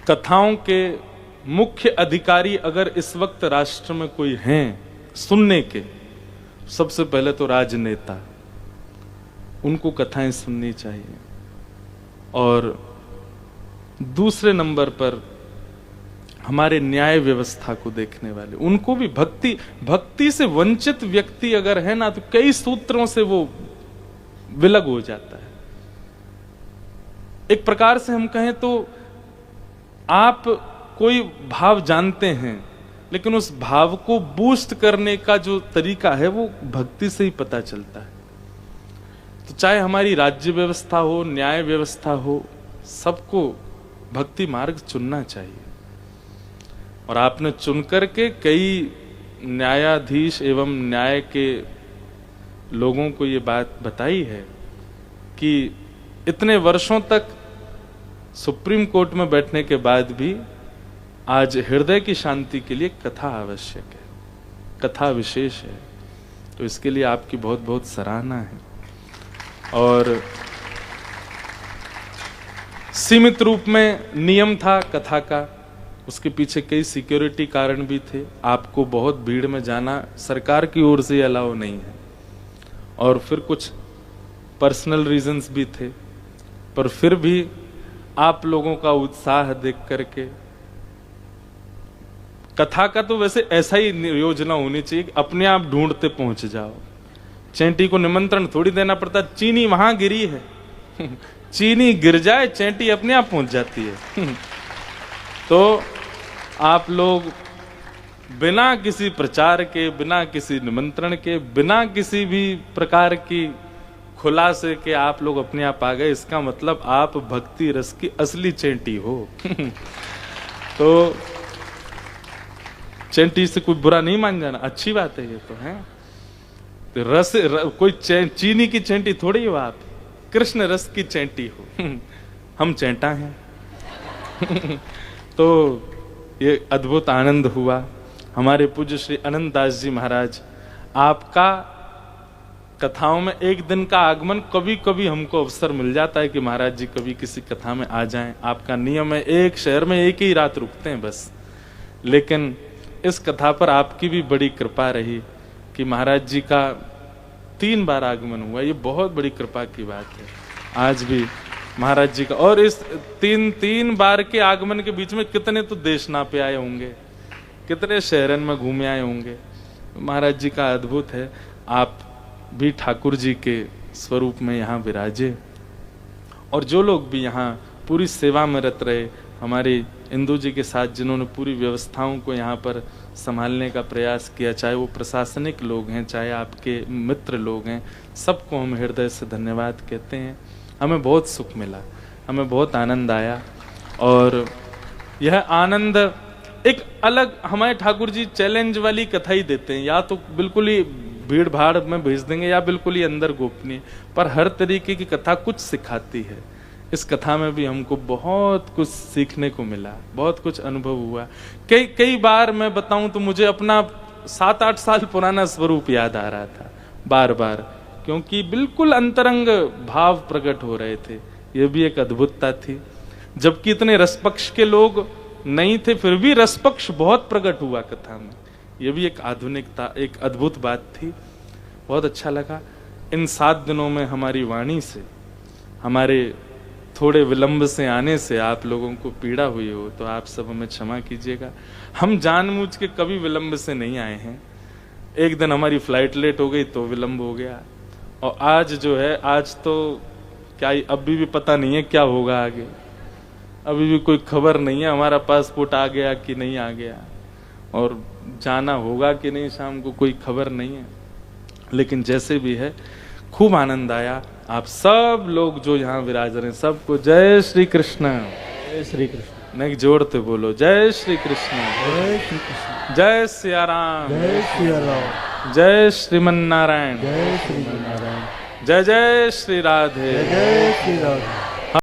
Speaker 1: कथाओं के मुख्य अधिकारी अगर इस वक्त राष्ट्र में कोई हैं सुनने के, सबसे पहले तो राजनेता, उनको कथाएं सुननी चाहिए। और दूसरे नंबर पर हमारे न्याय व्यवस्था को देखने वाले, उनको भी भक्ति से वंचित व्यक्ति अगर है ना तो कई सूत्रों से वो विलग हो जाता है। एक प्रकार से हम कहें तो आप कोई भाव जानते हैं लेकिन उस भाव को बूस्ट करने का जो तरीका है वो भक्ति से ही पता चलता है। तो चाहे हमारी राज्य व्यवस्था हो, न्याय व्यवस्था हो, सबको भक्ति मार्ग चुनना चाहिए। और आपने चुन करके कई न्यायाधीश एवं न्याय के लोगों को ये बात बताई है कि इतने वर्षों तक सुप्रीम कोर्ट में बैठने के बाद भी आज हृदय की शांति के लिए कथा आवश्यक है, कथा विशेष है। तो इसके लिए आपकी बहुत बहुत सराहना है। और सीमित रूप में नियम था कथा का, उसके पीछे कई सिक्योरिटी कारण भी थे। आपको बहुत भीड़ में जाना सरकार की ओर से अलाउ नहीं है, और फिर कुछ पर्सनल रीजंस भी थे। पर फिर भी आप लोगों का उत्साह देख करके, कथा का तो वैसे ऐसा ही योजना होनी चाहिए कि अपने आप ढूंढते पहुंच जाओ। चैंटी को निमंत्रण थोड़ी देना पड़ता, चीनी वहां गिरी है चीनी गिर जाए चैंटी अपने आप पहुंच जाती है तो आप लोग बिना किसी प्रचार के, बिना किसी निमंत्रण के, बिना किसी भी प्रकार की खुलासे के आप लोग अपने आप आ गए, इसका मतलब आप भक्ति रस की असली चैंटी हो तो चैंटी से कोई बुरा नहीं मान जाना, अच्छी बात है ये तो है। तो कोई चीनी की चैंटी थोड़ी हो आप, कृष्ण रस की चैंटी हो हम चैंटा हैं तो ये अद्भुत आनंद हुआ। हमारे पूज्य श्री अनंत दास जी महाराज, आपका कथाओं में एक दिन का आगमन, कभी कभी हमको अवसर मिल जाता है कि महाराज जी कभी किसी कथा में आ जाएं। आपका नियम है एक शहर में एक ही रात रुकते हैं बस, लेकिन इस कथा पर आपकी भी बड़ी कृपा रही कि महाराज जी का 3 बार आगमन हुआ। ये बहुत बड़ी कृपा की बात है आज भी महाराज जी का। और इस 3 बार के आगमन के बीच में कितने तो देश नापे आए होंगे, कितने शहरन में घूमे आए होंगे। महाराज जी का अद्भुत है। आप भी ठाकुर जी के स्वरूप में यहाँ विराजे। और जो लोग भी यहाँ पूरी सेवा में रत रहे, हमारे इंदु जी के साथ जिन्होंने पूरी व्यवस्थाओं को यहाँ पर संभालने का प्रयास किया, चाहे वो प्रशासनिक लोग हैं, चाहे आपके मित्र लोग हैं, सबको हम हृदय से धन्यवाद कहते हैं। हमें बहुत सुख मिला, हमें बहुत आनंद आया। और यह आनंद एक अलग, हमारे ठाकुर जी चैलेंज वाली कथा ही देते हैं, या तो बिल्कुल ही भीड़ भाड़ में भेज देंगे या बिल्कुल ही अंदर गोपनीय, पर हर तरीके की कथा कुछ सिखाती है। इस कथा में भी हमको बहुत कुछ सीखने को मिला, बहुत कुछ अनुभव हुआ। कई बार मैं बताऊं तो मुझे अपना 7-8 साल पुराना स्वरूप याद आ रहा था बार बार, क्योंकि बिल्कुल अंतरंग भाव प्रकट हो रहे थे। यह भी एक अद्भुतता थी, जबकि इतने रसपक्ष के लोग नहीं थे, फिर भी रसपक्ष बहुत प्रकट हुआ कथा में। यह भी एक आधुनिकता, एक अद्भुत बात थी। बहुत अच्छा लगा। इन 7 दिनों में हमारी वाणी से, हमारे थोड़े विलंब से आने से आप लोगों को पीड़ा हुई हो तो आप सब हमें क्षमा कीजिएगा। हम जानबूझ के कभी विलंब से नहीं आए हैं। एक दिन हमारी फ्लाइट लेट हो गई तो विलंब हो गया, और आज जो है, आज तो क्या, अभी भी पता नहीं है क्या होगा आगे, अभी भी कोई खबर नहीं है हमारा पासपोर्ट आ गया कि नहीं आ गया, और जाना होगा कि नहीं शाम को कोई खबर नहीं है। लेकिन जैसे भी है, खूब आनंद आया। आप सब लोग जो यहाँ विराज रहे हैं, सबको जय श्री कृष्ण।
Speaker 2: जय श्री कृष्ण।
Speaker 1: नहीं, जोड़ते बोलो, जय श्री कृष्ण,
Speaker 2: जय श्री कृष्ण।
Speaker 1: जय सिया राम,
Speaker 2: जय सिया राम।
Speaker 1: जय श्रीमन नारायण,
Speaker 2: जय श्री नारायण।
Speaker 1: जय जय श्री राधे।
Speaker 2: जय श्री राधे।